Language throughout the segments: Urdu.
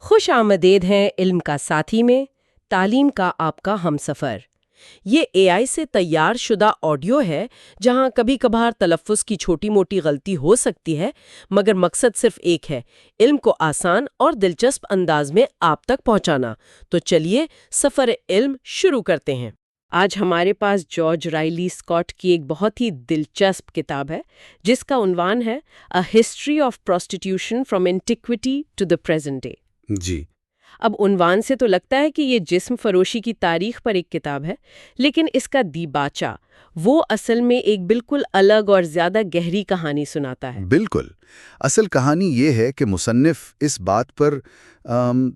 خوش آمدید ہیں علم کا ساتھی میں، تعلیم کا آپ کا ہمسفر۔ یہ اے آئی سے تیار شدہ آڈیو ہے جہاں کبھی کبھار تلفظ کی چھوٹی موٹی غلطی ہو سکتی ہے، مگر مقصد صرف ایک ہے، علم کو آسان اور دلچسپ انداز میں آپ تک پہنچانا۔ تو چلیے سفر علم شروع کرتے ہیں۔ آج ہمارے پاس جارج رائلی اسکاٹ کی ایک بہت ہی دلچسپ کتاب ہے جس کا عنوان ہے A History of Prostitution from Antiquity to the Present Day۔ جی اب عنوان سے تو لگتا ہے کہ یہ جسم فروشی کی تاریخ پر ایک کتاب ہے، لیکن اس کا دیباچہ وہ اصل میں ایک بالکل الگ اور زیادہ گہری کہانی سناتا ہے۔ بالکل۔ اصل کہانی یہ ہے کہ مصنف اس بات پر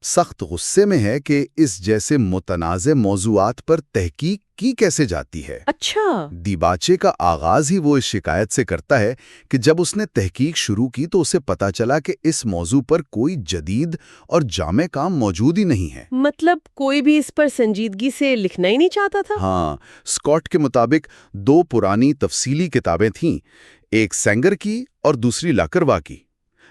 سخت غصے میں ہے کہ اس جیسے متنازع موضوعات پر تحقیق کی کیسے جاتی ہے۔ اچھا۔ دیباچے کا آغاز ہی وہ اس شکایت سے کرتا ہے کہ جب اس نے تحقیق شروع کی تو اسے پتا چلا کہ اس موضوع پر کوئی جدید اور جامع کام موجود ہی نہیں ہے۔ مطلب کوئی بھی اس پر سنجیدگی سے لکھنا ہی نہیں چاہتا تھا؟ ہاں، اسکاٹ کے مطابق دو پرانی تفصیلی کتابیں تھیں، ایک سینگر کی اور دوسری لاکروا کی،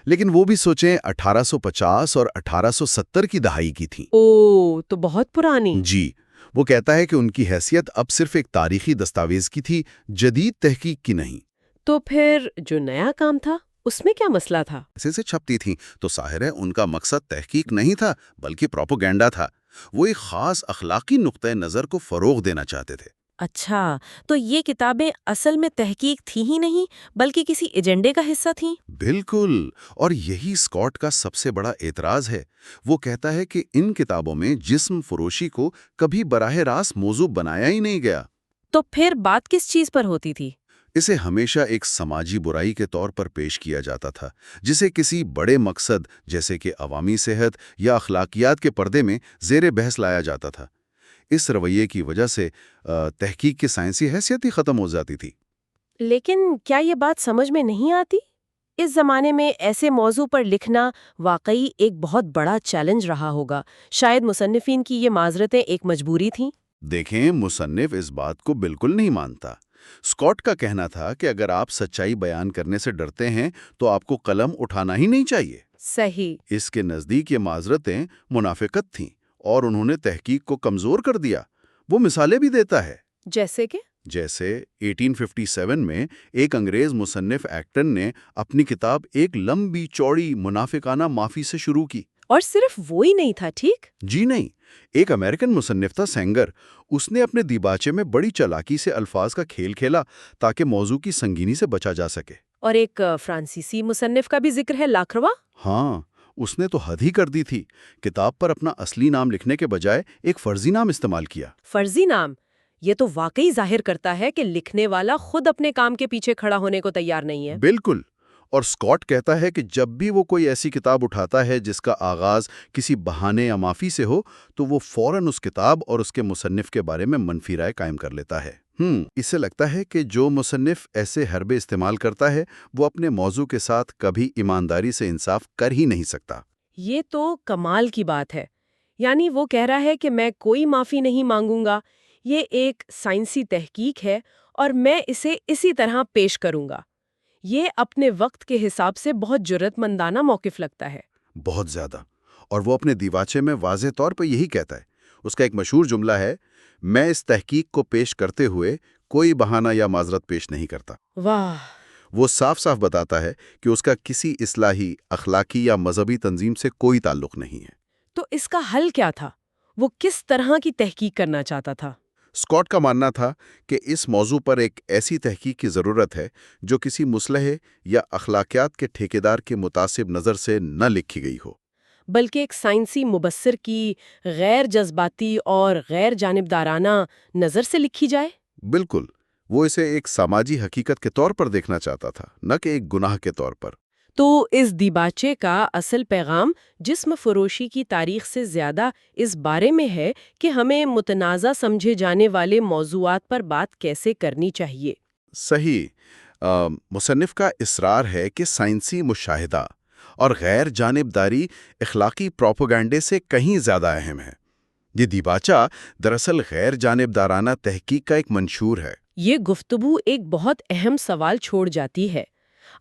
لیکن وہ بھی سوچیں 1850 اور 1870 کی دہائی کی تھیں۔ اوہ، تو بہت پرانی۔ جی، وہ کہتا ہے کہ ان کی حیثیت اب صرف ایک تاریخی دستاویز کی تھی، جدید تحقیق کی نہیں۔ تو پھر جو نیا کام تھا اس میں کیا مسئلہ تھا؟ ایسے سے چھپتی تھیں تو ظاہر ہے ان کا مقصد تحقیق نہیں تھا بلکہ پروپیگنڈا تھا۔ وہ ایک خاص اخلاقی نقطۂ نظر کو فروغ دینا چاہتے تھے۔ اچھا، تو یہ کتابیں اصل میں تحقیق تھی ہی نہیں بلکہ کسی ایجنڈے کا حصہ تھیں؟ بالکل، اور یہی اسکاٹ کا سب سے بڑا اعتراض ہے۔ وہ کہتا ہے کہ ان کتابوں میں جسم فروشی کو کبھی براہ راست موضوع بنایا ہی نہیں گیا۔ تو پھر بات کس چیز پر ہوتی تھی؟ اسے ہمیشہ ایک سماجی برائی کے طور پر پیش کیا جاتا تھا، جسے کسی بڑے مقصد جیسے کہ عوامی صحت یا اخلاقیات کے پردے میں زیر بحث لایا جاتا تھا۔ اس رویے کی وجہ سے تحقیق کی سائنسی حیثیت ہی ختم ہو جاتی تھی۔ لیکن کیا یہ بات سمجھ میں نہیں آتی؟ اس زمانے میں ایسے موضوع پر لکھنا واقعی ایک بہت بڑا چیلنج رہا ہوگا۔ شاید مصنفین کی یہ معذرتیں ایک مجبوری تھیں۔ دیکھیں، مصنف اس بات کو بالکل نہیں مانتا۔ اسکاٹ کا کہنا تھا کہ اگر آپ سچائی بیان کرنے سے ڈرتے ہیں تو آپ کو قلم اٹھانا ہی نہیں چاہیے۔ صحیح۔ اس کے نزدیک یہ معذرتیں منافقت تھیں اور انہوں نے تحقیق کو کمزور کر دیا۔ وہ مثالیں بھی دیتا ہے، جیسے کہ؟ جیسے 1857 میں ایک انگریز مصنف ایکٹن نے اپنی کتاب ایک لمبی چوڑی منافقانہ معافی سے شروع کی۔ اور صرف وہی نہیں تھا، ٹھیک؟ جی نہیں، ایک امریکن مصنف تھا سینگر۔ اس نے اپنے دیباچے میں بڑی چالاکی سے الفاظ کا کھیل کھیلا تاکہ موضوع کی سنگینی سے بچا جا سکے۔ اور ایک فرانسیسی مصنف کا بھی ذکر ہے، لاکروا۔ ہاں، اس نے تو حد ہی کر دی تھی۔ کتاب پر اپنا اصلی نام لکھنے کے بجائے ایک فرضی نام استعمال کیا۔ فرضی نام؟ یہ تو واقعی ظاہر کرتا ہے کہ لکھنے والا خود اپنے کام کے پیچھے کھڑا ہونے کو تیار نہیں ہے۔ بالکل، اور اسکاٹ کہتا ہے کہ جب بھی وہ کوئی ایسی کتاب اٹھاتا ہے جس کا آغاز کسی بہانے یا معافی سے ہو تو وہ فوراً اس کتاب اور اس کے مصنف کے بارے میں منفی رائے قائم کر لیتا ہے۔ اس سے لگتا ہے کہ جو مصنف ایسے حربے استعمال کرتا ہے وہ اپنے موضوع کے ساتھ کبھی ایمانداری سے انصاف کر ہی نہیں سکتا۔ یہ تو کمال کی بات ہے۔ یعنی وہ کہہ رہا ہے کہ میں کوئی معافی نہیں مانگوں گا، یہ ایک سائنسی تحقیق ہے اور میں اسے اسی طرح پیش کروں گا۔ یہ اپنے وقت کے حساب سے بہت جرأت مندانہ موقف لگتا ہے۔ بہت زیادہ، اور وہ اپنے دیباچے میں واضح طور پہ یہی کہتا ہے۔ اس کا ایک مشہور جملہ ہے، میں اس تحقیق کو پیش کرتے ہوئے کوئی بہانہ یا معذرت پیش نہیں کرتا۔ واہ! وہ صاف صاف بتاتا ہے کہ اس کا کسی اصلاحی، اخلاقی یا مذہبی تنظیم سے کوئی تعلق نہیں ہے۔ تو اس کا حل کیا تھا؟ وہ کس طرح کی تحقیق کرنا چاہتا تھا؟ اسکاٹ کا ماننا تھا کہ اس موضوع پر ایک ایسی تحقیق کی ضرورت ہے جو کسی مصلحے یا اخلاقیات کے ٹھیکیدار کے متعصب نظر سے نہ لکھی گئی ہو، بلکہ ایک سائنسی مبصر کی غیر جذباتی اور غیر جانبدارانہ نظر سے لکھی جائے۔ بالکل، وہ اسے ایک سماجی حقیقت کے طور پر دیکھنا چاہتا تھا، نہ کہ ایک گناہ کے طور پر۔ تو اس دیباچے کا اصل پیغام جسم فروشی کی تاریخ سے زیادہ اس بارے میں ہے کہ ہمیں متنازع سمجھے جانے والے موضوعات پر بات کیسے کرنی چاہیے۔ صحیح۔ مصنف کا اصرار ہے کہ سائنسی مشاہدہ اور غیر جانبداری اخلاقی پروپیگنڈے سے کہیں زیادہ اہم ہے۔ یہ دیباچہ دراصل غیر جانبدارانہ تحقیق کا ایک منشور ہے۔ یہ گفتگو ایک بہت اہم سوال چھوڑ جاتی ہے۔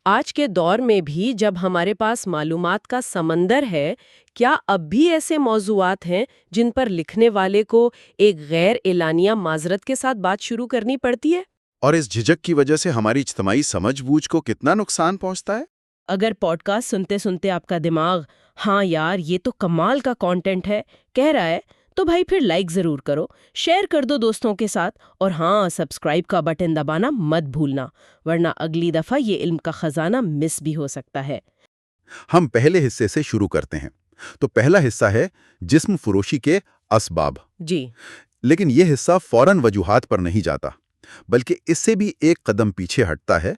آج کے دور میں بھی جب ہمارے پاس معلومات کا سمندر ہے، کیا اب بھی ایسے موضوعات ہیں جن پر لکھنے والے کو ایک غیر اعلانیہ معذرت کے ساتھ بات شروع کرنی پڑتی ہے؟ اور اس جھجک کی وجہ سے ہماری اجتماعی سمجھ بوجھ کو کتنا نقصان پہنچتا ہے؟ اگر پوڈ کاسٹ سنتے سنتے آپ کا دماغ ہاں یار یہ تو کمال کا کانٹینٹ ہے کہہ رہا ہے، تو بھائی پھر لائک ضرور کرو، شیئر کر دو دوستوں کے ساتھ، اور ہاں سبسکرائب کا بٹن دبانا مت بھولنا، ورنہ اگلی دفعہ یہ علم کا خزانہ مس بھی ہو سکتا ہے۔ ہم پہلے حصے سے شروع کرتے ہیں۔ تو پہلا حصہ ہے جسم فروشی کے اسباب۔ جی لیکن یہ حصہ فوراً وجوہات پر نہیں جاتا، بلکہ اس سے بھی ایک قدم پیچھے ہٹتا ہے،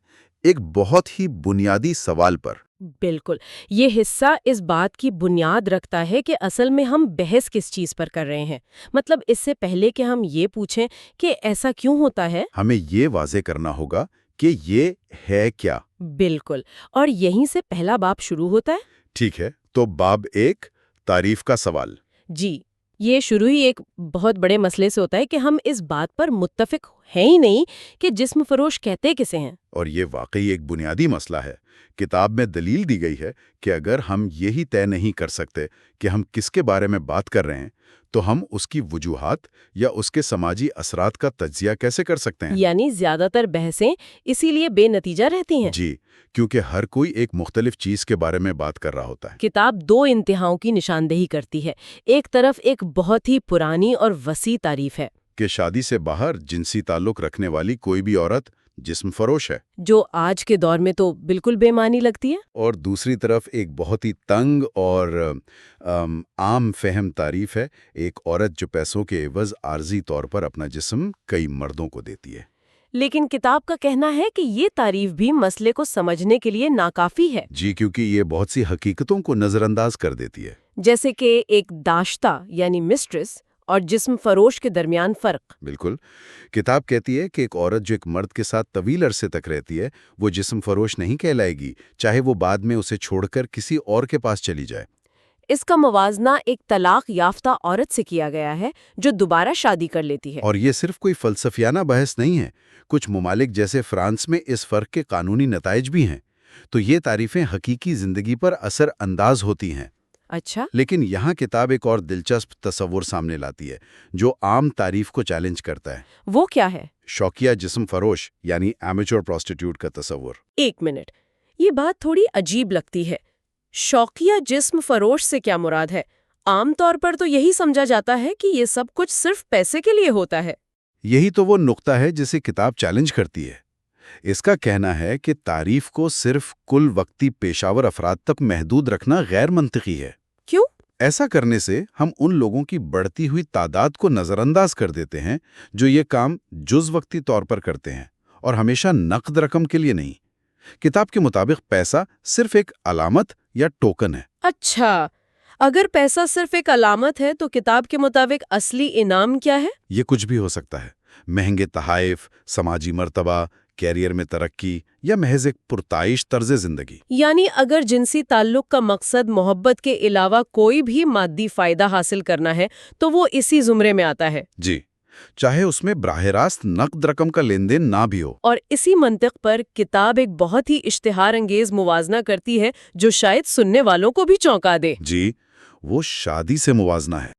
ایک بہت ہی بنیادی سوال پر۔ بالکل، یہ حصہ اس بات کی بنیاد رکھتا ہے کہ اصل میں ہم بحث کس چیز پر کر رہے ہیں۔ مطلب اس سے پہلے کہ ہم یہ پوچھیں کہ ایسا کیوں ہوتا ہے، ہمیں یہ واضح کرنا ہوگا کہ یہ ہے کیا۔ بالکل، اور یہیں سے پہلا باب شروع ہوتا ہے۔ ٹھیک ہے، تو باب 1، تعریف کا سوال۔ جی، یہ شروع ہی ایک بہت بڑے مسئلے سے ہوتا ہے کہ ہم اس بات پر متفق ہیں ہی نہیں کہ جسم فروش کہتے کسے ہیں۔ اور یہ واقعی ایک بنیادی مسئلہ ہے۔ کتاب میں دلیل دی گئی ہے کہ اگر ہم یہی طے نہیں کر سکتے کہ ہم کس کے بارے میں بات کر رہے ہیں، تو ہم اس کی وجوہات یا اس کے سماجی اثرات کا تجزیہ کیسے کر سکتے ہیں؟ یعنی زیادہ تر بحثیں اسی لیے بے نتیجہ رہتی ہیں۔ جی، کیونکہ ہر کوئی ایک مختلف چیز کے بارے میں بات کر رہا ہوتا ہے۔ کتاب دو انتہاؤں کی نشاندہی کرتی ہے۔ ایک طرف ایک بہت ہی پرانی اور وسیع تعریف ہے کہ شادی سے باہر جنسی تعلق رکھنے والی کوئی بھی عورت جسم فروش ہے، جو آج کے دور میں تو بالکل بے معنی لگتی ہے۔ اور دوسری طرف ایک بہت ہی تنگ اور عام فہم تعریف ہے، ایک عورت جو پیسوں کے عوض عارضی طور پر اپنا جسم کئی مردوں کو دیتی ہے۔ لیکن کتاب کا کہنا ہے کہ یہ تعریف بھی مسئلے کو سمجھنے کے لیے ناکافی ہے۔ جی، کیونکہ یہ بہت سی حقیقتوں کو نظر انداز کر دیتی ہے۔ جیسے کہ ایک داشتہ یعنی مسٹریس اور جسم فروش کے درمیان فرق۔ بالکل، کتاب کہتی ہے کہ ایک عورت جو ایک مرد کے ساتھ طویل عرصے تک رہتی ہے، وہ جسم فروش نہیں کہلائے گی، چاہے وہ بعد میں اسے چھوڑ کر کسی اور کے پاس چلی جائے۔ اس کا موازنہ ایک طلاق یافتہ عورت سے کیا گیا ہے جو دوبارہ شادی کر لیتی ہے۔ اور یہ صرف کوئی فلسفیانہ بحث نہیں ہے، کچھ ممالک جیسے فرانس میں اس فرق کے قانونی نتائج بھی ہیں۔ تو یہ تعریفیں حقیقی زندگی پر اثر انداز ہوتی ہیں۔ اچھا، لیکن یہاں کتاب ایک اور دلچسپ تصور سامنے لاتی ہے جو عام تعریف کو چیلنج کرتا ہے۔ وہ کیا ہے؟ شوقیہ جسم فروش یعنی ایمیچور پروسٹیٹیوٹ کا تصور۔ ایک منٹ، یہ بات تھوڑی عجیب لگتی ہے۔ شوقیہ جسم فروش سے کیا مراد ہے؟ عام طور پر تو یہی سمجھا جاتا ہے کہ یہ سب کچھ صرف پیسے کے لیے ہوتا ہے۔ یہی تو وہ نقطہ ہے جسے کتاب چیلنج کرتی ہے۔ اس کا کہنا ہے کہ تعریف کو صرف کل وقتی پیشاور افراد تک محدود رکھنا غیر منطقی ہے۔ کیوں؟ ایسا کرنے سے ہم ان لوگوں کی بڑھتی ہوئی تعداد کو نظر انداز کر دیتے ہیں جو یہ کام جز وقتی طور پر کرتے ہیں اور ہمیشہ نقد رقم کے لیے نہیں۔ کتاب کے مطابق پیسہ صرف ایک علامت یا ٹوکن ہے۔ اچھا، اگر پیسہ صرف ایک علامت ہے تو کتاب کے مطابق اصلی انعام کیا ہے؟ یہ کچھ بھی ہو سکتا ہے، مہنگے تحائف، سماجی مرتبہ، کیریئر میں ترقی، یا محض ایک پرتعیش طرز زندگی۔ یعنی اگر جنسی تعلق کا مقصد محبت کے علاوہ کوئی بھی مادی فائدہ حاصل کرنا ہے تو وہ اسی زمرے میں آتا ہے۔ جی، چاہے اس میں براہ راست نقد رقم کا لین دین نہ بھی ہو۔ اور اسی منطق پر کتاب ایک بہت ہی اشتہار انگیز موازنہ کرتی ہے جو شاید سننے والوں کو بھی چونکا دے۔ جی، وہ شادی سے موازنہ ہے۔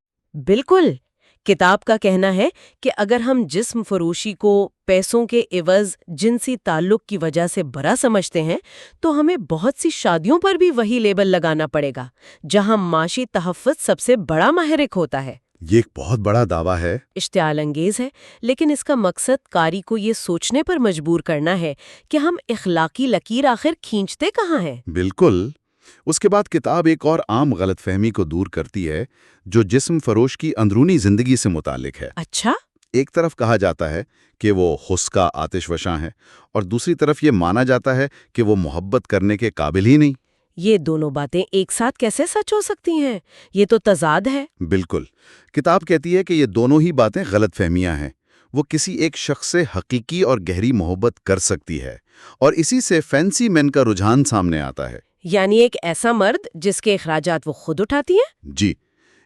بالکل، کتاب کا کہنا ہے کہ اگر ہم جسم فروشی کو پیسوں کے عوض جنسی تعلق کی وجہ سے برا سمجھتے ہیں تو ہمیں بہت سی شادیوں پر بھی وہی لیبل لگانا پڑے گا جہاں معاشی تحفظ سب سے بڑا محرک ہوتا ہے۔ یہ ایک بہت بڑا دعویٰ ہے۔ اشتعال انگیز ہے، لیکن اس کا مقصد قاری کو یہ سوچنے پر مجبور کرنا ہے کہ ہم اخلاقی لکیر آخر کھینچتے کہاں ہیں۔ بالکل۔ اس کے بعد کتاب ایک اور عام غلط فہمی کو دور کرتی ہے جو جسم فروش کی اندرونی زندگی سے متعلق ہے۔ اچھا، ایک طرف کہا جاتا ہے کہ وہ خسکا آتش فشاں ہے، اور دوسری طرف یہ مانا جاتا ہے کہ وہ محبت کرنے کے قابل ہی نہیں۔ یہ دونوں باتیں ایک ساتھ کیسے سچ ہو سکتی ہیں؟ یہ تو تضاد ہے۔ بالکل، کتاب کہتی ہے کہ یہ دونوں ہی باتیں غلط فہمیاں ہیں۔ وہ کسی ایک شخص سے حقیقی اور گہری محبت کر سکتی ہے، اور اسی سے فینسی مین کا رجحان سامنے آتا ہے۔ یعنی ایک ایسا مرد جس کے اخراجات وہ خود اٹھاتی ہیں؟ جی،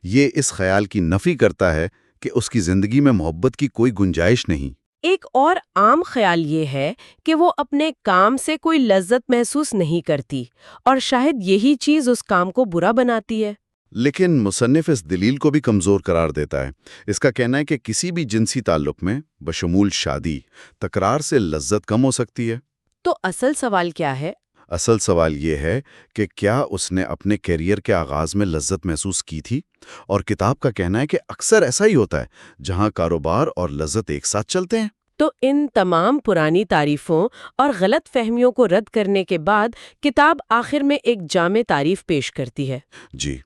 یہ اس خیال کی نفی کرتا ہے کہ اس کی زندگی میں محبت کی کوئی گنجائش نہیں۔ ایک اور عام خیال یہ ہے کہ وہ اپنے کام سے کوئی لذت محسوس نہیں کرتی اور شاید یہی چیز اس کام کو برا بناتی ہے۔ لیکن مصنف اس دلیل کو بھی کمزور قرار دیتا ہے۔ اس کا کہنا ہے کہ کسی بھی جنسی تعلق میں بشمول شادی تکرار سے لذت کم ہو سکتی ہے۔ تو اصل سوال کیا ہے؟ اصل سوال یہ ہے کہ کیا اس نے اپنے کیریئر کے آغاز میں لذت محسوس کی تھی؟ اور کتاب کا کہنا ہے کہ اکثر ایسا ہی ہوتا ہے جہاں کاروبار اور لذت ایک ساتھ چلتے ہیں۔ تو ان تمام پرانی تعریفوں اور غلط فہمیوں کو رد کرنے کے بعد کتاب آخر میں ایک جامع تعریف پیش کرتی ہے۔ جی،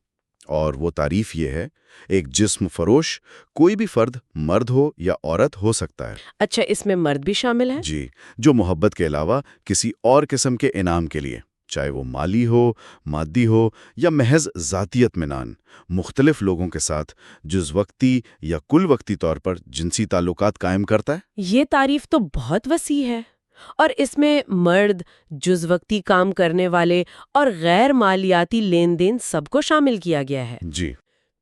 اور وہ تعریف یہ ہے، ایک جسم فروش کوئی بھی فرد، مرد ہو یا عورت ہو سکتا ہے۔ اچھا، اس میں مرد بھی شامل ہے؟ جی، جو محبت کے علاوہ کسی اور قسم کے انعام کے لیے، چاہے وہ مالی ہو، مادی ہو یا محض ذاتی اطمینان، مختلف لوگوں کے ساتھ جز وقتی یا کل وقتی طور پر جنسی تعلقات قائم کرتا ہے۔ یہ تعریف تو بہت وسیع ہے، اور اس میں مرد، جز وقتی کام کرنے والے اور غیر مالیاتی لین دین سب کو شامل کیا گیا ہے۔ جی،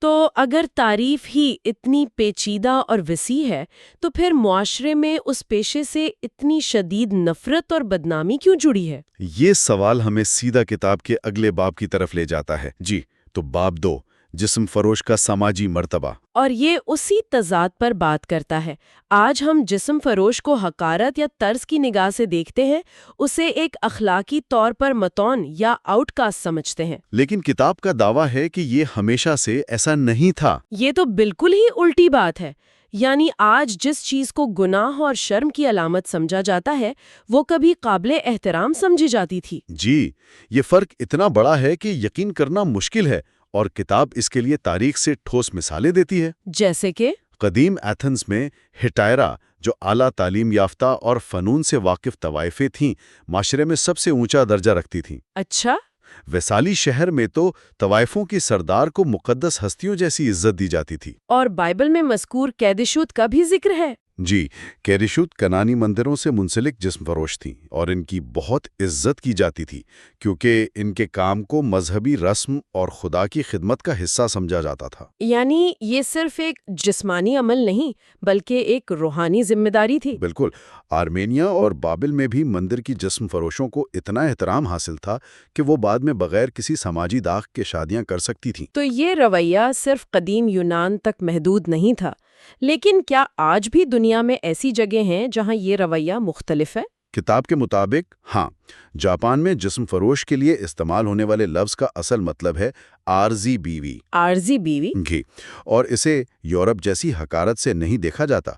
تو اگر تعریف ہی اتنی پیچیدہ اور وسیع ہے تو پھر معاشرے میں اس پیشے سے اتنی شدید نفرت اور بدنامی کیوں جڑی ہے؟ یہ سوال ہمیں سیدھا کتاب کے اگلے باب کی طرف لے جاتا ہے۔ جی، تو باب 2، جسم فروش کا سماجی مرتبہ۔ اور یہ اسی تضاد پر بات کرتا ہے۔ آج ہم جسم فروش کو حقارت یا طرز کی نگاہ سے دیکھتے ہیں، اسے ایک اخلاقی طور پر متون یا آؤٹ کاسٹ سمجھتے ہیں۔ لیکن کتاب کا دعویٰ ہے کہ یہ ہمیشہ سے ایسا نہیں تھا۔ یہ تو بالکل ہی الٹی بات ہے۔ یعنی آج جس چیز کو گناہ اور شرم کی علامت سمجھا جاتا ہے، وہ کبھی قابل احترام سمجھی جاتی تھی۔ جی، یہ فرق اتنا بڑا ہے کہ یقین کرنا مشکل ہے، اور کتاب اس کے لیے تاریخ سے ٹھوس مثالیں دیتی ہے۔ جیسے کہ قدیم ایتھنز میں ہیٹائرا، جو اعلیٰ تعلیم یافتہ اور فنون سے واقف طوائفیں تھیں، معاشرے میں سب سے اونچا درجہ رکھتی تھیں۔ اچھا، ویسالی شہر میں تو طوائفوں کی سردار کو مقدس ہستیوں جیسی عزت دی جاتی تھی۔ اور بائبل میں مذکور قیدشوت کا بھی ذکر ہے۔ جی، کیریشوت کنانی مندروں سے منسلک جسم فروش تھیں، اور ان کی بہت عزت کی جاتی تھی کیونکہ ان کے کام کو مذہبی رسم اور خدا کی خدمت کا حصہ سمجھا جاتا تھا۔ یعنی یہ صرف ایک جسمانی عمل نہیں بلکہ ایک روحانی ذمہ داری تھی۔ بالکل، آرمینیا اور بابل میں بھی مندر کی جسم فروشوں کو اتنا احترام حاصل تھا کہ وہ بعد میں بغیر کسی سماجی داغ کے شادیاں کر سکتی تھیں۔ تو یہ رویہ صرف قدیم یونان تک محدود نہیں تھا، لیکن کیا آج بھی دنیا میں ایسی جگہ ہیں جہاں یہ رویہ مختلف ہے؟ کتاب کے مطابق ہاں، جاپان میں جسم فروش کے لیے استعمال ہونے والے لفظ کا اصل مطلب ہے عارضی بیوی۔ عارضی بیوی؟ جی، اور اسے یورپ جیسی حقارت سے نہیں دیکھا جاتا۔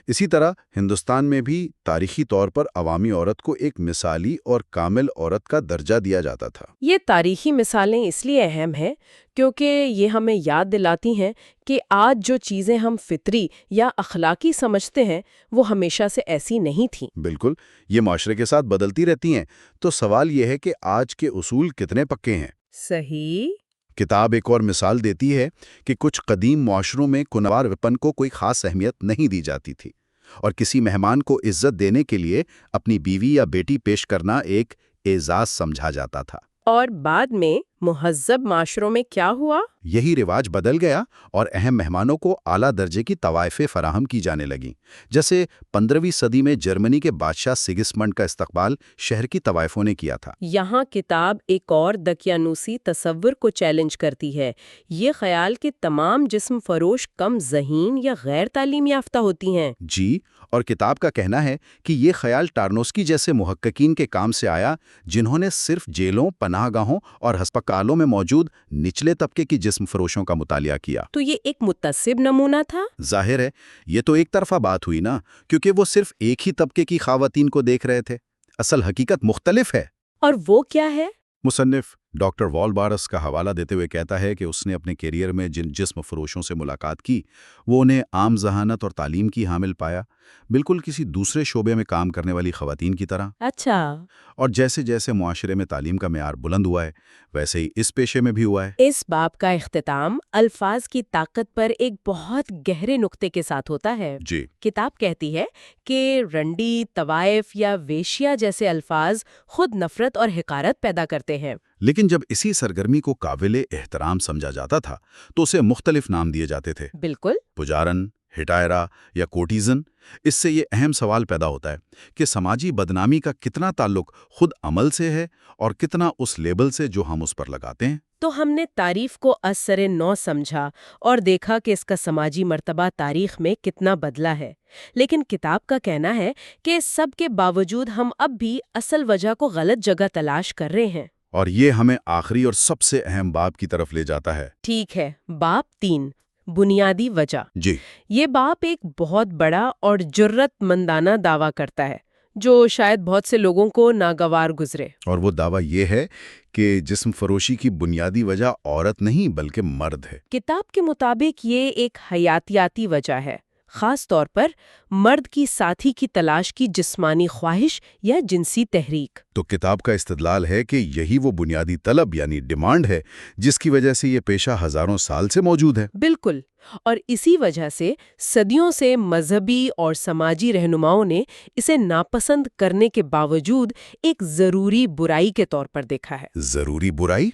اسی طرح ہندوستان میں بھی تاریخی طور پر عوامی عورت کو ایک مثالی اور کامل عورت کا درجہ دیا جاتا تھا۔ یہ تاریخی مثالیں اس لیے اہم ہیں کیونکہ یہ ہمیں یاد دلاتی ہیں کہ آج جو چیزیں ہم فطری یا اخلاقی سمجھتے ہیں وہ ہمیشہ سے ایسی نہیں تھیں۔ بالکل، یہ معاشرے کے ساتھ بدلتی رہتی ہیں۔ تو سوال یہ ہے کہ آج کے اصول کتنے پکے ہیں؟ صحیح۔ کتاب ایک اور مثال دیتی ہے کہ کچھ قدیم معاشروں میں کنوار وپن کو کوئی خاص اہمیت نہیں دی جاتی تھی، اور کسی مہمان کو عزت دینے کے لیے اپنی بیوی یا بیٹی پیش کرنا ایک اعزاز سمجھا جاتا تھا۔ اور بعد میں مہذب معاشروں میں کیا ہوا؟ یہی رواج بدل گیا اور اہم مہمانوں کو اعلیٰ درجے کی طوائفیں فراہم کی جانے لگیں، جیسے 15ویں صدی میں جرمنی کے بادشاہ سگسمنڈ کا استقبال شہر کی طوائفوں نے کیا تھا۔ یہاں کتاب ایک اور دقیانوسی تصور کو چیلنج کرتی ہے، یہ خیال کہ تمام جسم فروش کم ذہین یا غیر تعلیم یافتہ ہوتی ہیں۔ جی، اور کتاب کا کہنا ہے کہ یہ خیال ٹارنوسکی جیسے محققین کے کام سے آیا، جنہوں نے صرف جیلوں، پناہ گاہوں اور ہسپتالوں میں موجود نچلے طبقے کی جسم فروشوں کا مطالعہ کیا۔ تو یہ ایک متعصب نمونہ تھا؟ ظاہر ہے، یہ تو ایک طرفہ بات ہوئی نا، کیونکہ وہ صرف ایک ہی طبقے کی خواتین کو دیکھ رہے تھے۔ اصل حقیقت مختلف ہے۔ اور وہ کیا ہے؟ مصنف ڈاکٹر وال بارس کا حوالہ دیتے ہوئے کہتا ہے کہ اس نے اپنے کیریئر میں جن جسم فروشوں سے ملاقات کی، وہ انہیں عام ذہانت اور تعلیم کی حامل پایا، بالکل کسی دوسرے شعبے میں کام کرنے والی خواتین کی طرح۔ اچھا۔ اور جیسے جیسے معاشرے میں تعلیم کا معیار بلند ہوا ہے، ویسے ہی اس پیشے میں بھی ہوا ہے۔ اس باب کا اختتام الفاظ کی طاقت پر ایک بہت گہرے نقطے کے ساتھ ہوتا ہے۔ جی، کتاب کہتی ہے کہ رنڈی، طوائف یا ویشیا جیسے الفاظ خود نفرت اور حقارت پیدا کرتے ہیں۔ لیکن جب اسی سرگرمی کو قابل احترام سمجھا جاتا تھا تو اسے مختلف نام دیے جاتے تھے۔ بالکل۔ پجارن، ہٹایرا یا کوٹیزن، اس سے یہ اہم سوال پیدا ہوتا ہے کہ سماجی بدنامی کا کتنا تعلق خود عمل سے ہے اور کتنا اس لیبل سے جو ہم اس پر لگاتے ہیں۔ تو ہم نے تعریف کو از سر نو سمجھا اور دیکھا کہ اس کا سماجی مرتبہ تاریخ میں کتنا بدلا ہے، لیکن کتاب کا کہنا ہے کہ اس سب کے باوجود ہم اب بھی اصل وجہ کو غلط جگہ تلاش کر رہے ہیں۔ اور یہ ہمیں آخری اور سب سے اہم باب کی طرف لے جاتا ہے۔ ٹھیک ہے، باب 3، بنیادی وجہ۔ جی، یہ باب ایک بہت بڑا اور جرت مندانہ دعویٰ کرتا ہے جو شاید بہت سے لوگوں کو ناگوار گزرے۔ اور وہ دعویٰ یہ ہے کہ جسم فروشی کی بنیادی وجہ عورت نہیں بلکہ مرد ہے۔ کتاب کے مطابق یہ ایک حیاتیاتی وجہ ہے، خاص طور پر مرد کی ساتھی کی تلاش کی جسمانی خواہش یا جنسی تحریک۔ تو کتاب کا استدلال ہے کہ یہی وہ بنیادی طلب یعنی ڈیمانڈ ہے جس کی وجہ سے یہ پیشہ ہزاروں سال سے موجود ہے۔ بالکل، اور اسی وجہ سے صدیوں سے مذہبی اور سماجی رہنماؤں نے اسے ناپسند کرنے کے باوجود ایک ضروری برائی کے طور پر دیکھا ہے۔ ضروری برائی؟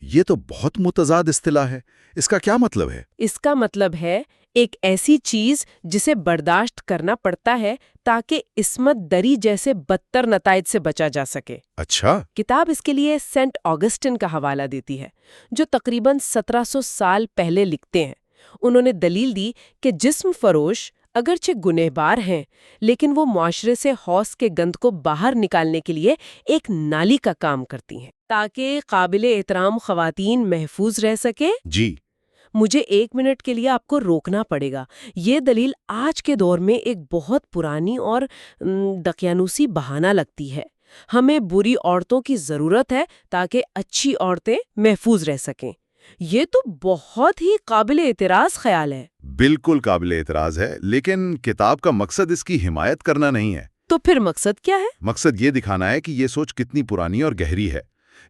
یہ تو بہت متضاد اصطلاح ہے۔ اس کا کیا مطلب ہے؟ اس کا مطلب ہے ایک ایسی چیز جسے برداشت کرنا پڑتا ہے تاکہ عصمت دری جیسے بدتر نتائج سے بچا جا سکے۔ اچھا۔ کتاب اس کے لیے سینٹ آگسٹن کا حوالہ دیتی ہے، جو تقریباً 1700 سال پہلے لکھتے ہیں۔ انہوں نے دلیل دی کہ جسم فروش اگرچہ گنہگار ہیں، لیکن وہ معاشرے سے حوض کے گند کو باہر نکالنے کے لیے ایک نالی کا کام کرتی ہیں تاکہ قابل احترام خواتین محفوظ رہ سکیں۔ جی، مجھے 1 منٹ کے لیے آپ کو روکنا پڑے گا۔ یہ دلیل آج کے دور میں ایک بہت پرانی اور دقیانوسی بہانہ لگتی ہے۔ ہمیں بری عورتوں کی ضرورت ہے تاکہ اچھی عورتیں محفوظ رہ سکیں۔ یہ تو بہت ہی قابل اعتراض خیال ہے۔ بالکل قابل اعتراض ہے، لیکن کتاب کا مقصد اس کی حمایت کرنا نہیں ہے۔ تو پھر مقصد کیا ہے؟ مقصد یہ دکھانا ہے کہ یہ سوچ کتنی پرانی اور گہری ہے۔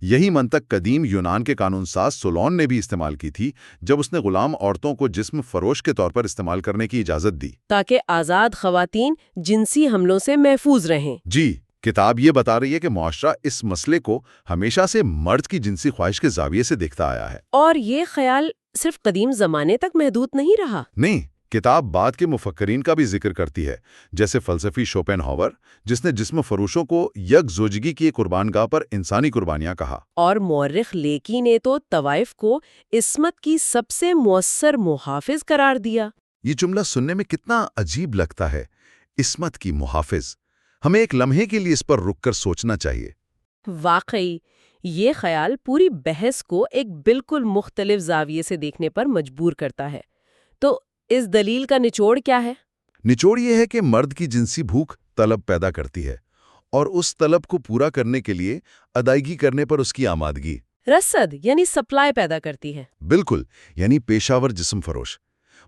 یہی منطق قدیم یونان کے قانون ساز سولون نے بھی استعمال کی تھی جب اس نے غلام عورتوں کو جسم فروش کے طور پر استعمال کرنے کی اجازت دی تاکہ آزاد خواتین جنسی حملوں سے محفوظ رہیں۔ جی، کتاب یہ بتا رہی ہے کہ معاشرہ اس مسئلے کو ہمیشہ سے مرد کی جنسی خواہش کے زاویے سے دیکھتا آیا ہے۔ اور یہ خیال صرف قدیم زمانے تک محدود نہیں رہا۔ نہیں، کتاب بعد کے مفکرین کا بھی ذکر کرتی ہے، جیسے فلسفی شوپن ہاور، جس نے جسم فروشوں کو یک زوجگی کی قربان گاہ پر انسانی قربانیاں کہا۔ اور مورخ لیکی نے تو طوائف کو عصمت کی سب سے مؤثر محافظ قرار دیا۔ یہ جملہ سننے میں کتنا عجیب لگتا ہے، عصمت کی محافظ۔ ہمیں ایک لمحے کے لیے اس پر رک کر سوچنا چاہیے۔ واقعی یہ خیال پوری بحث کو ایک بالکل مختلف زاویے سے دیکھنے پر مجبور کرتا ہے۔ تو اس دلیل کا نچوڑ کیا ہے؟ نچوڑ یہ ہے کہ مرد کی جنسی بھوک طلب پیدا کرتی ہے، اور اس طلب کو پورا کرنے کے لیے ادائیگی کرنے پر اس کی آمادگی رسد یعنی سپلائی پیدا کرتی ہے۔ بالکل، یعنی پیشہ ور جسم فروش۔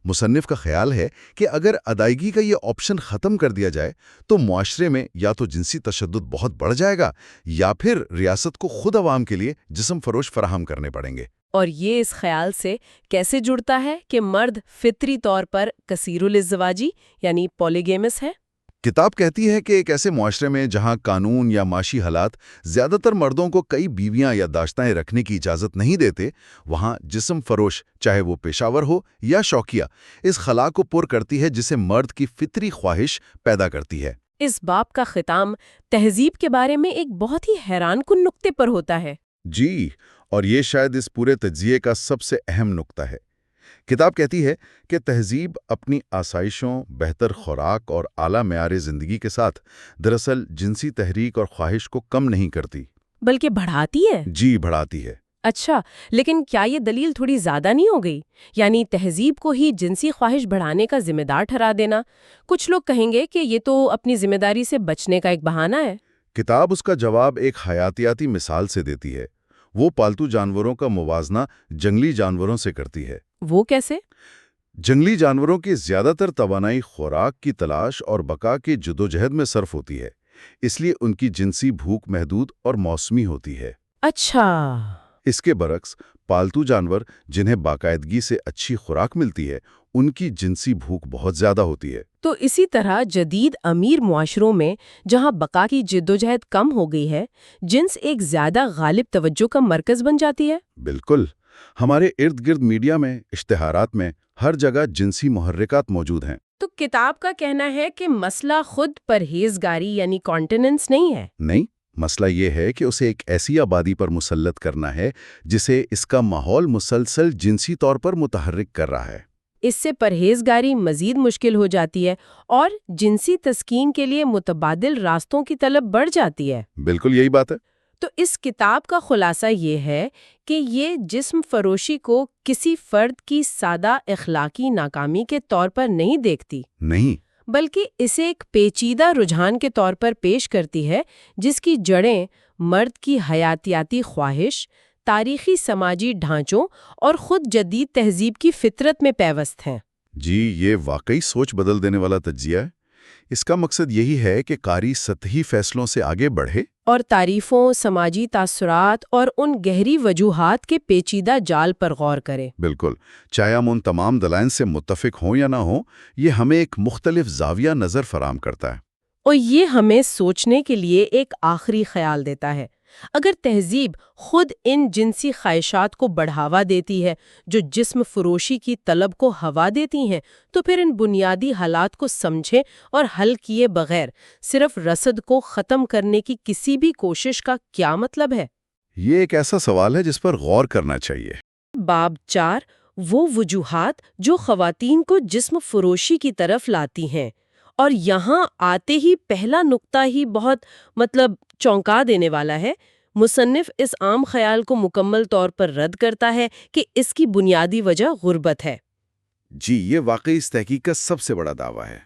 مصنف کا خیال ہے کہ اگر ادائیگی کا یہ آپشن ختم کر دیا جائے تو معاشرے میں یا تو جنسی تشدد بہت بڑھ جائے گا یا پھر ریاست کو خود عوام کے لیے جسم فروش فراہم کرنے پڑیں گے۔ اور یہ اس خیال سے کیسے جڑتا ہے کہ مرد فطری طور پر کثیر الازدواجی یعنی پولیگیمس ہے؟ کتاب کہتی ہے کہ ایک ایسے معاشرے میں جہاں قانون یا معاشی حالات زیادہ تر مردوں کو کئی بیویاں یا داشتیں رکھنے کی اجازت نہیں دیتے، وہاں جسم فروش چاہے وہ پیشہ ور ہو یا شوقیہ اس خلا کو پر کرتی ہے جسے مرد کی فطری خواہش پیدا کرتی ہے۔ اس باب کا ختام تہذیب کے بارے میں ایک بہت ہی حیران کن نقطے پر ہوتا ہے۔ جی، اور یہ شاید اس پورے تجزیے کا سب سے اہم نقطہ ہے۔ کتاب کہتی ہے کہ تہذیب اپنی آسائشوں، بہتر خوراک اور اعلیٰ معیار زندگی کے ساتھ دراصل جنسی تحریک اور خواہش کو کم نہیں کرتی، بلکہ بڑھاتی ہے۔ جی، بڑھاتی ہے۔ اچھا، لیکن کیا یہ دلیل تھوڑی زیادہ نہیں ہو گئی؟ یعنی تہذیب کو ہی جنسی خواہش بڑھانے کا ذمہ دار ٹھہرا دینا؟ کچھ لوگ کہیں گے کہ یہ تو اپنی ذمہ داری سے بچنے کا ایک بہانہ ہے۔ کتاب اس کا جواب ایک حیاتیاتی مثال سے دیتی ہے۔ وہ پالتو جانوروں کا موازنہ جنگلی جانوروں سے کرتی ہے۔ وہ کیسے؟ جنگلی جانوروں کی زیادہ تر توانائی خوراک کی تلاش اور بقا کی جدوجہد میں صرف ہوتی ہے، اس لیے ان کی جنسی بھوک محدود اور موسمی ہوتی ہے۔ اچھا۔ اس کے برعکس پالتو جانور جنہیں باقاعدگی سے اچھی خوراک ملتی ہے، ان کی جنسی بھوک بہت زیادہ ہوتی ہے۔ تو اسی طرح جدید امیر معاشروں میں جہاں بقا کی جدوجہد کم ہو گئی ہے، جنس ایک زیادہ غالب توجہ کا مرکز بن جاتی ہے۔ بالکل، ہمارے ارد گرد میڈیا میں، اشتہارات میں، ہر جگہ جنسی محرکات موجود ہیں۔ تو کتاب کا کہنا ہے کہ مسئلہ خود پرہیزگاری یعنی کانٹیننس نہیں ہے۔ نہیں، مسئلہ یہ ہے کہ اسے ایک ایسی آبادی پر مسلط کرنا ہے جسے اس کا ماحول مسلسل جنسی طور پر متحرک کر رہا ہے۔ اس سے پرہیزگاری مزید مشکل ہو جاتی ہے اور جنسی تسکین کے لیے متبادل راستوں کی طلب بڑھ جاتی ہے۔ بالکل یہی بات ہے۔ تو اس کتاب کا خلاصہ یہ ہے کہ یہ جسم فروشی کو کسی فرد کی سادہ اخلاقی ناکامی کے طور پر نہیں دیکھتی، نہیں، بلکہ اسے ایک پیچیدہ رجحان کے طور پر پیش کرتی ہے جس کی جڑیں مرد کی حیاتیاتی خواہش، تاریخی سماجی ڈھانچوں اور خود جدید تہذیب کی فطرت میں پیوست ہیں۔ جی، یہ واقعی سوچ بدل دینے والا تجزیہ ہے۔ اس کا مقصد یہی ہے کہ قاری سطحی فیصلوں سے آگے بڑھے اور تعریفوں، سماجی تاثرات اور ان گہری وجوہات کے پیچیدہ جال پر غور کرے۔ بالکل، چاہے ہم ان تمام دلائل سے متفق ہوں یا نہ ہوں، یہ ہمیں ایک مختلف زاویہ نظر فراہم کرتا ہے۔ اور یہ ہمیں سوچنے کے لیے ایک آخری خیال دیتا ہے۔ اگر تہذیب خود ان جنسی خواہشات کو بڑھاوا دیتی ہے جو جسم فروشی کی طلب کو ہوا دیتی ہیں، تو پھر ان بنیادی حالات کو سمجھے اور حل کیے بغیر صرف رصد کو ختم کرنے کی کسی بھی کوشش کا کیا مطلب ہے؟ یہ ایک ایسا سوال ہے جس پر غور کرنا چاہیے۔ باب 4 وہ وجوہات جو خواتین کو جسم فروشی کی طرف لاتی ہیں، اور یہاں آتے ہی پہلا نقطہ ہی بہت چونکا دینے والا ہے۔ مصنف اس عام خیال کو مکمل طور پر رد کرتا ہے کہ اس کی بنیادی وجہ غربت ہے۔ جی، یہ واقعی اس تحقیق کا سب سے بڑا دعویٰ ہے۔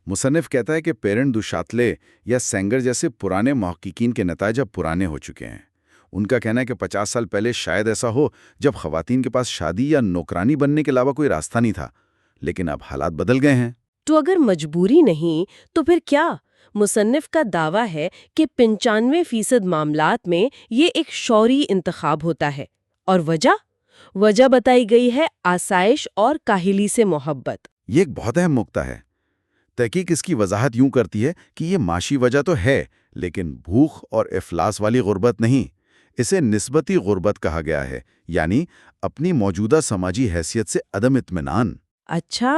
مصنف کہتا ہے کہ پیرن دو شاتلے یا سینگر جیسے پرانے محققین کے نتائج اب پرانے ہو چکے ہیں۔ ان کا کہنا ہے کہ 50 سال پہلے شاید ایسا ہو جب خواتین کے پاس شادی یا نوکرانی بننے کے علاوہ کوئی راستہ نہیں تھا، لیکن اب حالات بدل گئے ہیں۔ تو اگر مجبوری نہیں تو پھر کیا؟ مصنف کا دعویٰ ہے کہ 95% معاملات میں یہ ایک شعوری انتخاب ہوتا ہے، اور وجہ بتائی گئی ہے آسائش اور کاہلی سے محبت۔ یہ ایک بہت اہم نقطہ ہے۔ تحقیق اس کی وضاحت یوں کرتی ہے کہ یہ معاشی وجہ تو ہے، لیکن بھوک اور افلاس والی غربت نہیں۔ اسے نسبتی غربت کہا گیا ہے، یعنی اپنی موجودہ سماجی حیثیت سے عدم اطمینان۔ اچھا،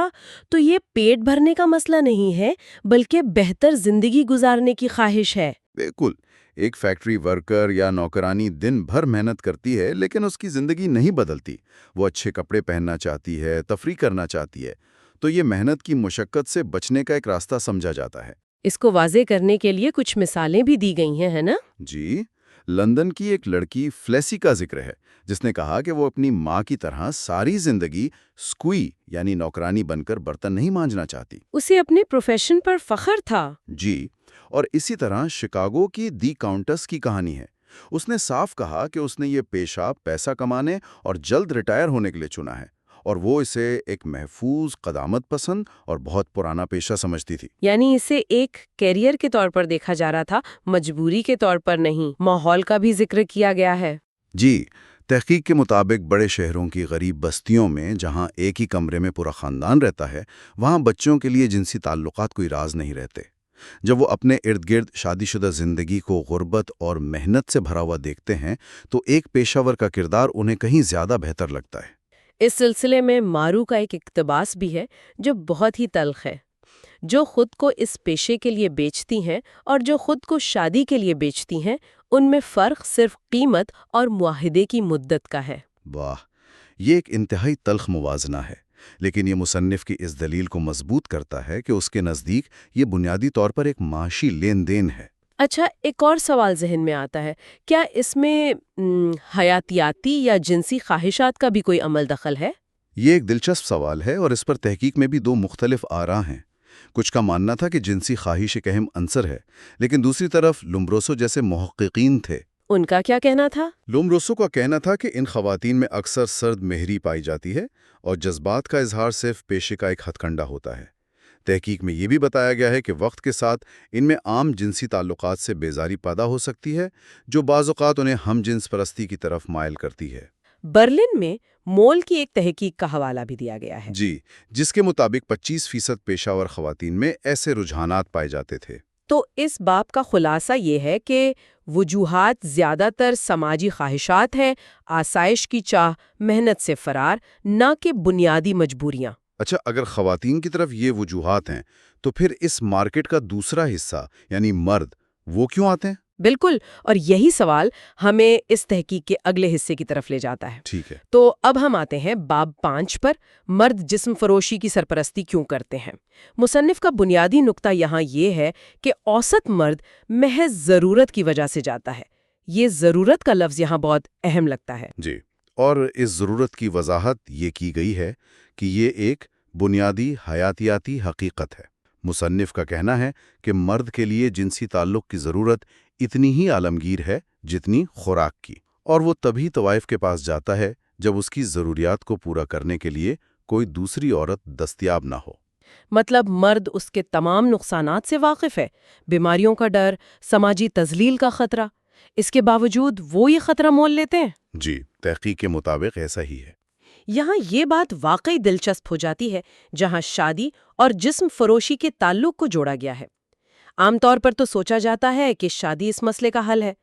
تو یہ پیٹ بھرنے کا مسئلہ نہیں ہے بلکہ بہتر زندگی گزارنے کی خواہش ہے۔ بالکل، ایک فیکٹری ورکر یا نوکرانی دن بھر محنت کرتی ہے لیکن اس کی زندگی نہیں بدلتی۔ وہ اچھے کپڑے پہننا چاہتی ہے، تفریح کرنا چاہتی ہے، تو یہ محنت کی مشقت سے بچنے کا ایک راستہ سمجھا جاتا ہے۔ اس کو واضح کرنے کے لیے کچھ مثالیں بھی دی گئی ہیں، ہے نا؟ جی، لندن کی ایک لڑکی فلیسی کا ذکر ہے جس نے کہا کہ وہ اپنی ماں کی طرح ساری زندگی سکوئی یعنی نوکرانی بن کر برتن نہیں مانجنا چاہتی۔ اسے اپنے پروفیشن پر فخر تھا۔ جی، اور اسی طرح شکاگو کی دی کاؤنٹس کی کہانی ہے۔ اس نے صاف کہا کہ اس نے یہ پیشہ پیسہ کمانے اور جلد ریٹائر ہونے کے لیے چنا ہے، اور وہ اسے ایک محفوظ، قدامت پسند اور بہت پرانا پیشہ سمجھتی تھی۔ یعنی اسے ایک کیریئر کے طور پر دیکھا جا رہا تھا، مجبوری کے طور پر نہیں۔ ماحول کا بھی ذکر کیا گیا ہے۔ جی، تحقیق کے مطابق بڑے شہروں کی غریب بستیوں میں جہاں ایک ہی کمرے میں پورا خاندان رہتا ہے، وہاں بچوں کے لیے جنسی تعلقات کوئی راز نہیں رہتے۔ جب وہ اپنے ارد گرد شادی شدہ زندگی کو غربت اور محنت سے بھرا ہوا دیکھتے ہیں تو ایک پیشہ ور کا کردار انہیں کہیں زیادہ بہتر لگتا ہے۔ اس سلسلے میں مارو کا ایک اقتباس بھی ہے جو بہت ہی تلخ ہے۔ جو خود کو اس پیشے کے لیے بیچتی ہیں اور جو خود کو شادی کے لیے بیچتی ہیں، ان میں فرق صرف قیمت اور معاہدے کی مدت کا ہے۔ واہ، یہ ایک انتہائی تلخ موازنہ ہے، لیکن یہ مصنف کی اس دلیل کو مضبوط کرتا ہے کہ اس کے نزدیک یہ بنیادی طور پر ایک معاشی لین دین ہے۔ اچھا، ایک اور سوال ذہن میں آتا ہے، کیا اس میں حیاتیاتی یا جنسی خواہشات کا بھی کوئی عمل دخل ہے؟ یہ ایک دلچسپ سوال ہے اور اس پر تحقیق میں بھی دو مختلف آراء ہیں۔ کچھ کا ماننا تھا کہ جنسی خواہش ایک اہم عنصر ہے، لیکن دوسری طرف لومبروسو جیسے محققین تھے۔ ان کا کیا کہنا تھا؟ لومبروسو کا کہنا تھا کہ ان خواتین میں اکثر سرد مہری پائی جاتی ہے اور جذبات کا اظہار صرف پیشے کا ایک ہتھ کنڈا ہوتا ہے۔ تحقیق میں یہ بھی بتایا گیا ہے کہ وقت کے ساتھ ان میں عام جنسی تعلقات سے بیزاری پیدا ہو سکتی ہے، جو بعض اوقات انہیں ہم جنس پرستی کی طرف مائل کرتی ہے۔ برلن میں مول کی ایک تحقیق کا حوالہ بھی دیا گیا ہے۔ جی، جس کے مطابق 25% پیشہ ور خواتین میں ایسے رجحانات پائے جاتے تھے۔ تو اس باب کا خلاصہ یہ ہے کہ وجوہات زیادہ تر سماجی خواہشات ہیں، آسائش کی چاہ، محنت سے فرار، نہ کہ بنیادی مجبوریاں۔ اچھا، اگر خواتین کی طرف یہ وجوہات ہیں تو پھر اس مارکیٹ کا دوسرا حصہ یعنی مرد، وہ کیوں آتے ہیں؟ بالکل، اور یہی سوال ہمیں اس تحقیق کے اگلے حصے کی طرف لے جاتا ہے۔ ٹھیک ہے۔ تو اب ہم آتے ہیں باب 5 پر، مرد جسم فروشی کی سرپرستی کیوں کرتے ہیں۔ مصنف کا بنیادی نقطہ یہاں یہ ہے کہ اوسط مرد محض ضرورت کی وجہ سے جاتا ہے۔ یہ ضرورت کا لفظ یہاں بہت اہم لگتا ہے۔ جی، اور اس ضرورت کی وضاحت یہ کی گئی ہے کہ یہ ایک بنیادی حیاتیاتی حقیقت ہے۔ مصنف کا کہنا ہے کہ مرد کے لیے جنسی تعلق کی ضرورت اتنی ہی عالمگیر ہے جتنی خوراک کی، اور وہ تبھی طوائف کے پاس جاتا ہے جب اس کی ضروریات کو پورا کرنے کے لیے کوئی دوسری عورت دستیاب نہ ہو۔ مطلب مرد اس کے تمام نقصانات سے واقف ہے، بیماریوں کا ڈر، سماجی تذلیل کا خطرہ، اس کے باوجود وہ یہ خطرہ مول لیتے ہیں۔ جی، تحقیق کے مطابق ایسا ہی ہے۔ یہاں یہ بات واقعی دلچسپ ہو جاتی ہے جہاں شادی اور جسم فروشی کے تعلق کو جوڑا گیا ہے۔ عام طور پر تو سوچا جاتا ہے کہ شادی اس مسئلے کا حل ہے،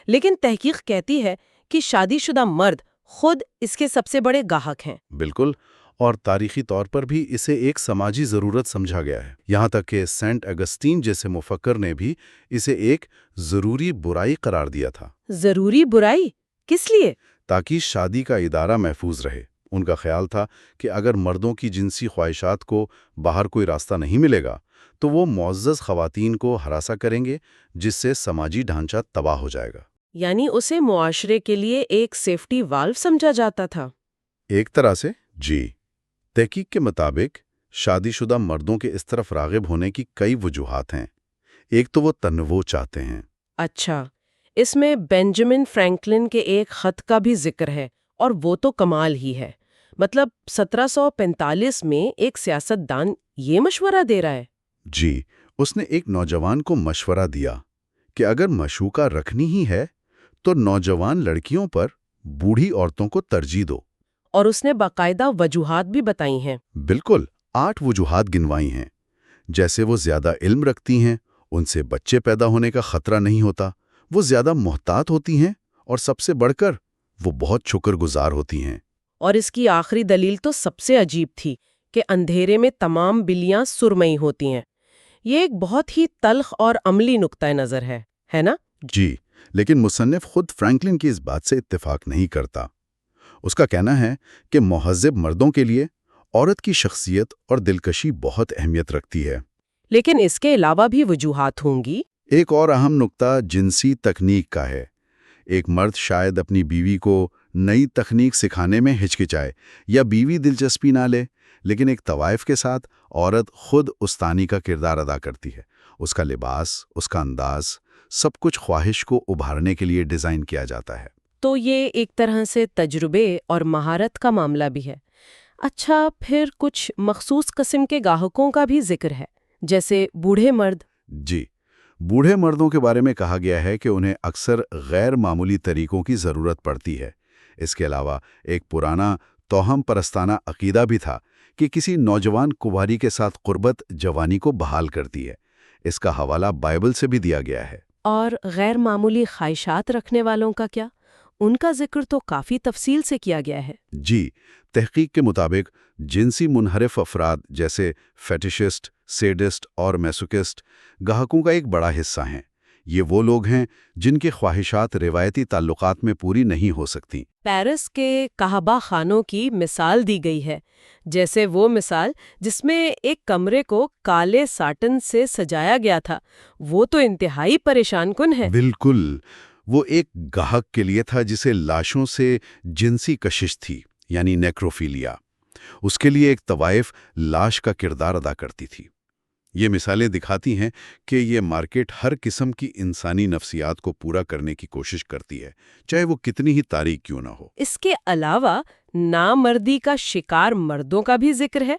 لیکن تحقیق کہتی ہے کہ شادی شدہ مرد خود اس کے سب سے بڑے گاہک ہیں۔ بالکل، اور تاریخی طور پر بھی اسے ایک سماجی ضرورت سمجھا گیا ہے، یہاں تک کہ سینٹ اگسٹین جیسے مفکر نے بھی اسے ایک ضروری برائی قرار دیا تھا۔ ضروری برائی؟ کس لیے؟ تاکہ شادی کا ادارہ محفوظ رہے۔ ان کا خیال تھا کہ اگر مردوں کی جنسی خواہشات کو باہر کوئی راستہ نہیں ملے گا تو وہ معزز خواتین کو ہراساں کریں گے، جس سے سماجی ڈھانچہ تباہ ہو جائے گا۔ یعنی اسے معاشرے کے لیے ایک سیفٹی والو سمجھا جاتا تھا۔ ایک طرح سے جی۔ تحقیق کے مطابق شادی شدہ مردوں کے اس طرف راغب ہونے کی کئی وجوہات ہیں۔ ایک تو وہ تنوع چاہتے ہیں۔ اچھا، اس میں بینجامن فرینکلن کے ایک خط کا بھی ذکر ہے، اور وہ تو کمال ہی ہے۔ مطلب 1745 میں ایک سیاستدان یہ مشورہ دے رہا ہے۔ جی، اس نے ایک نوجوان کو مشورہ دیا کہ اگر مشوکہ رکھنی ہی ہے تو نوجوان لڑکیوں پر بوڑھی عورتوں کو ترجیح دو۔ اور اس نے باقاعدہ وجوہات بھی بتائی ہیں۔ بالکل، 8 وجوہات گنوائی ہیں، جیسے وہ زیادہ علم رکھتی ہیں، ان سے بچے پیدا ہونے کا خطرہ نہیں ہوتا، وہ زیادہ محتاط ہوتی ہیں، اور سب سے بڑھ کر وہ بہت شکر گزار ہوتی ہیں۔ اور اس کی آخری دلیل تو سب سے عجیب تھی کہ اندھیرے میں تمام بلیاں سرمئی ہوتی ہیں۔ یہ ایک بہت ہی تلخ اور عملی نقطۂ نظر ہے نا؟ جی، لیکن مصنف خود فرینکلن کی اس بات سے اتفاق نہیں کرتا۔ اس کا کہنا ہے کہ مہذب مردوں کے لیے عورت کی شخصیت اور دلکشی بہت اہمیت رکھتی ہے۔ لیکن اس کے علاوہ بھی وجوہات ہوں گی۔ ایک اور اہم نقطہ جنسی تکنیک کا ہے۔ ایک مرد شاید اپنی بیوی کو نئی تکنیک سکھانے میں ہچکچائے یا بیوی دلچسپی نہ لے، لیکن ایک طوائف کے ساتھ عورت خود استانی کا کردار ادا کرتی ہے۔ اس کا لباس، اس کا انداز، سب کچھ خواہش کو ابھارنے کے لیے ڈیزائن کیا جاتا ہے۔ تو یہ ایک طرح سے تجربے اور مہارت کا معاملہ بھی ہے۔ اچھا، پھر کچھ مخصوص قسم کے گاہکوں کا بھی ذکر ہے، جیسے بوڑھے مرد۔ جی، بوڑھے مردوں کے بارے میں کہا گیا ہے کہ انہیں اکثر غیر معمولی طریقوں کی ضرورت پڑتی ہے۔ اس کے علاوہ ایک پرانا توہم پرستانہ عقیدہ بھی تھا کہ کسی نوجوان کنواری کے ساتھ قربت جوانی کو بحال کرتی ہے۔ اس کا حوالہ بائبل سے بھی دیا گیا ہے۔ اور غیر معمولی خواہشات رکھنے والوں کا کیا؟ ان کا ذکر تو کافی تفصیل سے کیا گیا ہے۔ جی، تحقیق کے مطابق جنسی منحرف افراد جیسے فیٹیشسٹ، سیڈسٹ اور میسوکسٹ گاہکوں کا ایک بڑا حصہ ہیں۔ یہ وہ لوگ ہیں جن کی خواہشات روایتی تعلقات میں پوری نہیں ہو سکتی۔ پیرس کے کہبہ خانوں کی مثال دی گئی ہے، جیسے وہ مثال جس میں ایک کمرے کو کالے ساٹن سے سجایا گیا تھا، وہ تو انتہائی پریشان کن ہے۔ بالکل، وہ ایک گاہک کے لیے تھا جسے لاشوں سے جنسی کشش تھی، یعنی نیکروفیلیا۔ اس کے لیے ایک طوائف لاش کا کردار ادا کرتی تھی۔ یہ مثالیں دکھاتی ہیں کہ یہ مارکیٹ ہر قسم کی انسانی نفسیات کو پورا کرنے کی کوشش کرتی ہے، چاہے وہ کتنی ہی تاریک کیوں نہ ہو۔ اس کے علاوہ نامردی کا شکار مردوں کا بھی ذکر ہے۔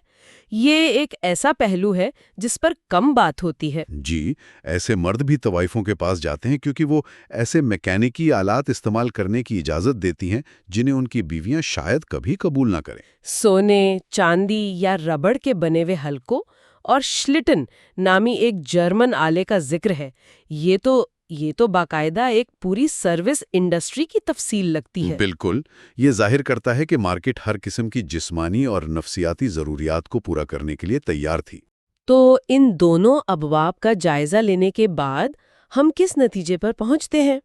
یہ ایک ایسا پہلو ہے جس پر کم بات ہوتی ہے۔ جی، ایسے مرد بھی طوائفوں کے پاس جاتے ہیں کیونکہ وہ ایسے میکینیکی آلات استعمال کرنے کی اجازت دیتی ہیں جنہیں ان کی بیویاں شاید کبھی قبول نہ کریں۔ سونے، چاندی یا ربڑ کے بنے ہوئے حلقوں اور شلٹن نامی ایک جرمن آلے کا ذکر ہے، یہ تو باقاعدہ ایک پوری سروس انڈسٹری کی تفصیل لگتی ہے۔ بالکل، یہ ظاہر کرتا ہے کہ مارکیٹ ہر قسم کی جسمانی اور نفسیاتی ضروریات کو پورا کرنے کے لیے تیار تھی۔ تو ان دونوں ابواب کا جائزہ لینے کے بعد ہم کس نتیجے پر پہنچتے ہیں؟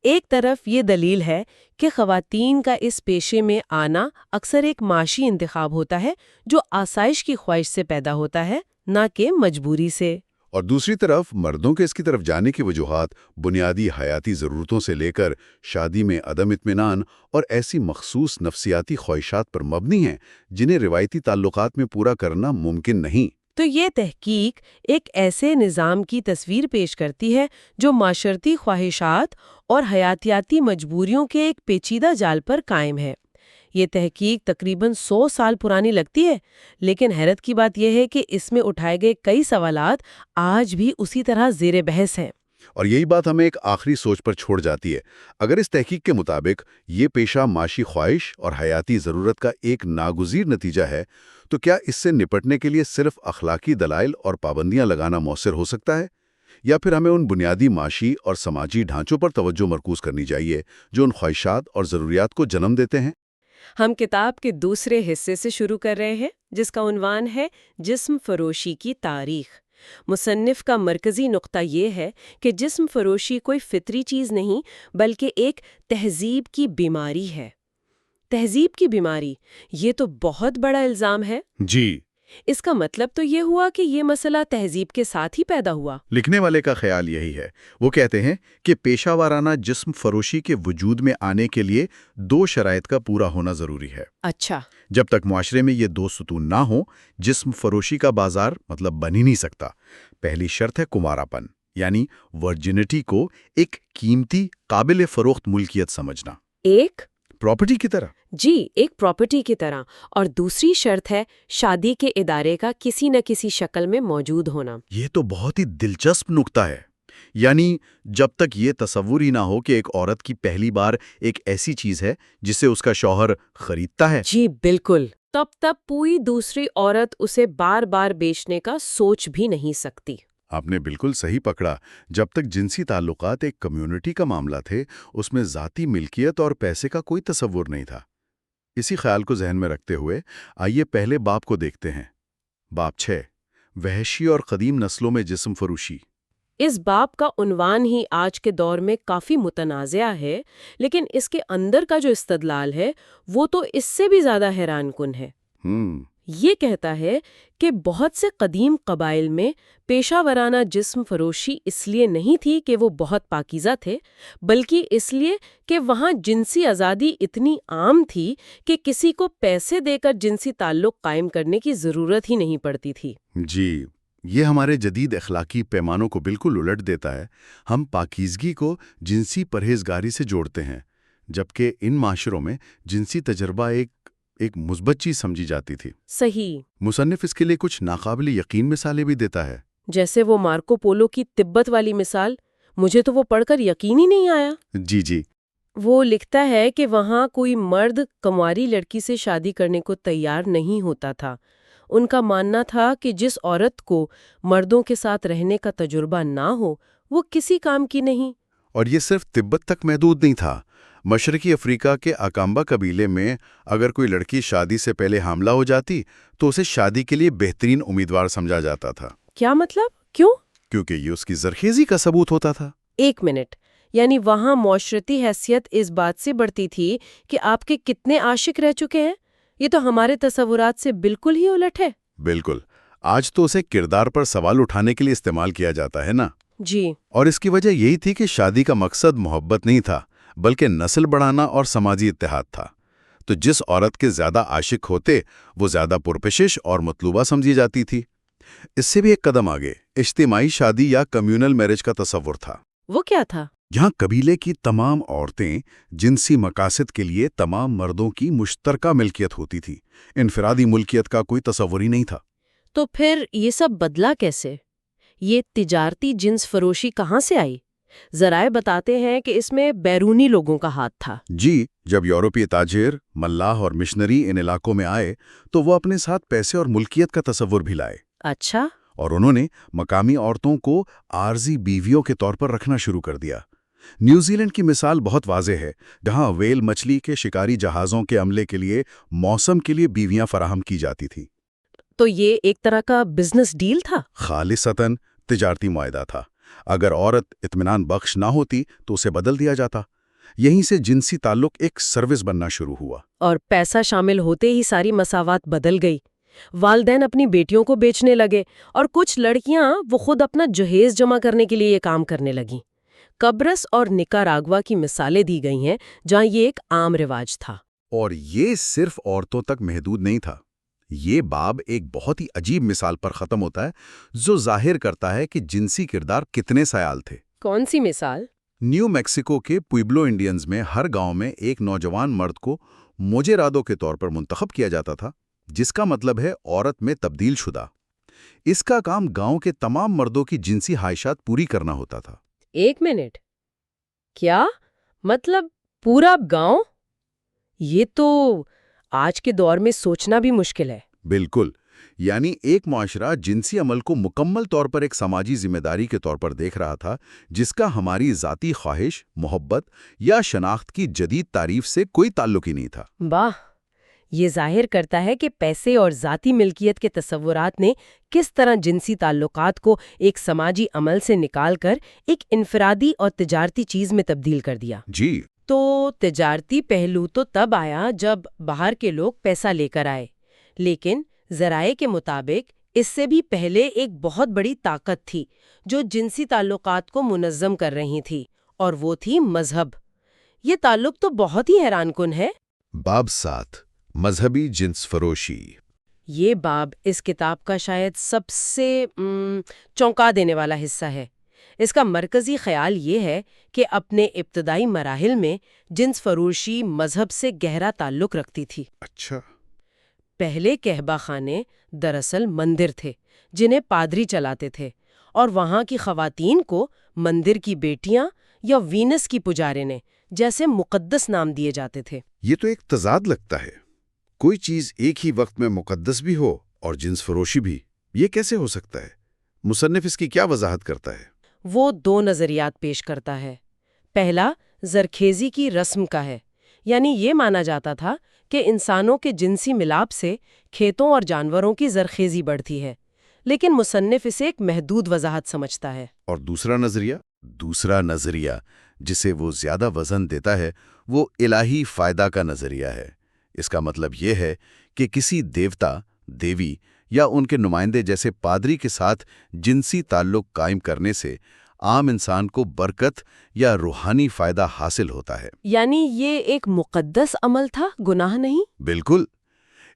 ایک طرف یہ دلیل ہے کہ خواتین کا اس پیشے میں آنا اکثر ایک معاشی انتخاب ہوتا ہے جو آسائش کی خواہش سے پیدا ہوتا ہے، نہ کہ مجبوری سے۔ اور دوسری طرف مردوں کے اس کی طرف جانے کی وجوہات بنیادی حیاتی ضرورتوں سے لے کر شادی میں عدم اطمینان اور ایسی مخصوص نفسیاتی خواہشات پر مبنی ہیں جنہیں روایتی تعلقات میں پورا کرنا ممکن نہیں۔ تو یہ تحقیق ایک ایسے نظام کی تصویر پیش کرتی ہے جو معاشرتی خواہشات اور حیاتیاتی مجبوریوں کے ایک پیچیدہ جال پر قائم ہے۔ یہ تحقیق تقریباً 100 سال پرانی لگتی ہے، لیکن حیرت کی بات یہ ہے کہ اس میں اٹھائے گئے کئی سوالات آج بھی اسی طرح زیر بحث ہیں۔ اور یہی بات ہمیں ایک آخری سوچ پر چھوڑ جاتی ہے۔ اگر اس تحقیق کے مطابق یہ پیشہ معاشی خواہش اور حیاتی ضرورت کا ایک ناگزیر نتیجہ ہے، تو کیا اس سے نپٹنے کے لیے صرف اخلاقی دلائل اور پابندیاں لگانا مؤثر ہو سکتا ہے؟ یا پھر ہمیں ان بنیادی معاشی اور سماجی ڈھانچوں پر توجہ مرکوز کرنی چاہیے جو ان خواہشات اور ضروریات کو جنم دیتے ہیں؟ ہم کتاب کے دوسرے حصے سے شروع کر رہے ہیں، جس کا عنوان ہے جسم فروشی کی تاریخ۔ مصنف کا مرکزی نقطہ یہ ہے کہ جسم فروشی کوئی فطری چیز نہیں بلکہ ایک تہذیب کی بیماری ہے۔ تہذیب کی بیماری، یہ تو بہت بڑا الزام ہے۔ جی، اس کا مطلب تو یہ ہوا کہ یہ مسئلہ تہذیب کے ساتھ ہی پیدا ہوا۔ لکھنے والے کا خیال یہی ہے۔ وہ کہتے ہیں کہ پیشہ وارانہ جسم فروشی کے وجود میں آنے کے لیے 2 شرائط کا پورا ہونا ضروری ہے۔ اچھا۔ جب تک معاشرے میں یہ 2 ستون نہ ہوں، جسم فروشی کا بازار بن ہی نہیں سکتا۔ پہلی شرط ہے کماراپن، یعنی ورجنٹی کو ایک قیمتی قابل فروخت ملکیت سمجھنا، ایک پراپرٹی کی طرح۔ جی، ایک پراپرٹی کی طرح۔ اور دوسری شرط ہے شادی کے ادارے کا کسی نہ کسی شکل میں موجود ہونا۔ یہ تو بہت ہی دلچسپ نکتہ ہے۔ یعنی جب تک یہ تصور ہی نہ ہو کہ ایک عورت کی پہلی بار ایک ایسی چیز ہے جسے اس کا شوہر خریدتا ہے۔ جی بالکل، تب کوئی دوسری عورت اسے بار بار بیچنے کا سوچ بھی نہیں سکتی۔ آپ نے بالکل صحیح پکڑا۔ جب تک جنسی تعلقات ایک کمیونٹی کا معاملہ تھے، اس میں ذاتی ملکیت اور پیسے کا کوئی تصور نہیں تھا۔ اسی خیال کو ذہن میں رکھتے ہوئے آئیے پہلے باب کو دیکھتے ہیں۔ باب 6، وحشی اور قدیم نسلوں میں جسم فروشی۔ اس باب کا عنوان ہی آج کے دور میں کافی متنازع ہے، لیکن اس کے اندر کا جو استدلال ہے وہ تو اس سے بھی زیادہ حیران کن ہے۔ یہ کہتا ہے کہ بہت سے قدیم قبائل میں پیشہ ورانہ جسم فروشی اس لیے نہیں تھی کہ وہ بہت پاکیزہ تھے، بلکہ اس لیے کہ وہاں جنسی آزادی اتنی عام تھی کہ کسی کو پیسے دے کر جنسی تعلق قائم کرنے کی ضرورت ہی نہیں پڑتی تھی۔ جی، یہ ہمارے جدید اخلاقی پیمانوں کو بالکل الٹ دیتا ہے۔ ہم پاکیزگی کو جنسی پرہیزگاری سے جوڑتے ہیں، جبکہ ان معاشروں میں جنسی تجربہ ایک مثبت چیز سمجھی جاتی تھی۔ صحیح۔ مصنف اس کے لیے کچھ ناقابل یقین مثالیں بھی دیتا ہے۔ جیسے وہ مارکو پولو کی تبت والی مثال، مجھے تو وہ پڑھ کر یقین ہی نہیں آیا۔ جی، وہ لکھتا ہے کہ وہاں کوئی مرد کنواری لڑکی سے شادی کرنے کو تیار نہیں ہوتا تھا۔ ان کا ماننا تھا کہ جس عورت کو مردوں کے ساتھ رہنے کا تجربہ نہ ہو وہ کسی کام کی نہیں۔ اور یہ صرف تبت تک محدود نہیں تھا۔ مشرقی افریقہ کے اکامبا قبیلے میں اگر کوئی لڑکی شادی سے پہلے حاملہ ہو جاتی تو اسے شادی کے لیے بہترین امیدوار سمجھا جاتا تھا۔ کیا مطلب؟ کیوں؟ کیونکہ یہ اس کی زرخیزی کا ثبوت ہوتا تھا۔ ایک منٹ، یعنی وہاں معاشرتی حیثیت اس بات سے بڑھتی تھی کہ آپ کے کتنے عاشق رہ چکے ہیں؟ یہ تو ہمارے تصورات سے بالکل ہی الٹ ہے۔ بالکل، آج تو اسے کردار پر سوال اٹھانے کے لیے استعمال کیا جاتا ہے نا۔ جی۔ اور اس کی وجہ یہی تھی کہ شادی کا مقصد محبت نہیں تھا بلکہ نسل بڑھانا اور سماجی اتحاد تھا۔ تو جس عورت کے زیادہ عاشق ہوتے وہ زیادہ پرکشش اور مطلوبہ سمجھی جاتی تھی۔ اس سے بھی ایک قدم آگے اجتماعی شادی یا کمیونل میرج کا تصور تھا۔ وہ کیا تھا؟ یہاں قبیلے کی تمام عورتیں جنسی مقاصد کے لیے تمام مردوں کی مشترکہ ملکیت ہوتی تھی۔ انفرادی ملکیت کا کوئی تصور ہی نہیں تھا۔ تو پھر یہ سب بدلا کیسے؟ یہ تجارتی جنس فروشی کہاں سے آئی؟ ذرائع بتاتے ہیں کہ اس میں بیرونی لوگوں کا ہاتھ تھا۔ جی، جب یورپی تاجر، ملاح اور مشنری ان علاقوں میں آئے تو وہ اپنے ساتھ پیسے اور ملکیت کا تصور بھی لائے۔ اچھا۔ اور انہوں نے مقامی عورتوں کو عارضی بیویوں کے طور پر رکھنا شروع کر دیا۔ نیوزی لینڈ کی مثال بہت واضح ہے، جہاں ویل مچھلی کے شکاری جہازوں کے عملے کے لیے موسم کے لیے بیویاں فراہم کی جاتی تھیں۔ تو یہ ایک طرح کا بزنس ڈیل تھا؟ خالصتاً تجارتی معاہدہ تھا۔ اگر عورت اطمینان بخش نہ ہوتی تو اسے بدل دیا جاتا۔ یہیں سے جنسی تعلق ایک سروس بننا شروع ہوا۔ اور پیسہ شامل ہوتے ہی ساری مساوات بدل گئی۔ والدین اپنی بیٹیوں کو بیچنے لگے اور کچھ لڑکیاں وہ خود اپنا جہیز جمع کرنے کے لیے یہ کام کرنے لگیں۔ قبرص اور نکاراگوا کی مثالیں دی گئی ہیں جہاں یہ ایک عام رواج تھا۔ اور یہ صرف عورتوں تک محدود نہیں تھا۔ یہ باب ایک بہت ہی عجیب مثال پر ختم ہوتا ہے جو ظاہر کرتا ہے کہ جنسی کردار کتنے سیال تھے۔ کون سی مثال؟ نیو میکسیکو کے پوئبلو انڈینز میں ہر گاؤں میں ایک نوجوان مرد کو موجرادو کے طور پر منتخب کیا جاتا تھا، جس کا مطلب ہے عورت میں تبدیل شدہ۔ اس کا کام گاؤں کے تمام مردوں کی جنسی خواہشات پوری کرنا ہوتا تھا۔ ایک منٹ، کیا مطلب پورا گاؤں؟ یہ تو آج کے دور میں سوچنا بھی مشکل ہے۔ بالکل، یعنی ایک معاشرہ جنسی عمل کو مکمل طور پر ایک سماجی ذمہ داری کے طور پر دیکھ رہا تھا، جس کا ہماری ذاتی خواہش، محبت یا شناخت کی جدید تعریف سے کوئی تعلق ہی نہیں تھا۔ واہ، یہ ظاہر کرتا ہے کہ پیسے اور ذاتی ملکیت کے تصورات نے کس طرح جنسی تعلقات کو ایک سماجی عمل سے نکال کر ایک انفرادی اور تجارتی چیز میں تبدیل کر دیا۔ جی، تو تجارتی پہلو تو تب آیا جب باہر کے لوگ پیسہ لے کر آئے، لیکن ذرائع کے مطابق اس سے بھی پہلے ایک بہت بڑی طاقت تھی جو جنسی تعلقات کو منظم کر رہی تھی، اور وہ تھی مذہب۔ یہ تعلق تو بہت ہی حیران کن ہے۔ باب 7، مذہبی جنس فروشی۔ یہ باب اس کتاب کا شاید سب سے چونکا دینے والا حصہ ہے۔ اس کا مرکزی خیال یہ ہے کہ اپنے ابتدائی مراحل میں جنس فروشی مذہب سے گہرا تعلق رکھتی تھی۔ اچھا۔ پہلے کہبہ خانے دراصل مندر تھے جنہیں پادری چلاتے تھے، اور وہاں کی خواتین کو مندر کی بیٹیاں یا وینس کی پجارنیں جیسے مقدس نام دیے جاتے تھے۔ یہ تو ایک تضاد لگتا ہے، کوئی چیز ایک ہی وقت میں مقدس بھی ہو اور جنس فروشی بھی۔ یہ کیسے ہو سکتا ہے؟ مصنف اس کی کیا وضاحت کرتا ہے؟ وہ دو نظریات پیش کرتا ہے۔ پہلا زرخیزی کی رسم کا ہے، یعنی یہ مانا جاتا تھا کہ انسانوں کے جنسی ملاپ سے کھیتوں اور جانوروں کی زرخیزی بڑھتی ہے، لیکن مصنف اسے ایک محدود وضاحت سمجھتا ہے۔ اور دوسرا نظریہ جسے وہ زیادہ وزن دیتا ہے وہ الہی فائدہ کا نظریہ ہے۔ اس کا مطلب یہ ہے کہ کسی دیوتا، دیوی یا ان کے نمائندے جیسے پادری کے ساتھ جنسی تعلق قائم کرنے سے عام انسان کو برکت یا روحانی فائدہ حاصل ہوتا ہے۔ یعنی یہ ایک مقدس عمل تھا، گناہ نہیں؟ بالکل۔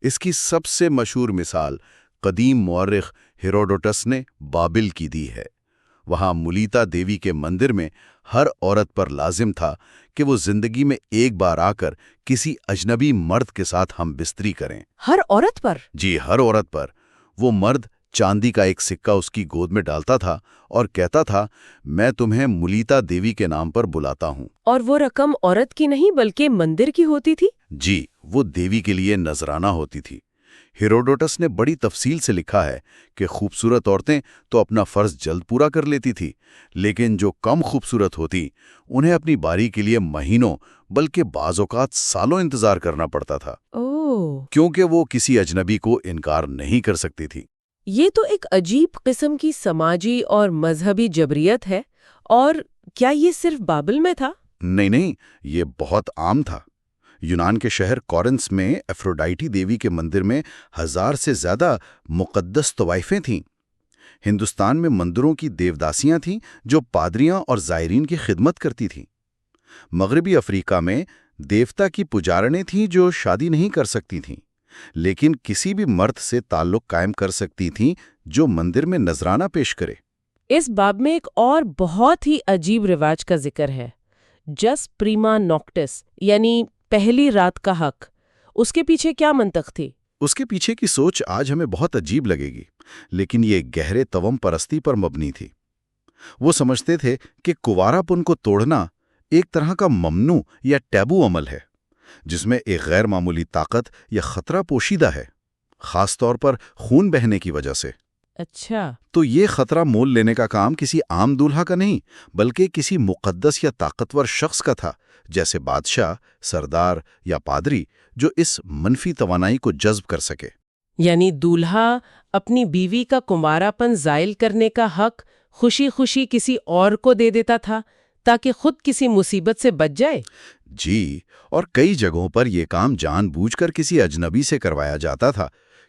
اس کی سب سے مشہور مثال قدیم مورخ ہیروڈوٹس نے بابل کی دی ہے۔ وہاں ملیتا دیوی کے مندر میں ہر عورت پر لازم تھا کہ وہ زندگی میں ایک بار آ کر کسی اجنبی مرد کے ساتھ ہم بستری کریں۔ ہر عورت پر؟ جی، ہر عورت پر۔ وہ مرد چاندی کا ایک سکہ اس کی گود میں ڈالتا تھا اور کہتا تھا، میں تمہیں ملیتا دیوی کے نام پر بلاتا ہوں۔ اور وہ رقم عورت کی نہیں بلکہ مندر کی ہوتی تھی؟ جی، وہ دیوی کے لیے نذرانہ ہوتی تھی۔ ہیروڈوٹس نے بڑی تفصیل سے لکھا ہے کہ خوبصورت عورتیں تو اپنا فرض جلد پورا کر لیتی تھی، لیکن جو کم خوبصورت ہوتی انہیں اپنی باری کے لیے مہینوں بلکہ بعض اوقات سالوں انتظار کرنا پڑتا تھا، کیونکہ وہ کسی اجنبی کو انکار نہیں کر سکتی تھی۔ یہ تو ایک عجیب قسم کی سماجی اور مذہبی جبریت ہے۔ اور کیا یہ صرف بابل میں تھا؟ نہیں، یہ بہت عام تھا۔ یونان کے شہر کورنث میں افروڈائٹی دیوی کے مندر میں 1000 سے زیادہ مقدس طوائفیں تھیں۔ ہندوستان میں مندروں کی دیوداسیاں تھیں جو پادریاں اور زائرین کی خدمت کرتی تھیں۔ مغربی افریقہ میں دیوتا کی پجارنیں تھیں جو شادی نہیں کر سکتی تھیں، لیکن کسی بھی مرد سے تعلق قائم کر سکتی تھیں جو مندر میں نذرانہ پیش کرے۔ اس باب میں ایک اور بہت ہی عجیب رواج کا ذکر ہے، جس پریما نوکٹس، یعنی پہلی رات کا حق۔ اس کے پیچھے کیا منطق تھی؟ اس کے پیچھے کی سوچ آج ہمیں بہت عجیب لگے گی، لیکن یہ گہرے توہم پرستی پر مبنی تھی۔ وہ سمجھتے تھے کہ کنوارا پن کو توڑنا ایک طرح کا ممنوع یا ٹیبو عمل ہے، جس میں ایک غیر معمولی طاقت یا خطرہ پوشیدہ ہے، خاص طور پر خون بہنے کی وجہ سے۔ اچھا، تو یہ خطرہ مول لینے کا کام کسی عام دولہا کا نہیں، بلکہ کسی مقدس یا طاقتور شخص کا تھا، جیسے بادشاہ، سردار یا پادری، جو اس منفی توانائی کو جذب کر سکے۔ یعنی دولہا اپنی بیوی کا کمارا پن زائل کرنے کا حق خوشی خوشی کسی اور کو دے دیتا تھا تاکہ خود کسی مصیبت سے بچ جائے؟ جی، اور کئی جگہوں پر یہ کام جان بوجھ کر کسی اجنبی سے کروایا جاتا تھا،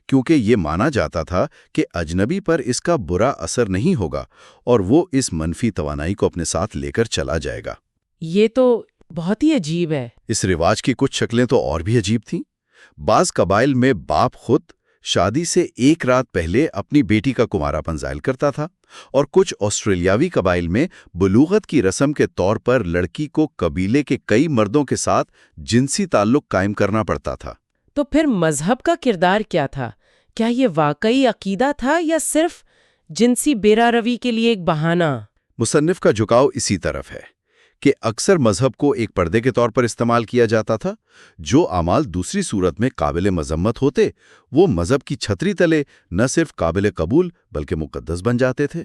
کیونکہ یہ مانا جاتا تھا کہ اجنبی پر اس کا برا اثر نہیں ہوگا اور وہ اس منفی توانائی کو اپنے ساتھ لے کر چلا جائے گا۔ یہ تو بہت ہی عجیب ہے۔ اس رواج کی کچھ شکلیں تو اور بھی عجیب تھیں۔ بعض قبائل میں باپ خود شادی سے ایک رات پہلے اپنی بیٹی کا کماراپن زائل کرتا تھا، اور کچھ آسٹریلیاوی قبائل میں بلوغت کی رسم کے طور پر لڑکی کو قبیلے کے کئی مردوں کے ساتھ جنسی تعلق قائم کرنا پڑتا تھا۔ تو پھر مذہب کا کردار کیا تھا؟ کیا یہ واقعی عقیدہ تھا یا صرف جنسی بیرا روی کے لیے ایک بہانہ؟ مصنف کا جھکاؤ اسی طرف ہے کہ اکثر مذہب کو ایک پردے کے طور پر استعمال کیا جاتا تھا۔ جو اعمال دوسری صورت میں قابل مذمت ہوتے، وہ مذہب کی چھتری تلے نہ صرف قابل قبول بلکہ مقدس بن جاتے تھے۔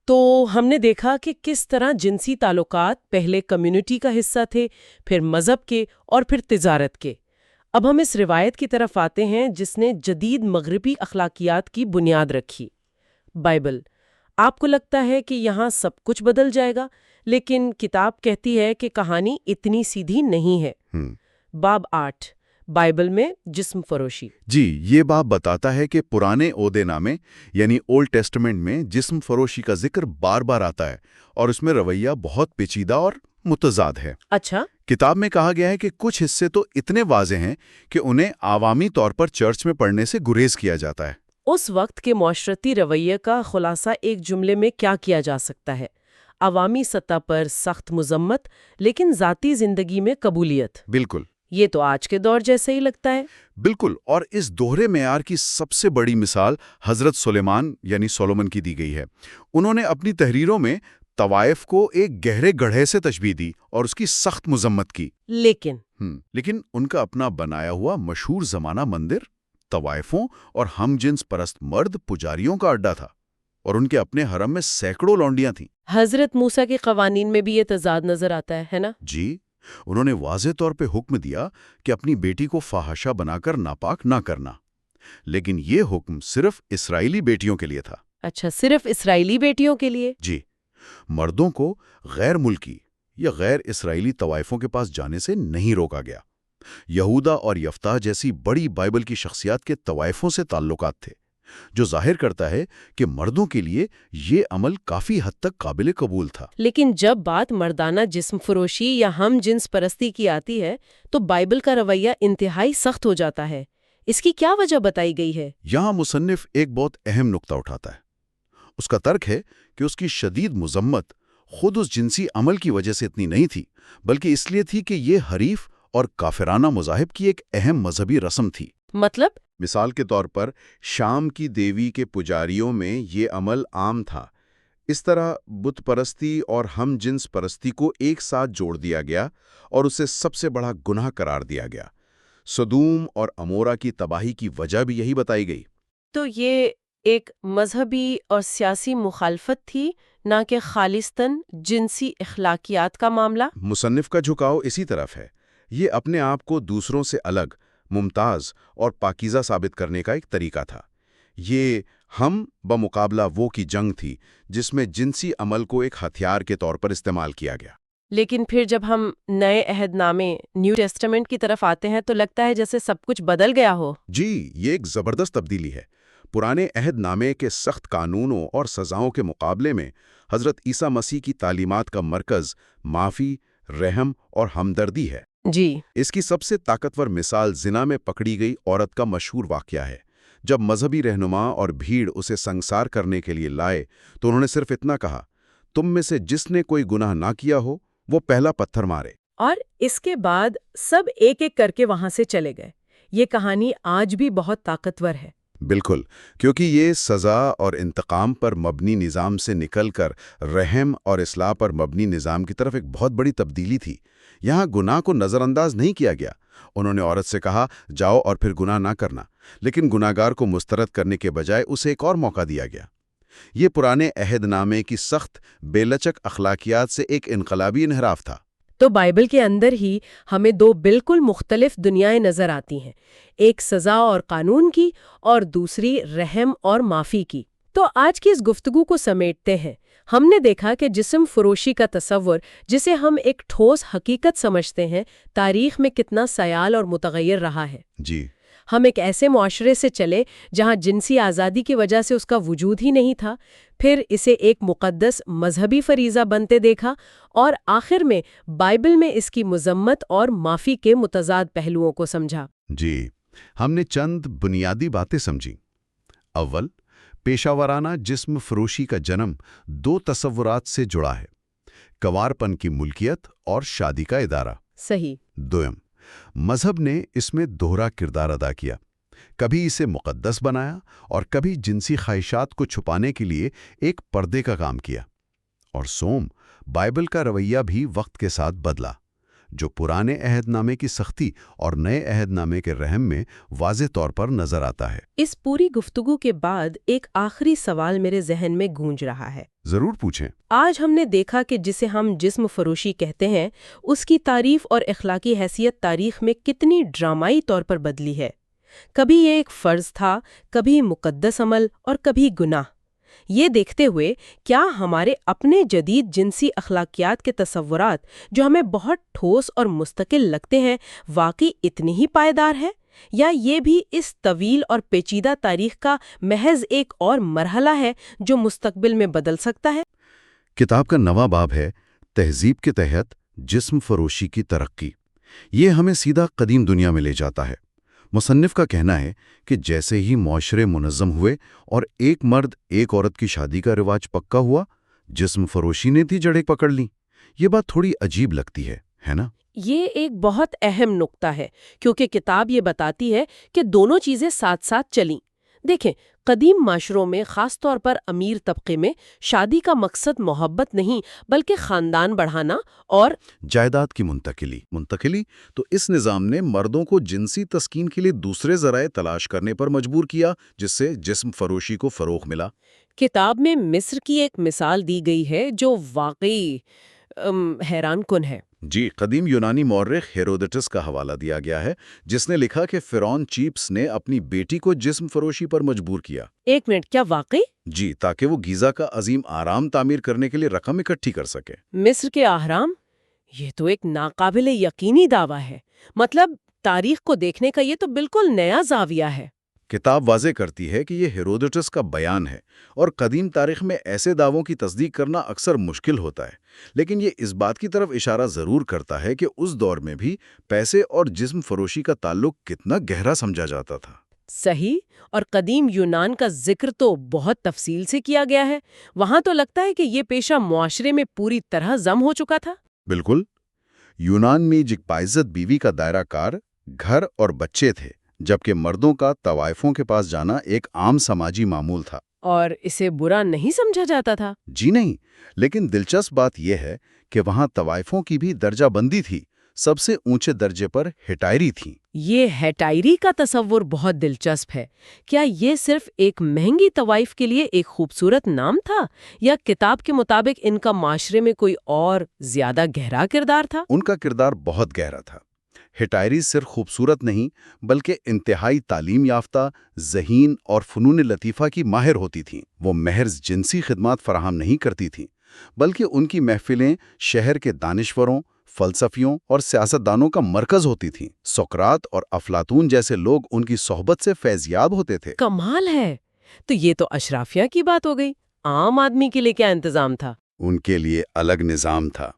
تو ہم نے دیکھا کہ کس طرح جنسی تعلقات پہلے کمیونٹی کا حصہ تھے، پھر مذہب کے اور پھر تجارت کے۔ اب ہم اس روایت کی طرف آتے ہیں جس نے جدید مغربی اخلاقیات کی بنیاد رکھی، بائبل۔ آپ کو لگتا ہے کہ یہاں سب کچھ بدل جائے گا، لیکن کتاب کہتی ہے کہ کہانی اتنی سیدھی نہیں ہے۔ باب 8 بائبل میں جسم فروشی۔ جی، یہ باب بتاتا ہے کہ پرانے عہد نامے یعنی اولڈ ٹیسٹمنٹ میں جسم فروشی کا ذکر بار بار آتا ہے، اور اس میں رویہ بہت پیچیدہ اور متضاد ہے۔ اچھا، کتاب میں کہا گیا ہے کہ کچھ حصے تو اتنے واضح ہیں کہ انہیں عوامی طور پر چرچ میں پڑھنے سے گریز کیا جاتا ہے۔ اس وقت کے معاشرتی رویے کا خلاصہ ایک جملے میں کیا جا سکتا ہے؟ عوامی سطح پر سخت مذمت، لیکن ذاتی زندگی میں قبولیت۔ بالکل، یہ تو آج کے دور جیسے ہی لگتا ہے۔ بالکل، اور اس دوہرے معیار کی سب سے بڑی مثال حضرت سلیمان یعنی سولومن کی دی گئی ہے۔ انہوں نے اپنی تحریروں میں طوائف کو ایک گہرے گڑھے سے تشبیہ دی اور اس کی سخت مذمت کی۔ لیکن ان کا اپنا بنایا ہوا مشہور زمانہ مندر طوائفوں اور ہم جنس پرست مرد پجاریوں کا اڈا تھا، اور ان کے اپنے حرم میں سینکڑوں لونڈیاں تھیں۔ حضرت موسیٰ کے قوانین میں بھی یہ تضاد نظر آتا ہے نا؟ جی، انہوں نے واضح طور پہ حکم دیا کہ اپنی بیٹی کو فاحشہ بنا کر ناپاک نہ کرنا، لیکن یہ حکم صرف اسرائیلی بیٹیوں کے لیے تھا۔ اچھا، صرف اسرائیلی بیٹیوں کے لیے؟ جی، مردوں کو غیر ملکی یا غیر اسرائیلی طوائفوں کے پاس جانے سے نہیں روکا گیا۔ یہودا اور یفتح جیسی بڑی بائبل کی شخصیات کے طوائفوں سے تعلقات تھے، جو ظاہر کرتا ہے کہ مردوں کے لیے یہ عمل کافی حد تک قابل قبول تھا۔ لیکن جب بات مردانہ جسم فروشی یا ہم جنس پرستی کی آتی ہے تو بائبل کا رویہ انتہائی سخت ہو جاتا ہے۔ اس کی کیا وجہ بتائی گئی ہے؟ یہاں مصنف ایک بہت اہم نقطہ اٹھاتا ہے۔ اس کا ترک ہے کہ اس کی شدید مذمت خود اس جنسی عمل کی وجہ سے اتنی نہیں تھی، بلکہ اس لیے تھی کہ یہ حریف اور کافرانہ مذاہب کی ایک اہم مذہبی رسم تھی۔ مطلب؟ مثال کے طور پر شام کی دیوی کے پجاریوں میں یہ عمل عام تھا۔ اس طرح بت پرستی اور ہم جنس پرستی کو ایک ساتھ جوڑ دیا گیا اور اسے سب سے بڑا گناہ قرار دیا گیا۔ سدوم اور امورا کی تباہی کی وجہ بھی یہی بتائی گئی۔ تو یہ ایک مذہبی اور سیاسی مخالفت تھی، نہ کہ خالصتاً جنسی اخلاقیات کا معاملہ؟ مصنف کا جھکاؤ اسی طرف ہے۔ یہ اپنے آپ کو دوسروں سے الگ، ممتاز اور پاکیزہ ثابت کرنے کا ایک طریقہ تھا۔ یہ ہم بمقابلہ وہ کی جنگ تھی جس میں جنسی عمل کو ایک ہتھیار کے طور پر استعمال کیا گیا۔ لیکن پھر جب ہم نئے عہد نامے نیو ٹیسٹمنٹ کی طرف آتے ہیں تو لگتا ہے جیسے سب کچھ بدل گیا ہو۔ جی، یہ ایک زبردست تبدیلی ہے۔ پرانے عہد نامے کے سخت قانونوں اور سزاؤں کے مقابلے میں حضرت عیسیٰ مسیح کی تعلیمات کا مرکز معافی، رحم اور ہمدردی ہے۔ جی، اس کی سب سے طاقتور مثال زنا میں پکڑی گئی عورت کا مشہور واقعہ ہے۔ جب مذہبی رہنما اور بھیڑ اسے سنگسار کرنے کے لیے لائے تو انہوں نے صرف اتنا کہا، تم میں سے جس نے کوئی گناہ نہ کیا ہو وہ پہلا پتھر مارے۔ اور اس کے بعد سب ایک ایک کر کے وہاں سے چلے گئے۔ یہ کہانی آج بھی بہت طاقتور ہے۔ بالکل، کیونکہ یہ سزا اور انتقام پر مبنی نظام سے نکل کر رحم اور اصلاح پر مبنی نظام کی طرف ایک بہت بڑی تبدیلی تھی۔ یہاں گناہ کو نظر انداز نہیں کیا گیا۔ انہوں نے عورت سے کہا جاؤ اور پھر گناہ نہ کرنا، لیکن گناہگار کو مسترد کرنے کے بجائے اسے ایک اور موقع دیا گیا۔ یہ پرانے عہد نامے کی سخت بے لچک اخلاقیات سے ایک انقلابی انحراف تھا۔ تو بائبل کے اندر ہی ہمیں دو بالکل مختلف دنیائیں نظر آتی ہیں، ایک سزا اور قانون کی اور دوسری رحم اور معافی کی۔ تو آج کی اس گفتگو کو سمیٹتے ہیں۔ ہم نے دیکھا کہ جسم فروشی کا تصور، جسے ہم ایک ٹھوس حقیقت سمجھتے ہیں، تاریخ میں کتنا سیال اور متغیر رہا ہے۔ جی، ہم ایک ایسے معاشرے سے چلے جہاں جنسی آزادی کی وجہ سے اس کا وجود ہی نہیں تھا، پھر اسے ایک مقدس مذہبی فریضہ بنتے دیکھا، اور آخر میں بائبل میں اس کی مذمت اور معافی کے متضاد پہلوؤں کو سمجھا۔ جی، ہم نے چند بنیادی باتیں سمجھی۔ اول، پیشہ ورانہ جسم فروشی کا جنم دو تصورات سے جڑا ہے: کنوارپن کی ملکیت اور شادی کا ادارہ۔ صحیح۔ دوم، مذہب نے اس میں دوہرا کردار ادا کیا، کبھی اسے مقدس بنایا اور کبھی جنسی خواہشات کو چھپانے کے لیے ایک پردے کا کام کیا۔ اور سوم، بائبل کا رویہ بھی وقت کے ساتھ بدلا، جو پرانے عہد نامے کی سختی اور نئے عہد نامے کے رحم میں واضح طور پر نظر آتا ہے۔ اس پوری گفتگو کے بعد ایک آخری سوال میرے ذہن میں گونج رہا ہے۔ ضرور پوچھیں۔ آج ہم نے دیکھا کہ جسے ہم جسم فروشی کہتے ہیں، اس کی تعریف اور اخلاقی حیثیت تاریخ میں کتنی ڈرامائی طور پر بدلی ہے۔ کبھی یہ ایک فرض تھا، کبھی مقدس عمل اور کبھی گناہ۔ یہ دیکھتے ہوئے کیا ہمارے اپنے جدید جنسی اخلاقیات کے تصورات، جو ہمیں بہت ٹھوس اور مستقل لگتے ہیں، واقعی اتنی ہی پائیدار ہے، یا یہ بھی اس طویل اور پیچیدہ تاریخ کا محض ایک اور مرحلہ ہے جو مستقبل میں بدل سکتا ہے؟ کتاب کا نواں باب ہے تہذیب کے تحت جسم فروشی کی ترقی۔ یہ ہمیں سیدھا قدیم دنیا میں لے جاتا ہے۔ مصنف کا کہنا ہے کہ جیسے ہی معاشرے منظم ہوئے اور ایک مرد ایک عورت کی شادی کا رواج پکا ہوا، جسم فروشی نے بھی جڑیں پکڑ لیں۔ یہ بات تھوڑی عجیب لگتی ہے نا؟ یہ ایک بہت اہم نقطہ ہے، کیونکہ کتاب یہ بتاتی ہے کہ دونوں چیزیں ساتھ ساتھ چلیں۔ دیکھیں، قدیم معاشروں میں، خاص طور پر امیر طبقے میں، شادی کا مقصد محبت نہیں بلکہ خاندان بڑھانا اور جائیداد کی منتقلی تو اس نظام نے مردوں کو جنسی تسکین کے لیے دوسرے ذرائع تلاش کرنے پر مجبور کیا، جس سے جسم فروشی کو فروغ ملا۔ کتاب میں مصر کی ایک مثال دی گئی ہے جو واقعی حیران کن ہے۔ جی، قدیم یونانی مورخ ہیرودٹس کا حوالہ دیا گیا ہے، جس نے لکھا کہ فرعون چیپس نے اپنی بیٹی کو جسم فروشی پر مجبور کیا۔ ایک منٹ، کیا واقعی؟ جی، تاکہ وہ گیزا کا عظیم آرام تعمیر کرنے کے لیے رقم اکٹھی کر سکے۔ مصر کے اہرام؟ یہ تو ایک ناقابل یقینی دعویٰ ہے۔ مطلب تاریخ کو دیکھنے کا یہ تو بالکل نیا زاویہ ہے۔ کتاب واضح کرتی ہے کہ یہ ہیرودٹس کا بیان ہے، اور قدیم تاریخ میں ایسے دعووں کی تصدیق کرنا اکثر مشکل ہوتا ہے، لیکن یہ اس بات کی طرف اشارہ ضرور کرتا ہے کہ اس دور میں بھی پیسے اور جسم فروشی کا تعلق کتنا گہرا سمجھا جاتا تھا۔ صحیح، اور قدیم یونان کا ذکر تو بہت تفصیل سے کیا گیا ہے۔ وہاں تو لگتا ہے کہ یہ پیشہ معاشرے میں پوری طرح ضم ہو چکا تھا۔ بالکل، یونان میں پائیزت بیوی کا دائرہ کار گھر اور بچے تھے، جبکہ مردوں کا طوائفوں کے پاس جانا ایک عام سماجی معمول تھا۔ اور اسے برا نہیں سمجھا جاتا تھا؟ جی نہیں، لیکن دلچسپ بات یہ ہے کہ وہاں طوائفوں کی بھی درجہ بندی تھی۔ سب سے اونچے درجے پر ہیٹائری تھیں۔ یہ ہیٹائری کا تصور بہت دلچسپ ہے۔ کیا یہ صرف ایک مہنگی طوائف کے لیے ایک خوبصورت نام تھا، یا کتاب کے مطابق ان کا معاشرے میں کوئی اور زیادہ گہرا کردار تھا؟ ان کا کردار بہت گہرا تھا۔ ہیٹائری صرف خوبصورت نہیں بلکہ انتہائی تعلیم یافتہ، ذہین اور فنون لطیفہ کی ماہر ہوتی تھیں۔ وہ محض جنسی خدمات فراہم نہیں کرتی تھیں، بلکہ ان کی محفلیں شہر کے دانشوروں، فلسفیوں اور سیاستدانوں کا مرکز ہوتی تھیں۔ سقراط اور افلاطون جیسے لوگ ان کی صحبت سے فیض یاب ہوتے تھے۔ کمال ہے! تو یہ تو اشرافیہ کی بات ہو گئی۔ عام آدمی کے لیے کیا انتظام تھا؟ ان کے لیے الگ نظام تھا۔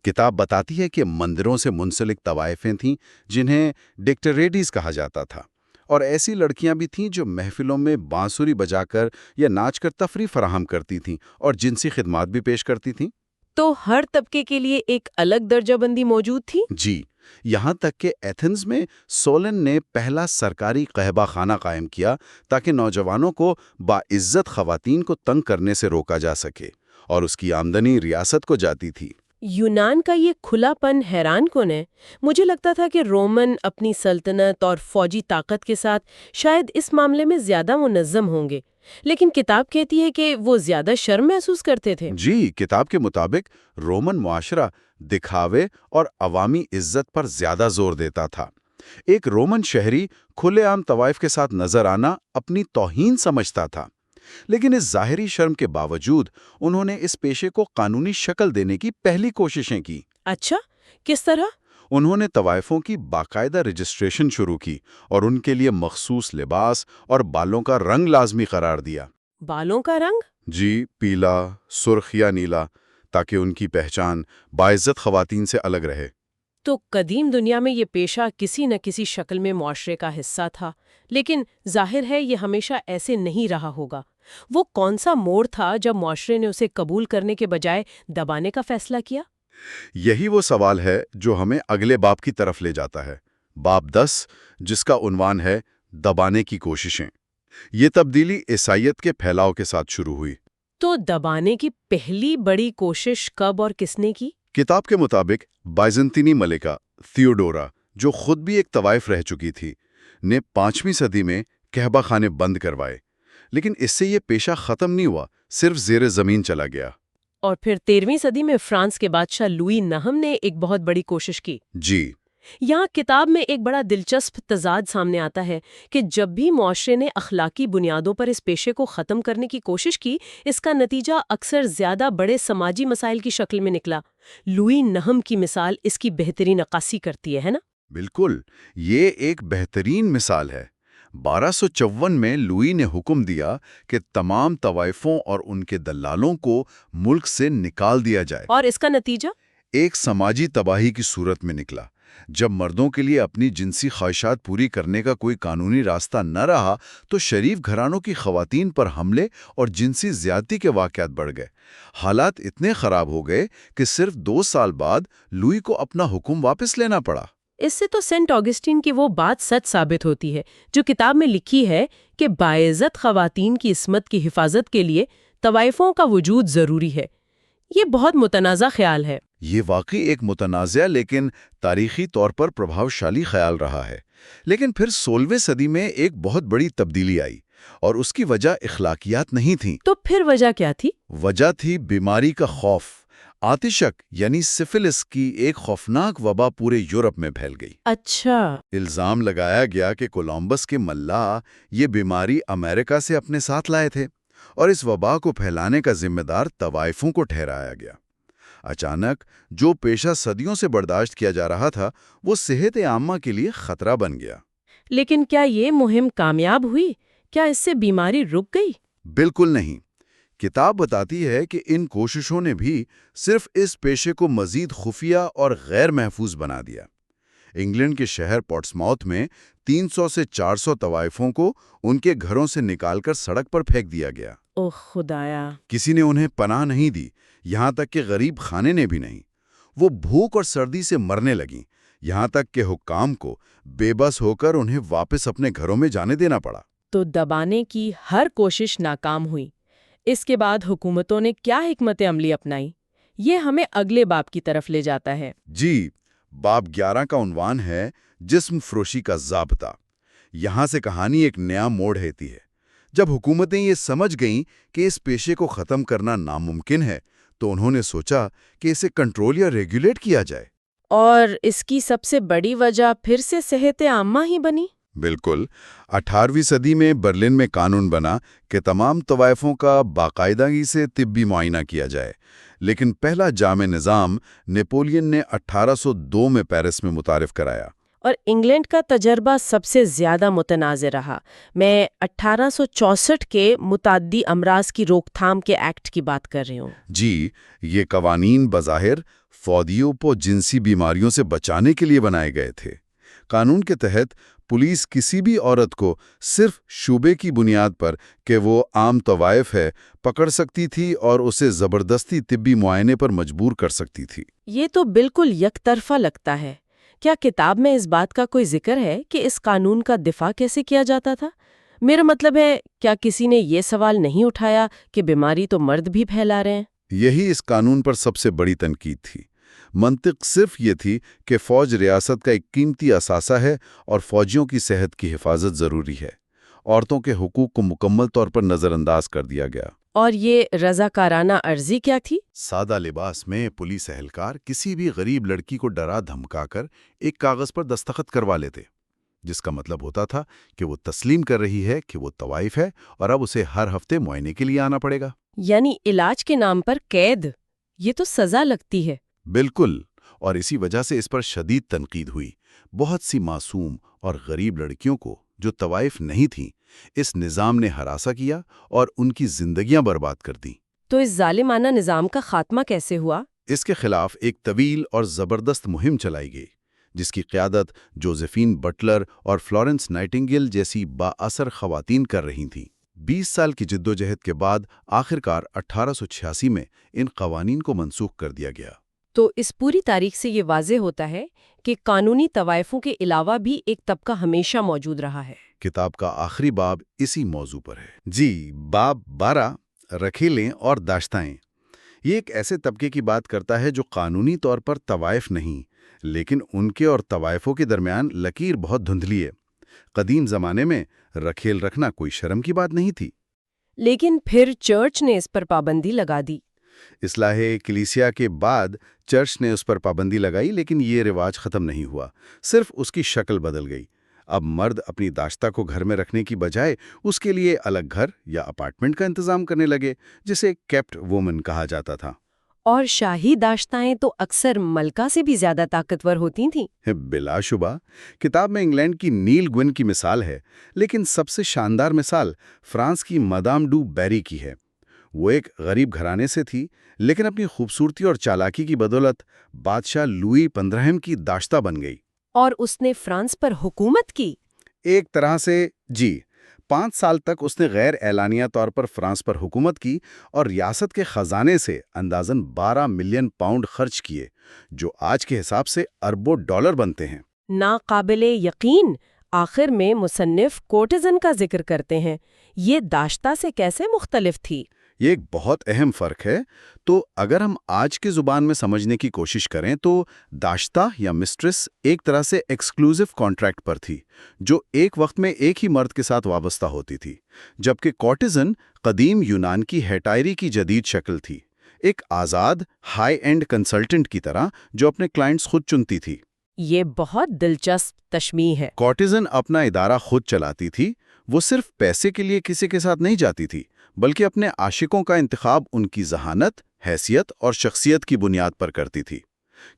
کتاب بتاتی ہے کہ مندروں سے منسلک طوائفیں تھیں جنہیں ڈکٹریٹیز کہا جاتا تھا، اور ایسی لڑکیاں بھی تھیں جو محفلوں میں بانسری بجا کر یا ناچ کر تفریح فراہم کرتی تھیں اور جنسی خدمات بھی پیش کرتی تھیں۔ تو ہر طبقے کے لیے ایک الگ درجہ بندی موجود تھی؟ جی، یہاں تک کہ ایتھنز میں سولن نے پہلا سرکاری قہبہ خانہ قائم کیا تاکہ نوجوانوں کو باعزت خواتین کو تنگ کرنے سے روکا جا سکے، اور اس کی آمدنی ریاست کو جاتی تھی۔ یونان کا یہ کھلا پن حیران کن ہے۔ مجھے لگتا تھا کہ رومن اپنی سلطنت اور فوجی طاقت کے ساتھ شاید اس معاملے میں زیادہ منظم ہوں گے، لیکن کتاب کہتی ہے کہ وہ زیادہ شرم محسوس کرتے تھے۔ جی، کتاب کے مطابق رومن معاشرہ دکھاوے اور عوامی عزت پر زیادہ زور دیتا تھا۔ ایک رومن شہری کھلے عام طوائف کے ساتھ نظر آنا اپنی توہین سمجھتا تھا، لیکن اس ظاہری شرم کے باوجود انہوں نے اس پیشے کو قانونی شکل دینے کی پہلی کوششیں کی۔ اچھا، کس طرح؟ انہوں نے طوائفوں کی باقاعدہ رجسٹریشن شروع کی اور ان کے لیے مخصوص لباس اور بالوں کا رنگ لازمی قرار دیا۔ بالوں کا رنگ؟ جی، پیلا، سرخ یا نیلا، تاکہ ان کی پہچان باعزت خواتین سے الگ رہے۔ تو قدیم دنیا میں یہ پیشہ کسی نہ کسی شکل میں معاشرے کا حصہ تھا، لیکن ظاہر ہے یہ ہمیشہ ایسے نہیں رہا ہوگا۔ وہ کون سا موڑ تھا جب معاشرے نے اسے قبول کرنے کے بجائے دبانے کا فیصلہ کیا؟ یہی وہ سوال ہے جو ہمیں اگلے باب کی طرف لے جاتا ہے، باب 10، جس کا عنوان ہے دبانے کی کوششیں۔ یہ تبدیلی عیسائیت کے پھیلاؤ کے ساتھ شروع ہوئی۔ تو دبانے کی پہلی بڑی کوشش کب اور کس نے کی؟ کتاب کے مطابق بائزنطینی ملکہ تھیوڈورا، جو خود بھی ایک طوائف رہ چکی تھی، نے 5ویں صدی میں کہبہ خانے بند کروائے، لیکن اس سے یہ پیشہ ختم نہیں ہوا، صرف زیر زمین چلا گیا۔ اور پھر 13ویں صدی میں فرانس کے بادشاہ لوئی نہم نے ایک بہت بڑی کوشش کی۔ جی، یہاں کتاب میں ایک بڑا دلچسپ تضاد سامنے آتا ہے کہ جب بھی معاشرے نے اخلاقی بنیادوں پر اس پیشے کو ختم کرنے کی کوشش کی، اس کا نتیجہ اکثر زیادہ بڑے سماجی مسائل کی شکل میں نکلا۔ لوئی نہم کی مثال اس کی بہترین عکاسی کرتی ہے نا؟ بالکل، یہ ایک بہترین مثال ہے۔ 1254 میں لوئی نے حکم دیا کہ تمام طوائفوں اور ان کے دلالوں کو ملک سے نکال دیا جائے۔ اور اس کا نتیجہ؟ ایک سماجی تباہی کی صورت میں نکلا۔ جب مردوں کے لیے اپنی جنسی خواہشات پوری کرنے کا کوئی قانونی راستہ نہ رہا تو شریف گھرانوں کی خواتین پر حملے اور جنسی زیادتی کے واقعات بڑھ گئے۔ حالات اتنے خراب ہو گئے کہ صرف 2 سال بعد لوئی کو اپنا حکم واپس لینا پڑا۔ اس سے تو سینٹ آگسٹین کی وہ بات سچ ثابت ہوتی ہے جو کتاب میں لکھی ہے کہ باعزت خواتین کی عصمت کی حفاظت کے لیے طوائفوں کا وجود ضروری ہے۔ یہ بہت متنازع خیال ہے۔ یہ واقعی ایک متنازع لیکن تاریخی طور پر پربھاوشالی خیال رہا ہے۔ لیکن پھر 16ویں صدی میں ایک بہت بڑی تبدیلی آئی، اور اس کی وجہ اخلاقیات نہیں تھیں۔ تو پھر وجہ کیا تھی؟ وجہ تھی بیماری کا خوف۔ آتشک یعنی سفلس کی ایک خوفناک وبا پورے یورپ میں پھیل گئی۔ اچھا۔ الزام لگایا گیا کہ کولمبس کے ملاح یہ بیماری امریکہ سے اپنے ساتھ لائے تھے، اور اس وبا کو پھیلانے کا ذمہ دار طوائفوں کو ٹھہرایا گیا۔ اچانک جو پیشہ صدیوں سے برداشت کیا جا رہا تھا وہ صحت عامہ کے لیے خطرہ بن گیا۔ لیکن کیا یہ مہم کامیاب ہوئی؟ کیا اس سے بیماری رک گئی؟ بالکل نہیں۔ کتاب بتاتی ہے کہ ان کوششوں نے بھی صرف اس پیشے کو مزید خفیہ اور غیر محفوظ بنا دیا۔ انگلینڈ کے شہر پورٹسماؤتھ میں 300 سے 400 طوائفوں کو ان کے گھروں سے نکال کر سڑک پر پھینک دیا گیا۔ اوہ خدایا! کسی نے انہیں پناہ نہیں دی، یہاں تک کہ غریب خانے نے بھی نہیں۔ وہ بھوک اور سردی سے مرنے لگیں، یہاں تک کہ حکام کو بے بس ہو کر انہیں واپس اپنے گھروں میں جانے دینا پڑا۔ تو دبانے کی ہر کوشش ناکام ہوئی۔ اس کے بعد حکومتوں نے کیا حکمت عملی اپنائی؟ یہ ہمیں اگلے باب کی طرف لے جاتا ہے۔ جی، باب 11 کا عنوان ہے جسم فروشی کا ضابطہ۔ یہاں سے کہانی ایک نیا موڑ لیتی ہے۔ جب حکومتیں یہ سمجھ گئیں کہ اس پیشے کو ختم کرنا ناممکن ہے تو انہوں نے سوچا کہ اسے کنٹرول یا ریگولیٹ کیا جائے۔ اور اس کی سب سے بڑی وجہ پھر سے صحت عامہ ہی بنی؟ بالکل۔ 18ویں صدی میں برلن میں قانون بنا کہ تمام طوائفوں کا باقاعدگی سے طبی معائنہ کیا جائے، لیکن پہلا جامع نظام نیپولین نے 1802 میں پیرس میں متعارف کرایا۔ اور انگلینڈ کا تجربہ سب سے زیادہ متنازع رہا۔ میں 1864 کے متعدی امراض کی روک تھام کے ایکٹ کی بات کر رہی ہوں۔ جی، یہ قوانین بظاہر فوادیوں کو جنسی بیماریوں سے بچانے کے لیے بنائے گئے تھے۔ قانون کے تحت پولیس کسی بھی عورت کو صرف شبے کی بنیاد پر کہ وہ عام طوائف ہے پکڑ سکتی تھی اور اسے زبردستی طبی معائنے پر مجبور کر سکتی تھی۔ یہ تو بالکل یک طرفہ لگتا ہے۔ کیا کتاب میں اس بات کا کوئی ذکر ہے کہ اس قانون کا دفاع کیسے کیا جاتا تھا؟ میرا مطلب ہے، کیا کسی نے یہ سوال نہیں اٹھایا کہ بیماری تو مرد بھی پھیلا رہے ہیں؟ یہی اس قانون پر سب سے بڑی تنقید تھی۔ منطق صرف یہ تھی کہ فوج ریاست کا ایک قیمتی اثاثہ ہے اور فوجیوں کی صحت کی حفاظت ضروری ہے۔ عورتوں کے حقوق کو مکمل طور پر نظر انداز کر دیا گیا۔ اور یہ رضاکارانہ عرضی کیا تھی؟ سادہ لباس میں پولیس اہلکار کسی بھی غریب لڑکی کو ڈرا دھمکا کر ایک کاغذ پر دستخط کروا لیتے، جس کا مطلب ہوتا تھا کہ وہ تسلیم کر رہی ہے کہ وہ طوائف ہے اور اب اسے ہر ہفتے معائنے کے لیے آنا پڑے گا۔ یعنی علاج کے نام پر قید، یہ تو سزا لگتی ہے۔ بالکل، اور اسی وجہ سے اس پر شدید تنقید ہوئی۔ بہت سی معصوم اور غریب لڑکیوں کو جو طوائف نہیں تھیں اس نظام نے ہراساں کیا اور ان کی زندگیاں برباد کر دیں۔ تو اس ظالمانہ نظام کا خاتمہ کیسے ہوا؟ اس کے خلاف ایک طویل اور زبردست مہم چلائی گئی، جس کی قیادت جوزفین بٹلر اور فلورنس نائٹنگیل جیسی بااثر خواتین کر رہی تھیں۔ 20 سال کی جدوجہد کے بعد آخرکار 1886 میں ان قوانین کو منسوخ کر دیا گیا۔ تو اس پوری تاریخ سے یہ واضح ہوتا ہے کہ قانونی طوائفوں کے علاوہ بھی ایک طبقہ ہمیشہ موجود رہا ہے۔ کتاب کا آخری باب اسی موضوع پر ہے۔ جی، باب 12 رکھیلیں اور داشتائیں۔ یہ ایک ایسے طبقے کی بات کرتا ہے جو قانونی طور پر طوائف نہیں، لیکن ان کے اور طوائفوں کے درمیان لکیر بہت دھندلی ہے۔ قدیم زمانے میں رکھیل رکھنا کوئی شرم کی بات نہیں تھی۔ لیکن پھر چرچ نے اس پر پابندی لگا دی۔ اصلاح کلیسیا کے بعد چرچ نے اس پر پابندی لگائی، لیکن یہ رواج ختم نہیں ہوا، صرف اس کی شکل بدل گئی۔ اب مرد اپنی داشتہ کو گھر میں رکھنے کی بجائے اس کے لیے الگ گھر یا اپارٹمنٹ کا انتظام کرنے لگے، جسے کیپٹ وومن کہا جاتا تھا۔ اور شاہی داشتائیں تو اکثر ملکہ سے بھی زیادہ طاقتور ہوتی تھیں۔ بلا شبہ، کتاب میں انگلینڈ کی نیل گوین کی مثال ہے، لیکن سب سے شاندار مثال فرانس کی مادام ڈو بیری کی ہے۔ وہ ایک غریب گھرانے سے تھی، لیکن اپنی خوبصورتی اور چالاکی کی بدولت بادشاہ لوئی 15 کی داشتہ بن گئی۔ اور اس نے فرانس پر حکومت کی؟ ایک طرح سے جی، 5 سال تک اس نے غیر اعلانیہ طور پر فرانس پر حکومت کی اور ریاست کے خزانے سے اندازاً 12 ملین پاؤنڈ خرچ کیے، جو آج کے حساب سے اربوں ڈالر بنتے ہیں۔ ناقابل یقین! آخر میں مصنف کورٹیزن کا ذکر کرتے ہیں۔ یہ داشتہ سے کیسے مختلف تھی؟ یہ ایک بہت اہم فرق ہے۔ تو اگر ہم آج کی زبان میں سمجھنے کی کوشش کریں تو داشتہ یا مسٹریس ایک طرح سے ایکسکلوزیو کانٹریکٹ پر تھی، جو ایک وقت میں ایک ہی مرد کے ساتھ وابستہ ہوتی تھی، جبکہ کورٹیزن قدیم یونان کی ہیٹائری کی جدید شکل تھی، ایک آزاد ہائی اینڈ کنسلٹنٹ کی طرح جو اپنے کلائنٹس خود چنتی تھی۔ یہ بہت دلچسپ تشمیح ہے۔ کورٹیزن اپنا ادارہ خود چلاتی تھی، وہ صرف پیسے کے لیے کسی کے ساتھ نہیں جاتی تھی، بلکہ اپنے عاشقوں کا انتخاب ان کی ذہانت، حیثیت اور شخصیت کی بنیاد پر کرتی تھی۔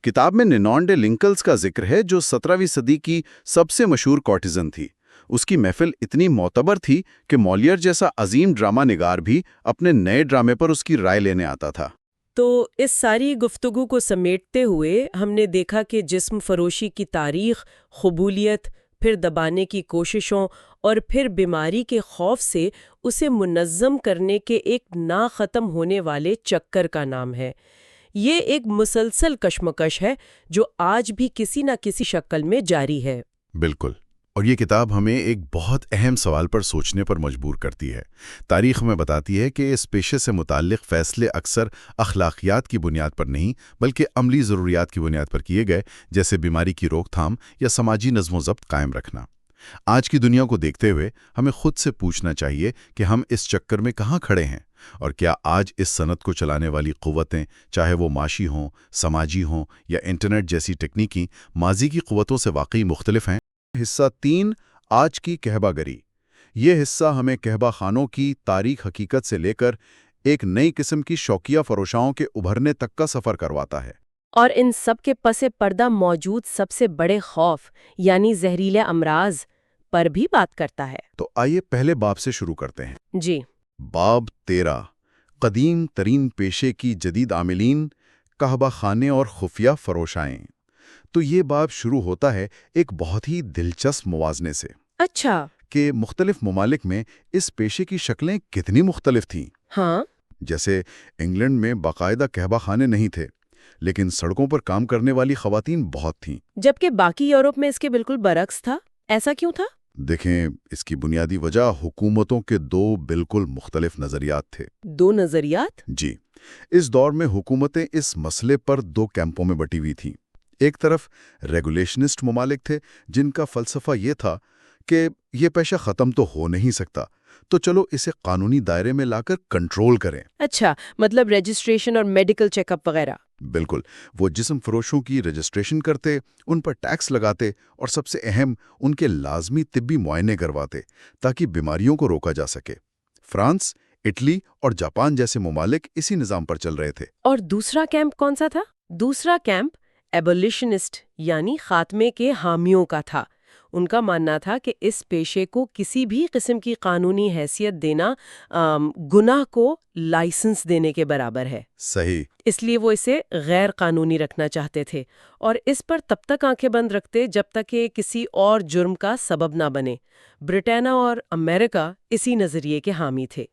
کتاب میں نینون ڈے لنکلز کا ذکر ہے، جو 17ویں صدی کی سب سے مشہور کورٹیزن تھی۔ اس کی محفل اتنی معتبر تھی کہ مولیئر جیسا عظیم ڈرامہ نگار بھی اپنے نئے ڈرامے پر اس کی رائے لینے آتا تھا۔ تو اس ساری گفتگو کو سمیٹتے ہوئے ہم نے دیکھا کہ جسم فروشی کی تاریخ، قبولیت، پھر دبانے کی کوششوں اور پھر بیماری کے خوف سے اسے منظم کرنے کے ایک نہ ختم ہونے والے چکر کا نام ہے۔ یہ ایک مسلسل کشمکش ہے جو آج بھی کسی نہ کسی شکل میں جاری ہے۔ بالکل، اور یہ کتاب ہمیں ایک بہت اہم سوال پر سوچنے پر مجبور کرتی ہے۔ تاریخ ہمیں بتاتی ہے کہ اس پیشے سے متعلق فیصلے اکثر اخلاقیات کی بنیاد پر نہیں بلکہ عملی ضروریات کی بنیاد پر کیے گئے، جیسے بیماری کی روک تھام یا سماجی نظم و ضبط قائم رکھنا۔ آج کی دنیا کو دیکھتے ہوئے ہمیں خود سے پوچھنا چاہیے کہ ہم اس چکر میں کہاں کھڑے ہیں، اور کیا آج اس صنعت کو چلانے والی قوتیں، چاہے وہ معاشی ہوں، سماجی ہوں یا انٹرنیٹ جیسی تکنیکی، ماضی کی قوتوں سے واقعی مختلف ہیں۔ حصہ 3، آج کی کہبہ گری۔ یہ حصہ ہمیں کہبہ خانوں کی تاریخ حقیقت سے لے کر ایک نئی قسم کی شوقیہ فروشاؤں کے ابھرنے تک کا سفر کرواتا ہے، اور ان سب کے پس پردہ موجود سب سے بڑے خوف یعنی زہریلے امراض پر بھی بات کرتا ہے۔ تو آئیے پہلے باب سے شروع کرتے ہیں۔ جی، باب 13، قدیم ترین پیشے کی جدید عاملین، کہبہ خانے اور خفیہ فروشائیں۔ تو یہ باب شروع ہوتا ہے ایک بہت ہی دلچسپ موازنے سے۔ اچھا، کہ مختلف ممالک میں اس پیشے کی شکلیں کتنی مختلف تھیں۔ ہاں، جیسے انگلینڈ میں باقاعدہ کہبہ خانے نہیں تھے، لیکن سڑکوں پر کام کرنے والی خواتین بہت تھیں۔ جبکہ باقی یورپ میں اس کے بالکل برعکس تھا، ایسا کیوں تھا؟ دیکھیں، اس کی بنیادی وجہ حکومتوں کے دو بالکل مختلف نظریات تھے۔ دو نظریات؟ جی، اس دور میں حکومتیں اس مسئلے پر دو کیمپوں میں بٹی ہوئی تھیں۔ ایک طرف ریگولیشنسٹ ممالک تھے جن کا فلسفہ یہ تھا کہ یہ پیشہ ختم تو ہو نہیں سکتا، تو چلو اسے قانونی دائرے میں لا کر کنٹرول کریں۔ اچھا، مطلب رجسٹریشن اور میڈیکل چیک اپ وغیرہ۔ بالکل، وہ جسم فروشوں کی رجسٹریشن کرتے، ان پر ٹیکس لگاتے اور سب سے اہم ان کے لازمی طبی معائنے کرواتے تاکہ بیماریوں کو روکا جا سکے۔ فرانس، اٹلی اور جاپان جیسے ممالک اسی نظام پر چل رہے تھے۔ اور دوسرا کیمپ کون سا تھا؟ دوسرا کیمپ ایبولیشنسٹ یعنی خاتمے کے حامیوں کا تھا۔ ان کا ماننا تھا کہ اس پیشے کو کسی بھی قسم کی قانونی حیثیت دینا گناہ کو لائسنس دینے کے برابر ہے۔ صحیح۔ اس لیے وہ اسے غیر قانونی رکھنا چاہتے تھے اور اس پر تب تک آنکھیں بند رکھتے جب تک کہ کسی اور جرم کا سبب نہ بنے۔ برطانیہ اور امریکہ اسی نظریے کے حامی تھے۔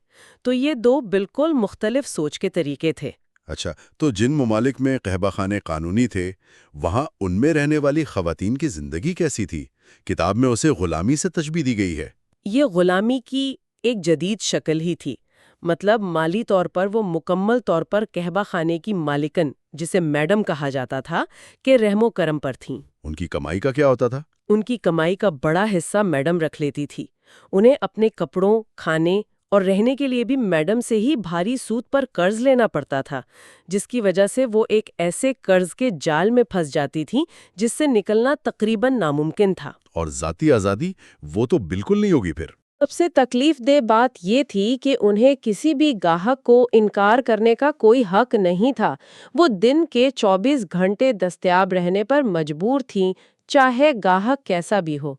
تو یہ دو بالکل مختلف سوچ کے طریقے تھے۔ اچھا، تو جن ممالک میں قہبہ خانے قانونی تھے، وہاں ان میں رہنے والی خواتین کی زندگی کیسی تھی؟ کتاب میں اسے غلامی سے تشبیہ دی گئی ہے۔ یہ غلامی کی ایک جدید شکل ہی تھی، مطلب مالی طور پر وہ مکمل طور پر قہبہ خانے کی مالکن، جسے میڈم کہا جاتا تھا، کہ رحم و کرم پر تھیں۔ ان کی کمائی کا کیا ہوتا تھا؟ ان کی کمائی کا بڑا حصہ میڈم رکھ لیتی تھی۔ انہیں اپنے کپڑوں، کھانے اور رہنے کے لیے بھی میڈم سے ہی بھاری سود پر قرض لینا پڑتا تھا، جس کی وجہ سے وہ ایک ایسے قرض کے جال میں پھنس جاتی تھیں جس سے نکلنا تقریباً ناممکن تھا۔ اور ذاتی آزادی وہ تو بالکل نہیں ہوگی پھر۔ سب سے تکلیف دہ بات یہ تھی کہ انہیں کسی بھی گاہک کو انکار کرنے کا کوئی حق نہیں تھا۔ وہ دن کے 24 گھنٹے دستیاب رہنے پر مجبور تھیں، چاہے گاہک کیسا بھی ہو۔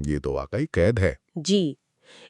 یہ تو واقعی قید ہے۔ جی،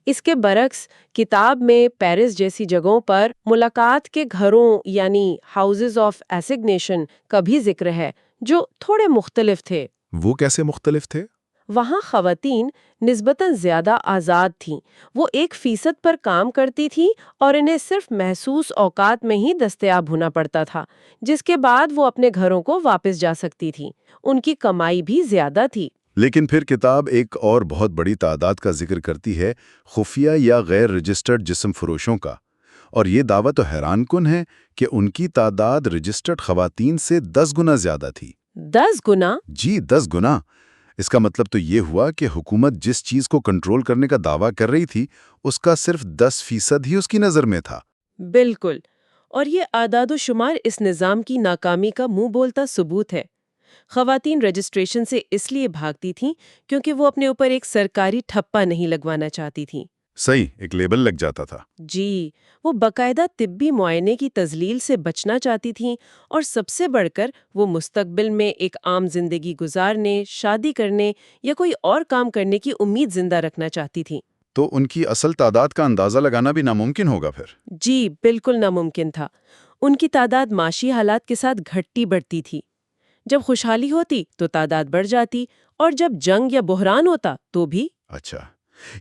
اس کے برعکس کتاب میں پیرس جیسی جگہوں پر ملاقات کے گھروں یعنی ہاؤسز آف ایسگنیشن کا بھی ذکر ہے، جو تھوڑے مختلف تھے۔ وہ کیسے مختلف تھے؟ وہاں خواتین نسبتاً زیادہ آزاد تھیں۔ وہ 1% پر کام کرتی تھیں اور انہیں صرف محسوس اوقات میں ہی دستیاب ہونا پڑتا تھا، جس کے بعد وہ اپنے گھروں کو واپس جا سکتی تھیں۔ ان کی کمائی بھی زیادہ تھی۔ لیکن پھر کتاب ایک اور بہت بڑی تعداد کا ذکر کرتی ہے، خفیہ یا غیر رجسٹرڈ جسم فروشوں کا، اور یہ دعویٰ تو حیران کن ہے کہ ان کی تعداد رجسٹرڈ خواتین سے 10 گنا زیادہ تھی۔ 10 گنا؟ جی، 10 گنا۔ اس کا مطلب تو یہ ہوا کہ حکومت جس چیز کو کنٹرول کرنے کا دعویٰ کر رہی تھی، اس کا صرف 10% ہی اس کی نظر میں تھا۔ بالکل، اور یہ اعداد و شمار اس نظام کی ناکامی کا منہ بولتا ثبوت ہے۔ خواتین رجسٹریشن سے اس لیے بھاگتی تھیں کیونکہ وہ اپنے اوپر ایک سرکاری ٹھپا نہیں لگوانا چاہتی تھیں۔ صحیح، ایک لیبل لگ جاتا تھا۔ جی، وہ باقاعدہ طبی معائنے کی تذلیل سے بچنا چاہتی تھیں، اور سب سے بڑھ کر وہ مستقبل میں ایک عام زندگی گزارنے، شادی کرنے یا کوئی اور کام کرنے کی امید زندہ رکھنا چاہتی تھیں۔ تو ان کی اصل تعداد کا اندازہ لگانا بھی ناممکن ہوگا پھر۔ جی، بالکل ناممکن تھا۔ ان کی تعداد معاشی حالات کے ساتھ گھٹتی بڑھتی تھی۔ جب خوشحالی ہوتی تو تعداد بڑھ جاتی، اور جب جنگ یا بحران ہوتا تو بھی۔ اچھا،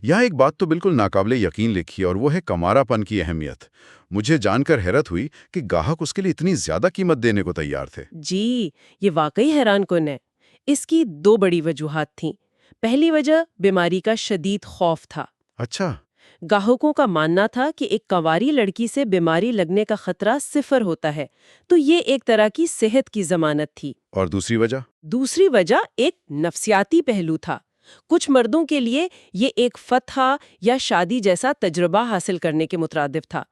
یہاں ایک بات تو بالکل ناقابل یقین لکھی، اور وہ ہے کمارہ پن کی اہمیت۔ مجھے جان کر حیرت ہوئی کہ گاہک اس کے لیے اتنی زیادہ قیمت دینے کو تیار تھے۔ جی، یہ واقعی حیران کن ہے۔ اس کی 2 بڑی وجوہات تھیں۔ پہلی وجہ بیماری کا شدید خوف تھا۔ اچھا۔ گاہکوں کا ماننا تھا کہ ایک کنواری لڑکی سے بیماری لگنے کا خطرہ 0 ہوتا ہے، تو یہ ایک طرح کی صحت کی ضمانت تھی۔ اور دوسری وجہ؟ دوسری وجہ ایک نفسیاتی پہلو تھا۔ کچھ مردوں کے لیے یہ ایک فتح یا شادی جیسا تجربہ حاصل کرنے کے مترادف تھا۔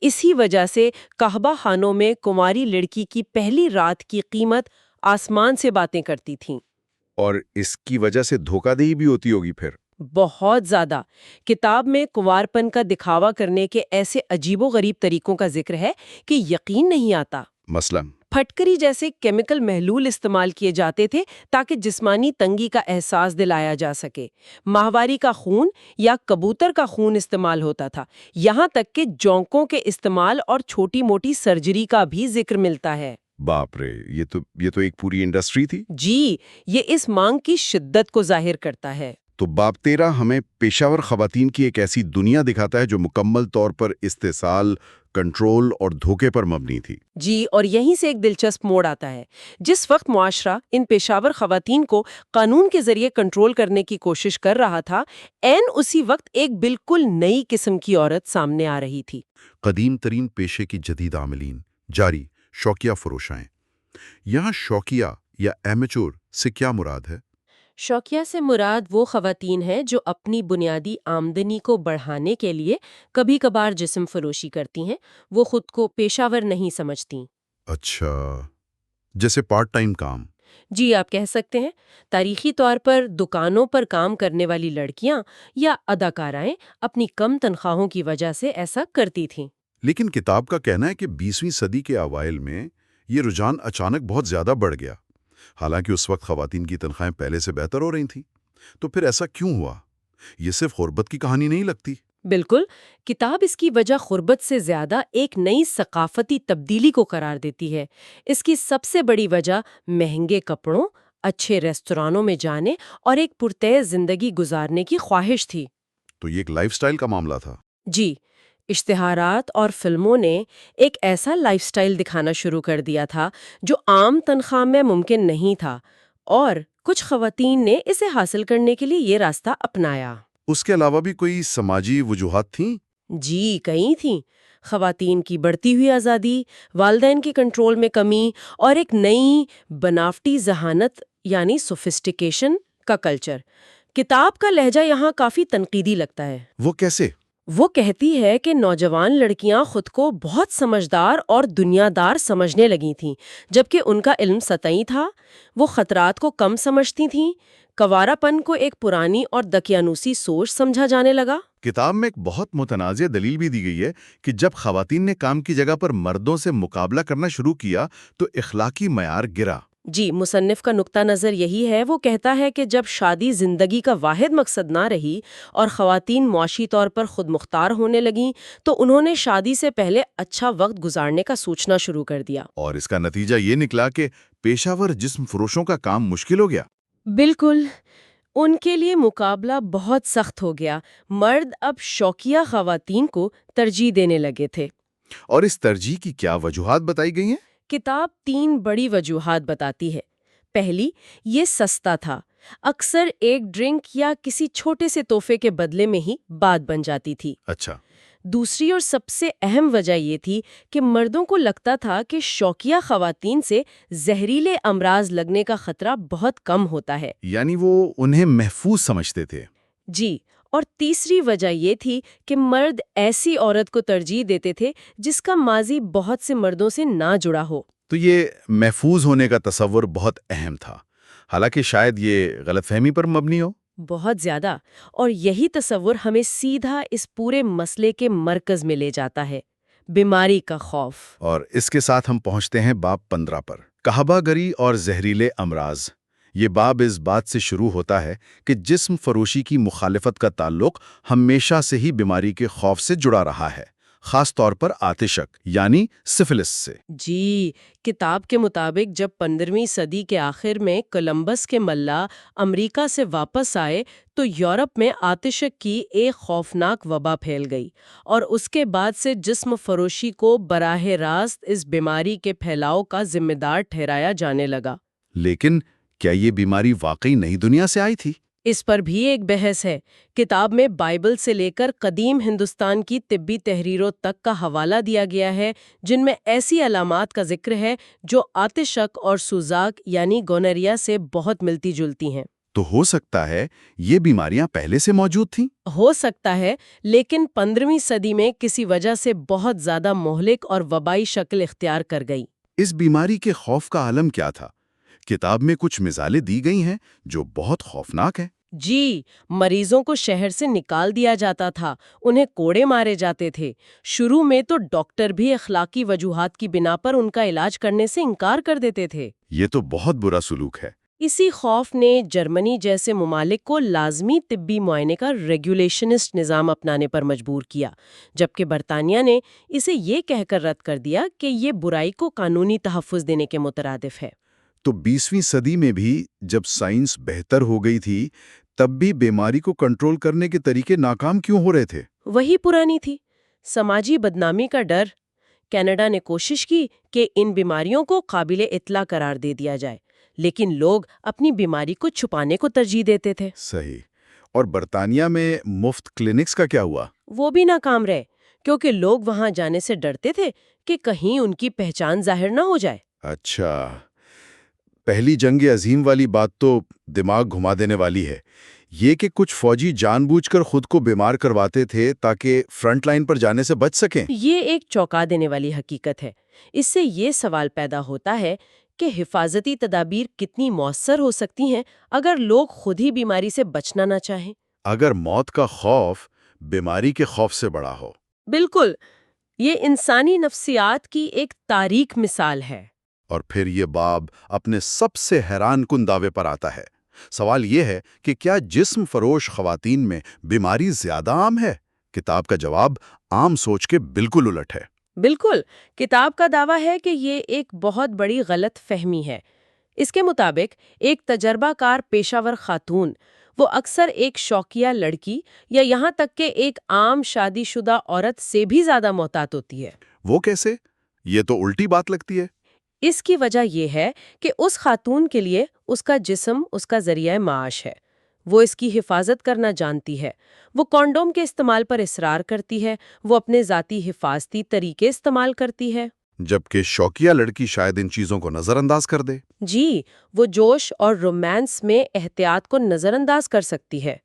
اسی وجہ سے قہبہ خانوں میں کنواری لڑکی کی پہلی رات کی قیمت آسمان سے باتیں کرتی تھیں۔ اور اس کی وجہ سے دھوکہ دہی بھی ہوتی ہوگی پھر۔ بہت زیادہ۔ کتاب میں کنوارپن کا دکھاوا کرنے کے ایسے عجیب و غریب طریقوں کا ذکر ہے کہ یقین نہیں آتا۔ مثلاً پھٹکری جیسے کیمیکل محلول استعمال کیے جاتے تھے تاکہ جسمانی تنگی کا احساس دلایا جا سکے۔ ماہواری کا خون یا کبوتر کا خون استعمال ہوتا تھا، یہاں تک کہ جونکوں کے استعمال اور چھوٹی موٹی سرجری کا بھی ذکر ملتا ہے۔ باپ رے، یہ تو ایک پوری انڈسٹری تھی۔ جی، یہ اس مانگ کی شدت کو ظاہر کرتا ہے۔ تو باب 13 ہمیں پیشہ ور خواتین کی ایک ایسی دنیا دکھاتا ہے جو مکمل طور پر استحصال، کنٹرول اور دھوکے پر مبنی تھی۔ جی، اور یہیں سے ایک دلچسپ موڑ آتا ہے۔ جس وقت معاشرہ ان پیشہ ور خواتین کو قانون کے ذریعے کنٹرول کرنے کی کوشش کر رہا تھا، عین اسی وقت ایک بالکل نئی قسم کی عورت سامنے آ رہی تھی۔ قدیم ترین پیشے کی جدید عاملین، جاری شوقیہ فروشائیں۔ یہاں شوقیہ یا ایمیچور سے کیا مراد ہے؟ شوقیہ سے مراد وہ خواتین ہیں جو اپنی بنیادی آمدنی کو بڑھانے کے لیے کبھی کبھار جسم فروشی کرتی ہیں۔ وہ خود کو پیشہ ور نہیں سمجھتی۔ اچھا، جیسے پارٹ ٹائم کام۔ جی، آپ کہہ سکتے ہیں۔ تاریخی طور پر دکانوں پر کام کرنے والی لڑکیاں یا اداکارائیں اپنی کم تنخواہوں کی وجہ سے ایسا کرتی تھیں۔ لیکن کتاب کا کہنا ہے کہ 20ویں صدی کے اوائل میں یہ رجحان اچانک بہت زیادہ بڑھ گیا، حالانکہ اس وقت خواتین کی تنخواہیں پہلے سے بہتر ہو رہی تھیں۔ تو پھر ایسا کیوں ہوا؟ یہ صرف غربت کی کہانی نہیں لگتی۔ بالکل، کتاب اس کی وجہ غربت سے زیادہ ایک نئی ثقافتی تبدیلی کو قرار دیتی ہے۔ اس کی سب سے بڑی وجہ مہنگے کپڑوں، اچھے ریستورانوں میں جانے اور ایک پرتیز زندگی گزارنے کی خواہش تھی۔ تو یہ ایک لائف سٹائل کا معاملہ تھا۔ جی، اشتہارات اور فلموں نے ایک ایسا لائف سٹائل دکھانا شروع کر دیا تھا جو عام تنخواہ میں ممکن نہیں تھا، اور کچھ خواتین نے اسے حاصل کرنے کے لیے یہ راستہ اپنایا۔ اس کے علاوہ بھی کوئی سماجی وجوہات تھیں؟ جی، کئی تھیں۔ خواتین کی بڑھتی ہوئی آزادی، والدین کے کنٹرول میں کمی، اور ایک نئی بناوٹی ذہانت یعنی سوفسٹیکیشن کا کلچر۔ کتاب کا لہجہ یہاں کافی تنقیدی لگتا ہے۔ وہ کیسے؟ وہ کہتی ہے کہ نوجوان لڑکیاں خود کو بہت سمجھدار اور دنیا دار سمجھنے لگی تھیں، جبکہ ان کا علم سطحی تھا۔ وہ خطرات کو کم سمجھتی تھیں۔ کنوارا پن کو ایک پرانی اور دقیانوسی سوچ سمجھا جانے لگا۔ کتاب میں ایک بہت متنازع دلیل بھی دی گئی ہے کہ جب خواتین نے کام کی جگہ پر مردوں سے مقابلہ کرنا شروع کیا تو اخلاقی معیار گرا۔ جی، مصنف کا نقطہ نظر یہی ہے۔ وہ کہتا ہے کہ جب شادی زندگی کا واحد مقصد نہ رہی اور خواتین معاشی طور پر خود مختار ہونے لگیں تو انہوں نے شادی سے پہلے اچھا وقت گزارنے کا سوچنا شروع کر دیا۔ اور اس کا نتیجہ یہ نکلا کہ پیشہ ور جسم فروشوں کا کام مشکل ہو گیا۔ بالکل، ان کے لیے مقابلہ بہت سخت ہو گیا۔ مرد اب شوقیہ خواتین کو ترجیح دینے لگے تھے۔ اور اس ترجیح کی کیا وجوہات بتائی گئی ہیں؟ کتاب 3 بڑی وجوہات بتاتی ہے۔ پہلی، یہ سستا تھا۔ اکثر ایک ڈرنک یا کسی چھوٹے سے تحفے کے بدلے میں ہی بات بن جاتی تھی۔ اچھا، دوسری اور سب سے اہم وجہ یہ تھی کہ مردوں کو لگتا تھا کہ شوقیہ خواتین سے زہریلے امراض لگنے کا خطرہ بہت کم ہوتا ہے۔ یعنی وہ انہیں محفوظ سمجھتے تھے۔ جی، اور تیسری وجہ یہ تھی کہ مرد ایسی عورت کو ترجیح دیتے تھے جس کا ماضی بہت سے مردوں سے نہ جڑا ہو۔ تو یہ محفوظ ہونے کا تصور بہت اہم تھا، حالانکہ شاید یہ غلط فہمی پر مبنی ہو۔ بہت زیادہ، اور یہی تصور ہمیں سیدھا اس پورے مسئلے کے مرکز میں لے جاتا ہے، بیماری کا خوف۔ اور اس کے ساتھ ہم پہنچتے ہیں باب 15 پر، کہبہ گری اور زہریلے امراض۔ یہ باب اس بات سے شروع ہوتا ہے کہ جسم فروشی کی مخالفت کا تعلق ہمیشہ سے ہی بیماری کے خوف سے جڑا رہا ہے، خاص طور پر آتشک یعنی سفلس سے۔ جی، کتاب کے مطابق جب 15ویں صدی کے آخر میں کولمبس کے ملاح امریکہ سے واپس آئے تو یورپ میں آتشک کی ایک خوفناک وبا پھیل گئی، اور اس کے بعد سے جسم فروشی کو براہ راست اس بیماری کے پھیلاؤ کا ذمہ دار ٹھہرایا جانے لگا۔ لیکن کیا یہ بیماری واقعی نئی دنیا سے آئی تھی؟ اس پر بھی ایک بحث ہے۔ کتاب میں بائبل سے لے کر قدیم ہندوستان کی طبی تحریروں تک کا حوالہ دیا گیا ہے جن میں ایسی علامات کا ذکر ہے جو آتشک اور سوزاک یعنی گونوریا سے بہت ملتی جلتی ہیں۔ تو ہو سکتا ہے یہ بیماریاں پہلے سے موجود تھیں؟ ہو سکتا ہے، لیکن 15ویں صدی میں کسی وجہ سے بہت زیادہ مہلک اور وبائی شکل اختیار کر گئی۔ اس بیماری کے خوف کا عالم کیا تھا؟ کتاب میں کچھ مثالیں دی گئی ہیں جو بہت خوفناک ہیں۔ جی، مریضوں کو شہر سے نکال دیا جاتا تھا، انہیں کوڑے مارے جاتے تھے۔ شروع میں تو ڈاکٹر بھی اخلاقی وجوہات کی بنا پر ان کا علاج کرنے سے انکار کر دیتے تھے۔ یہ تو بہت برا سلوک ہے۔ اسی خوف نے جرمنی جیسے ممالک کو لازمی طبی معائنے کا ریگولیشنسٹ نظام اپنانے پر مجبور کیا، جبکہ برطانیہ نے اسے یہ کہہ کر رد کر دیا کہ یہ برائی کو قانونی تحفظ دینے کے مترادف ہے۔ تو 20ویں صدی میں بھی جب سائنس بہتر ہو گئی تھی تب بھی بیماری کو کنٹرول کرنے کے طریقے ناکام کیوں ہو رہے تھے؟ وہی پرانی تھی، سماجی بدنامی کا ڈر، کینیڈا نے کوشش کی کہ ان بیماریوں کو قابل اطلاع قرار دے دیا جائے، لیکن لوگ اپنی بیماری کو چھپانے کو ترجیح دیتے تھے۔ صحیح۔ اور برطانیہ میں مفت کلینکس کا کیا ہوا؟ وہ بھی ناکام رہے، کیونکہ لوگ وہاں جانے سے ڈرتے تھے کہ کہیں ان کی پہچان ظاہر نہ ہو جائے۔ اچھا، پہلی جنگ عظیم والی بات تو دماغ گھما دینے والی ہے۔ یہ کہ کچھ فوجی جان بوجھ کر خود کو بیمار کرواتے تھے تاکہ فرنٹ لائن پر جانے سے بچ سکیں۔ یہ ایک چونکا دینے والی حقیقت ہے۔ اس سے یہ سوال پیدا ہوتا ہے کہ حفاظتی تدابیر کتنی مؤثر ہو سکتی ہیں اگر لوگ خود ہی بیماری سے بچنا نہ چاہیں۔ اگر موت کا خوف بیماری کے خوف سے بڑا ہو۔ بالکل، یہ انسانی نفسیات کی ایک تاریک مثال ہے۔ اور پھر یہ باب اپنے سب سے حیران کن دعوے پر آتا ہے۔ سوال یہ ہے کہ کیا جسم فروش خواتین میں بیماری زیادہ عام ہے؟ کتاب کا جواب عام سوچ کے بالکل الٹ ہے۔ بالکل، کتاب کا دعویٰ ہے کہ یہ ایک بہت بڑی غلط فہمی ہے۔ اس کے مطابق ایک تجربہ کار پیشہ ور خاتون، وہ اکثر ایک شوقیہ لڑکی یا یہاں تک کہ ایک عام شادی شدہ عورت سے بھی زیادہ محتاط ہوتی ہے۔ وہ کیسے؟ یہ تو الٹی بات لگتی ہے۔ اس کی وجہ یہ ہے کہ اس خاتون کے لیے اس کا جسم اس کا ذریعہ معاش ہے۔ وہ اس کی حفاظت کرنا جانتی ہے، وہ کونڈوم کے استعمال پر اصرار کرتی ہے، وہ اپنے ذاتی حفاظتی طریقے استعمال کرتی ہے۔ جبکہ شوقیہ لڑکی شاید ان چیزوں کو نظر انداز کر دے۔ جی، وہ جوش اور رومانس میں احتیاط کو نظر انداز کر سکتی ہے۔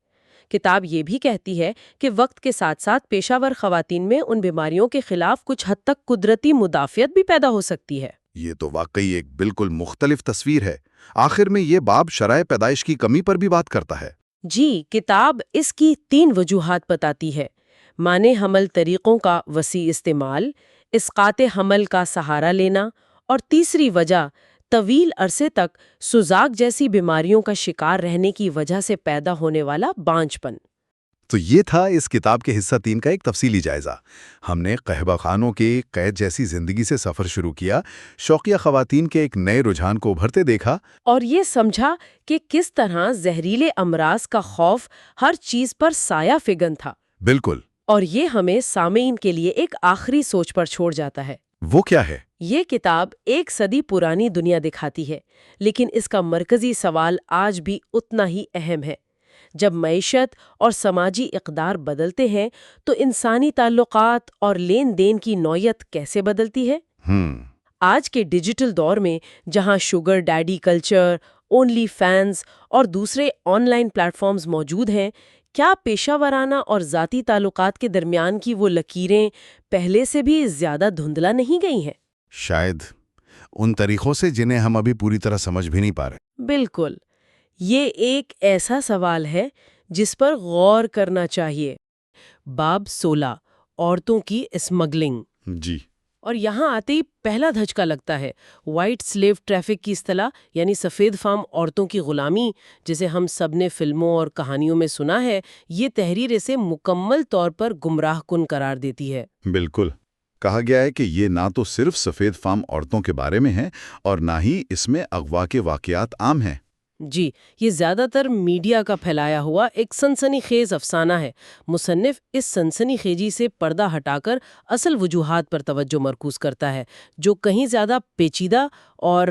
کتاب یہ بھی کہتی ہے کہ وقت کے ساتھ ساتھ پیشہ ور خواتین میں ان بیماریوں کے خلاف کچھ حد تک قدرتی مدافعت بھی پیدا ہو سکتی ہے۔ یہ تو واقعی ایک بالکل مختلف تصویر ہے۔ آخر میں یہ باب شرح پیدائش کی کمی پر بھی بات کرتا ہے۔ جی، کتاب اس کی 3 وجوہات بتاتی ہے: مانع حمل طریقوں کا وسیع استعمال، اسقاط حمل کا سہارا لینا، اور تیسری وجہ طویل عرصے تک سوزاک جیسی بیماریوں کا شکار رہنے کی وجہ سے پیدا ہونے والا بانجھ پن۔ تو یہ تھا اس کتاب کے حصہ 3 کا ایک تفصیلی جائزہ۔ ہم نے قہبہ خانوں کے قید جیسی زندگی سے سفر شروع کیا، شوقیہ خواتین کے ایک نئے رجحان کو ابھرتے دیکھا، اور یہ سمجھا کہ کس طرح زہریلے امراض کا خوف ہر چیز پر سایہ فگن تھا۔ بالکل۔ اور یہ ہمیں سامعین کے لیے ایک آخری سوچ پر چھوڑ جاتا ہے۔ وہ کیا ہے؟ یہ کتاب 1 صدی پرانی دنیا دکھاتی ہے، لیکن اس کا مرکزی سوال آج بھی اتنا ہی اہم ہے۔ جب معیشت اور سماجی اقدار بدلتے ہیں تو انسانی تعلقات اور لین دین کی نوعیت کیسے بدلتی ہے؟ آج کے ڈیجیٹل دور میں جہاں sugar daddy culture, only fans اور دوسرے آن لائن پلیٹ فارمز موجود ہیں، کیا پیشہ ورانہ اور ذاتی تعلقات کے درمیان کی وہ لکیریں پہلے سے بھی زیادہ دھندلا نہیں گئی ہیں؟ شاید ان طریقوں سے جنہیں ہم ابھی پوری طرح سمجھ بھی نہیں پا رہے۔ بالکل، یہ ایک ایسا سوال ہے جس پر غور کرنا چاہیے۔ باب 16، عورتوں کی اسمگلنگ۔ جی۔ اور یہاں آتے ہی پہلا دھچکا لگتا ہے۔ وائٹ سلیو ٹریفک کی اصطلاح، یعنی سفید فام عورتوں کی غلامی، جسے ہم سب نے فلموں اور کہانیوں میں سنا ہے، یہ تحریر اسے مکمل طور پر گمراہ کن قرار دیتی ہے۔ بالکل۔ کہا گیا ہے کہ یہ نہ تو صرف سفید فام عورتوں کے بارے میں ہے اور نہ ہی اس میں اغوا کے واقعات عام ہیں۔ جی، یہ زیادہ تر میڈیا کا پھیلایا ہوا ایک سنسنی خیز افسانہ ہے۔ مصنف اس سنسنی خیزی سے پردہ ہٹا کر اصل وجوہات پر توجہ مرکوز کرتا ہے، جو کہیں زیادہ پیچیدہ اور